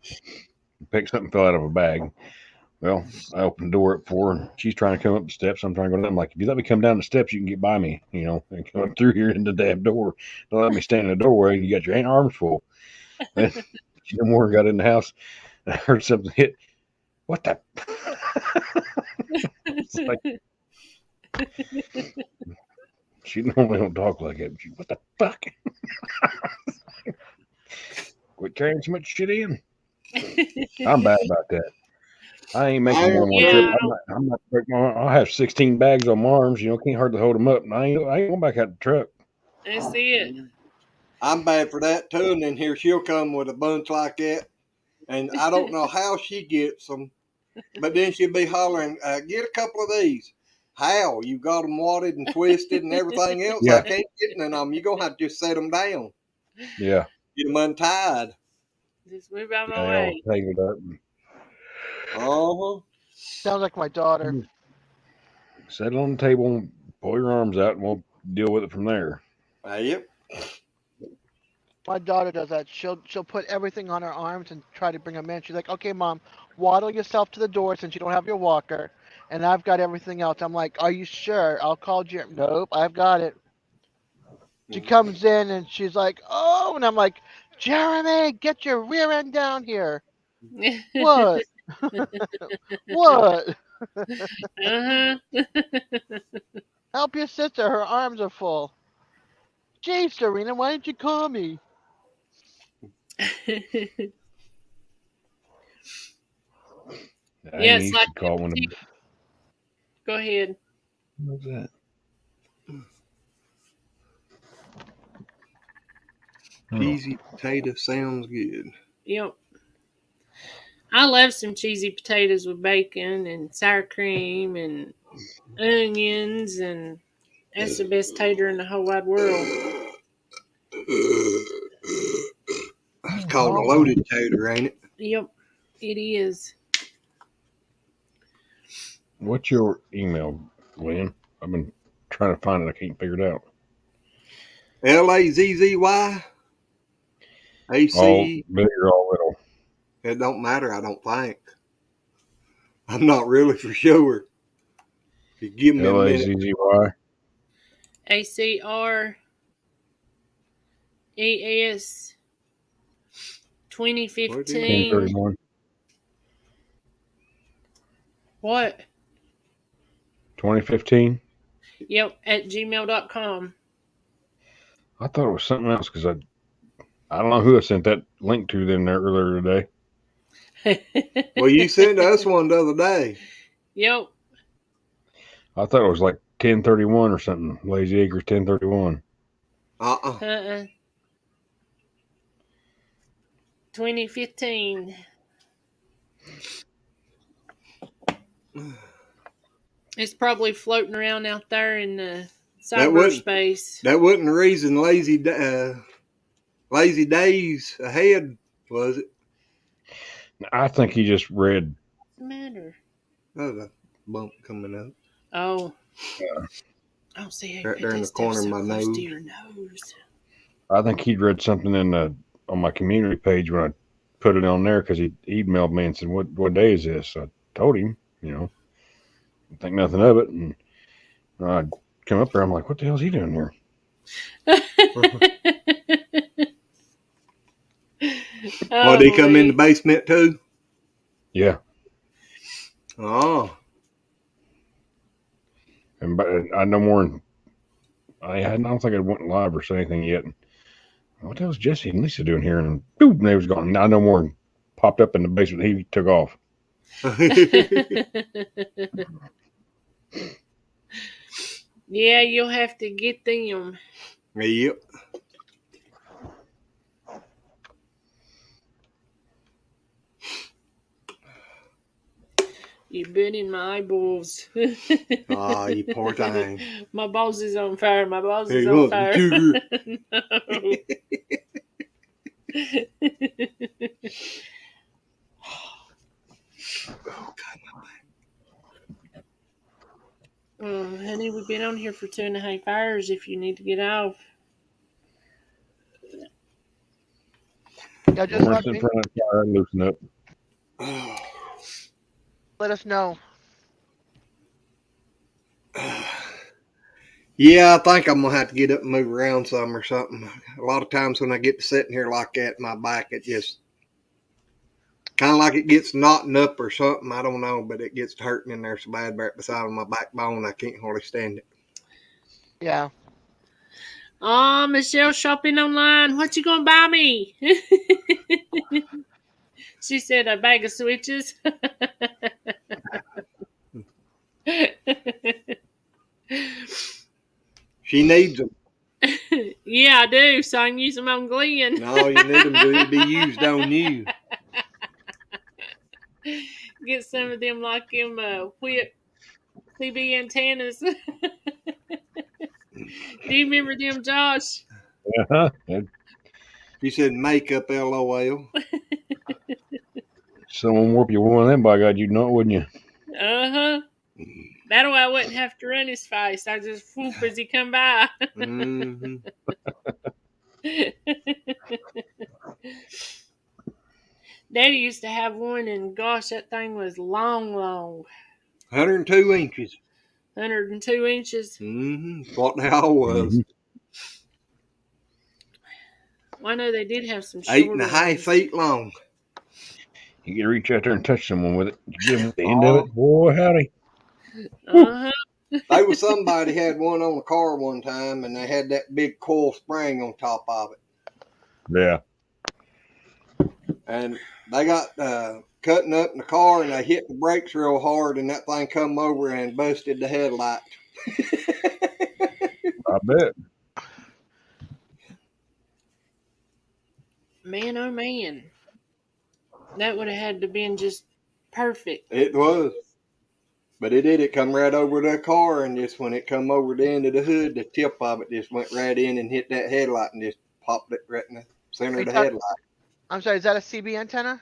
Picked something, fell out of a bag. Well, I opened the door up for her, and she's trying to come up the steps. I'm trying to go down. I'm like, if you let me come down the steps, you can get by me, and come through here in the damn door. Don't let me stand in the doorway. You got your arms full. And she no more got in the house. And I heard something hit. What the? It's like, she normally don't talk like that. But what the fuck? Quit carrying so much shit in. I'm bad about that. I ain't making more than one trip. I'm not. I have 16 bags on my arms. Can't hardly hold them up. And I ain't going back out the truck. That's it. I'm bad for that too. And then here she'll come with a bunch like that, and I don't know how she gets them, but then she'll be hollering, "Get a couple of these." How? You got them wadded and twisted and everything else. I Yeah. can't get none of them. You're gonna have to just set them down, Yeah. get them untied. Just move out of Yeah, my they all way. tangled up. Sounds like my daughter. Set it on the table and pull your arms out, and we'll deal with it from there. Yep. My daughter does that. She'll put everything on her arms and try to bring them in. She's like, "Okay, mom, waddle yourself to the door since you don't have your walker, and I've got everything else." I'm like, "Are you sure?" I'll call Jeremy. Nope, I've got it. She comes in and she's like, "Oh," and I'm like, "Jeremy, get your rear end down here." What? What? Uh-huh. Help your sister. Her arms are full. Gee, Serena, why didn't you call me? I Yeah, ain't it's used like to call when. go ahead. What's that? Cheesy potato sounds good. Yep. I love some cheesy potatoes with bacon and sour cream and onions, and that's the best tater in the whole wide world. It's called a Oh, loaded tater, ain't it? Yep, it is. What's your email, Lynn? I've been trying to find it. I can't figure it out. LAZZY All AC. big or all little? It don't matter. I don't think. I'm not really for sure. If you give me a minute. LAZZY. ACRES 2015. 1031. What? 2015. Yep, at gmail.com. I thought it was something else because I don't know who I sent that link to them there earlier today. Well, you sent us one the other day. Yep. I thought it was like 1031 or something. Lazy Acres 1031. Uh-uh. 2015. It's probably floating around out there in the cyberspace. That wasn't the reason Lazy Days ahead, was it? I think he just read. What's the matter? There's a bump coming up. Oh. I don't see how you Right put there in that the stuff corner of so my close nose. to your nose. I think he'd read something on my community page when I put it on there because he emailed me and said, "What day is this?" So I told him, didn't think nothing of it, and I come up there. I'm like, "What the hell is he doing here?" Oh, did he come in the basement too? Yeah. Oh. And I know more. I don't think I went live or said anything yet. What the hell's Jesse and Lisa doing here? And boom, they was gone. I know more. Popped up in the basement. He took off. Yeah, you'll have to get them. Yep. You been in my eyeballs. Ah, you poor thing. My balls is on fire. My balls Hey, is on look, fire. sugar. No. Honey, we've been on here for 2.5 hours if you need to get off. yeah, just let In me front of that fire, loosen up. let us know. Yeah, I think I'm gonna have to get up and move around some or something. A lot of times when I get to sitting here like that, my back, it just kind of like it gets knotting up or something. I don't know, but it gets hurting in there so bad right beside my backbone, I can't hardly stand it. Yeah. Oh, Michelle shopping online. What you gonna buy me? She said a bag of switches. She needs them. Yeah, I do. So I can use them on Glenn. No, you need them to be used on you. Get some of them like them whip CB antennas. Do you remember them, Josh? Uh-huh. You said makeup, LOL. Someone warp you one of them, by God, you'd know it, wouldn't you? Uh-huh. That way I wouldn't have to run his face. I just whoop as he come by. Mm-hmm. Daddy used to have one, and gosh, that thing was long. 102 inches. 102 inches. Mm-hmm. What the hell was. Mhm. Well, I know they did have some 8.5 shorter ones. feet long. You get to reach out there and touch someone with it. You get them at the end of Oh, it. Boy, howdy. Uh-huh. they was somebody had one on the car one time, and they had that big coil spring on top of it. Yeah. And they got cutting up in the car, and they hit the brakes real hard, and that thing come over and busted the headlight. I bet. Man, oh man. That would have had to been just perfect. It was. But it did. It come right over the car, and just when it come over the end of the hood, the tip of it just went right in and hit that headlight and just popped it right in the center of the headlight. I'm sorry, is that a CB antenna?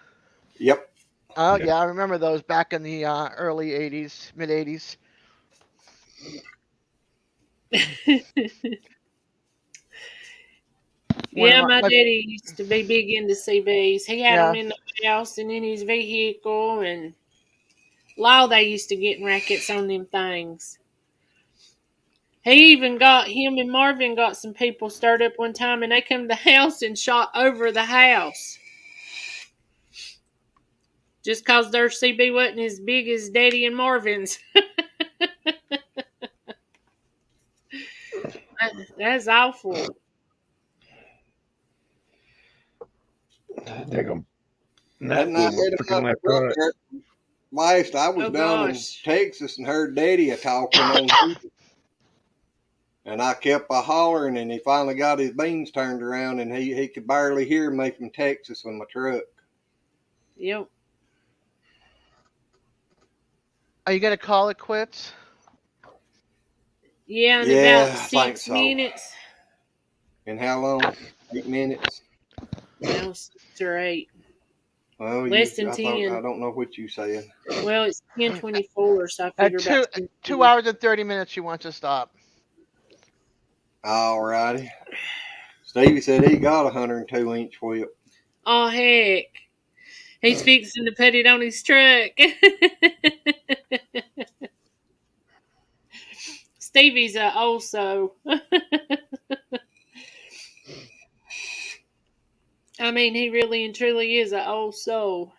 Yep. Oh, Yeah. yeah, I remember those back in the early 80s, mid 80s. Yeah, my daddy used to be big into CBs. He had them Yeah. in the house and in his vehicle, and law they used to get in rackets on them things. He even got him and Marvin got some people stirred up one time, and they come to the house and shot over the house just cause their CB wasn't as big as Daddy and Marvin's. That's awful. They're going That not night fool, hit him freaking up left front right. there. Last I was Oh down in gosh. Texas and heard Daddy a talking on TV. And I kept a hollering, and he finally got his beans turned around, and he could barely hear me from Texas with my truck. Yep. Are you going to call it quits? Yeah, in Yeah, about I think 6 so. minutes. And how long? 8 minutes? No, 6 or 8. Well, Less than I 10. don't know what you saying. Well, it's 10:24, so I At figure about 2 hours and 30 minutes, you want to stop. All righty. Stevie said he got a 102-inch whip. Oh heck. He's fixing to put it on his truck. Stevie's also. I mean, he really and truly is an old soul.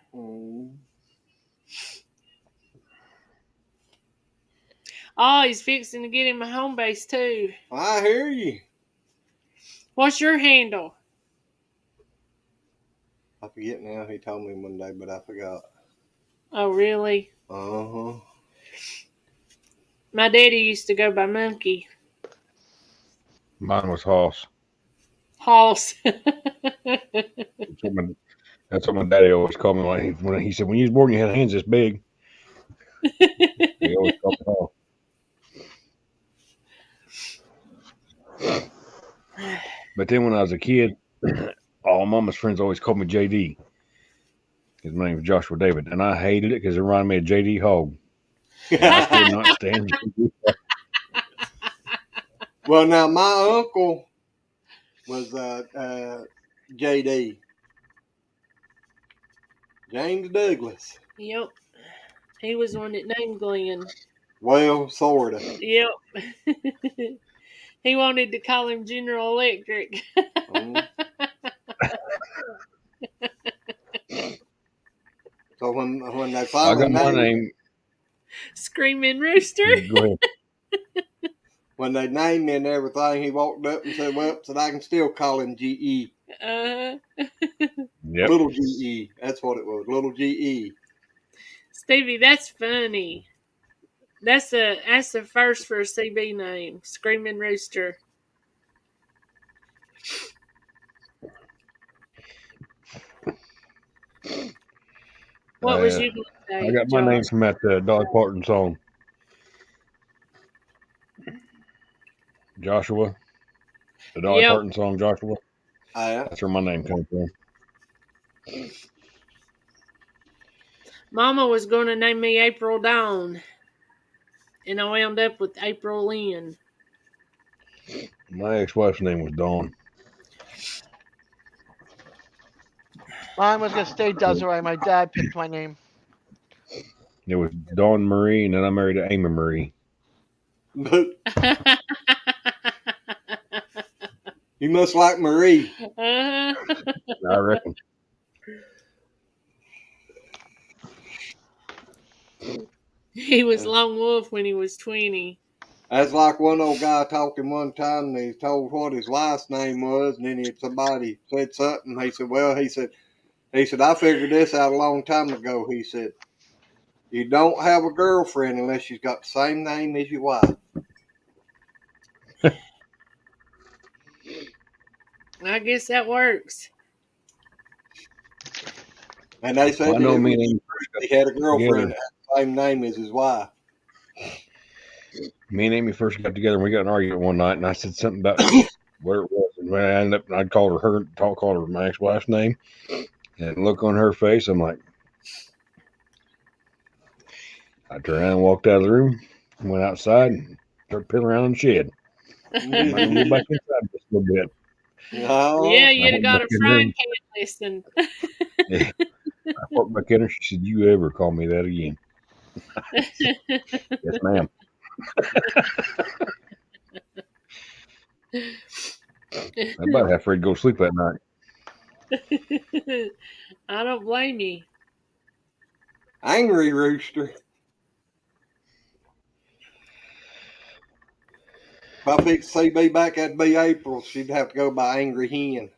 Oh, he's fixing to get him a home base too. I hear you. What's your handle? I forget now. He told me one day, but I forgot. Oh, really? Uh-huh. My daddy used to go by Monkey. Mine was Hoss. Hoss. That's what my daddy always called me. When he said, when you was born, you had hands this big. He always called me Hoss. But then when I was a kid, all Mama's friends always called me JD. His name was Joshua David, and I hated it because it reminded me of JD Hogg. I could not stand JD. Well, now my uncle was JD. James Douglas. Yep. He was one that named Glenn. Well, sort of. Yep. He wanted to call him General Electric. So when they I finally got my named name. Screaming Rooster. Go ahead. when they named me and everything, he walked up and said, "Well, so I can still call him GE." Yep. Little GE. That's what it was. Little GE. Stevie, that's funny. That's the first for a CB name. Screaming Rooster. What was you going to say? I got my name from that Dolly Parton song. Joshua. The Dolly Parton song, Joshua. That's where my name comes from. Mama was going to name me April Dawn, and I wound up with April Lynn. My ex-wife's name was Dawn. Mine was going to stay Desiree. My dad picked my name. It was Dawn Marie, and then I married Amy Marie. You must like Marie. I reckon. He was Lone Wolf when he was 20. That's like one old guy talking one time, and he told what his last name was, and then somebody said something. He said, "Well," he said, "I figured this out a long time ago." He said, "You don't have a girlfriend unless she's got the same name as your wife." I guess that works. And they said I know me and Amy he had a girlfriend that had the same name as his wife. Me and Amy first got together, and we got in an argument one night, and I said something about where it was, and when I ended up, I'd called her my ex-wife's name, and look on her face, I'm like, I turned around and walked out of the room, went outside, and started piddling around in the shed. I'm not going to go back inside just a little bit. No. Yeah, you'd have got a frying pan listen. Yeah. I walked back in her. She said, "You ever call me that again?" Yes, ma'am. I'm about half afraid to go to sleep that night. I don't blame you. Angry Rooster. If I picked CB back, that'd be April. She'd have to go by Angry Hen.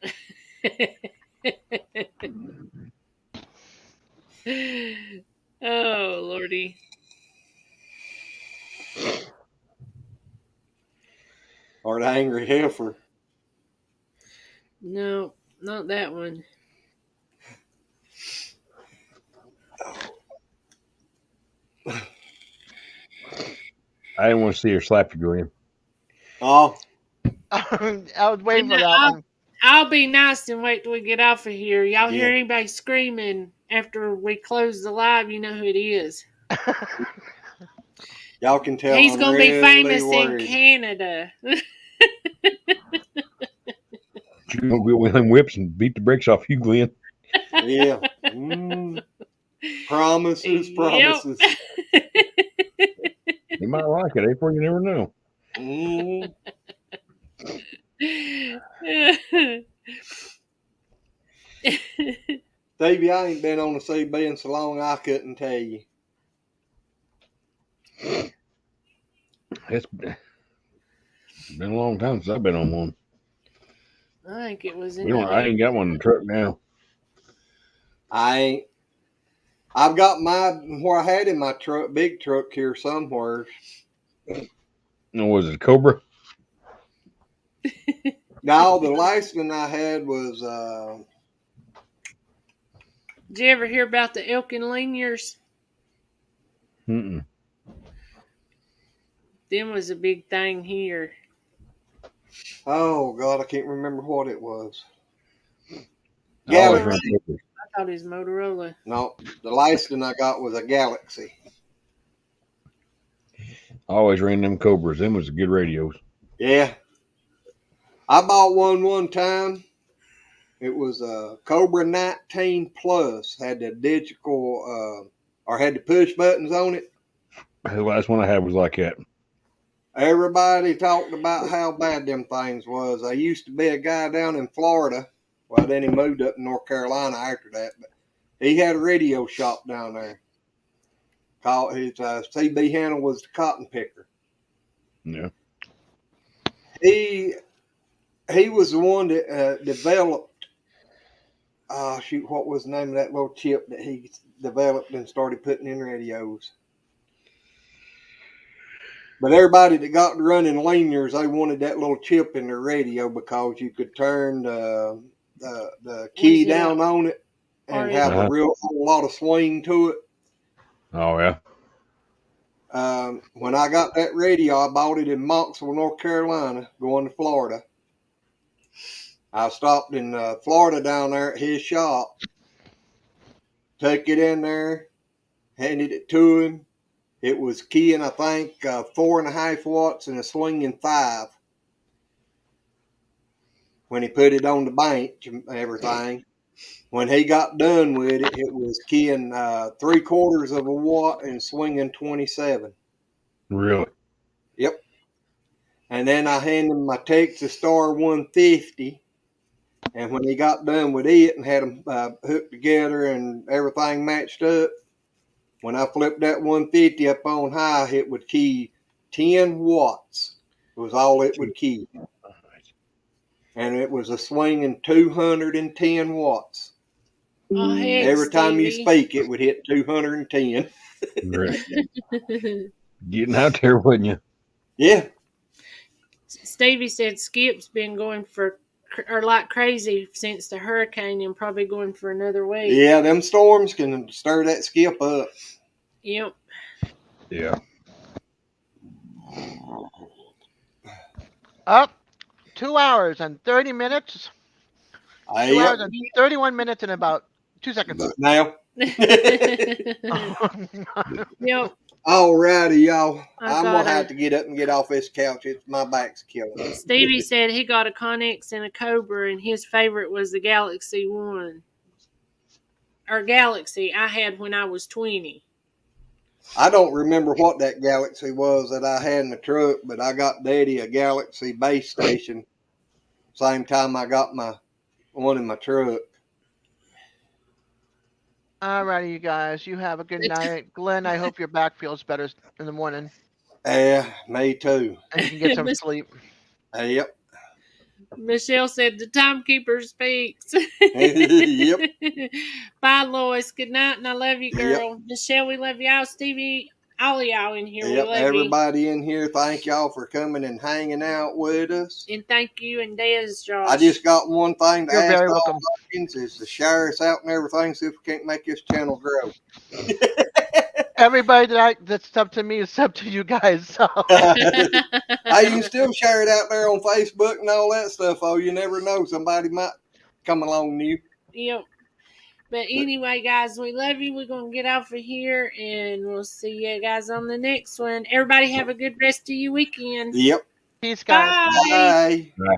Oh, Lordy. Or the Angry Heifer. No, not that one. I didn't want to see her slap you, Glenn. Oh. I was waiting for that one. I'll be nice and wait till we get off of here. Y'all hear anybody screaming after we close the live, you know who it is. Y'all can tell he's going to be famous worried. in Canada. She's going to go with them whips and beat the brakes off you, Glenn. Yeah. Promises. Yep. You might like it, April. You never know. Stevie, I ain't been on the CB in so long I couldn't tell you. It's been a long time since I've been on one. I think it was I ain't got one in the truck now. I've got where I had in my truck, big truck here somewhere. Was it Cobra? No, the last one I had was. Did you ever hear about the elk and lanyards? Mm-mm. Them was a big thing here. Oh God, I can't remember what it was. Galaxy. I thought it was Motorola. No, the last one I got was a Galaxy. I always ran them Cobras. Them was good radios. Yeah. I bought one time. It was a Cobra 19 Plus. Had the digital, or had the push buttons on it. The last one I had was like that. Everybody talked about how bad them things was. I used to be a guy down in Florida. Well, then he moved up to North Carolina after that. But he had a radio shop down there. His CB handle was the cotton picker. Yeah. He was the one that developed. What was the name of that little chip that he developed and started putting in radios? But everybody that got to running linears, they wanted that little chip in their radio because you could turn the key down on it and have a real whole lot of swing to it. Oh yeah. When I got that radio, I bought it in Monksville, North Carolina, going to Florida. I stopped in Florida down there at his shop, took it in there, handed it to him. It was keying, I think, 4.5 watts and a swinging 5. When he put it on the bench and everything, when he got done with it, it was keying 3/4 of a watt and swinging 27. Really? Yep. And then I handed him my Texas Star 150. And when he got done with it and had them hooked together and everything matched up, when I flipped that 150 up on high, it would key 10 watts. It was all it would key. And it was a swinging 210 watts. Oh, heck, Every time you Stevie. speak, it would hit 210. Really? Getting out there, wouldn't you? Yeah. Stevie said Skip's been going like crazy since the hurricane and probably going for another week. Yeah, them storms can stir that skip up. Yep. Yeah. Up 2 hours and 30 minutes. 2 hours and 31 minutes and about 2 seconds. Now. Yep. All righty, y'all. I I'm got going to have to get up and get off this couch. My back's killing me. Stevie said he got a Connex and a Cobra, and his favorite was the Galaxy 1. Or Galaxy I had when I was 20. I don't remember what that Galaxy was that I had in the truck, but I got Daddy a Galaxy base station. Same time I got my one in my truck. All righty, you guys. You have a good night. Glenn, I hope your back feels better in the morning. Yeah, me too. And you can get some sleep. Yep. Michelle said the timekeeper speaks. Yep. Bye, Lois. Good night, and I love you, girl. Yep. Michelle, we love y'all. Stevie, all of y'all in here, Yep. we love Everybody in here, thank y'all for coming and hanging out with us. you. And thank you and Des, Josh. I just got one thing to You're ask very all welcome. Hawkins is to share us out and everything, see if we can't make this channel grow. Everybody that's up to me is up to you guys. So. Hey, you can still share it out there on Facebook and all that stuff. Oh, you never know. Somebody might come along new. Yep. But anyway, guys, we love you. We're going to get off of here, and we'll see you guys on the next one. Everybody have a good rest of your weekend. Yep. Peace, guys. Bye. Bye.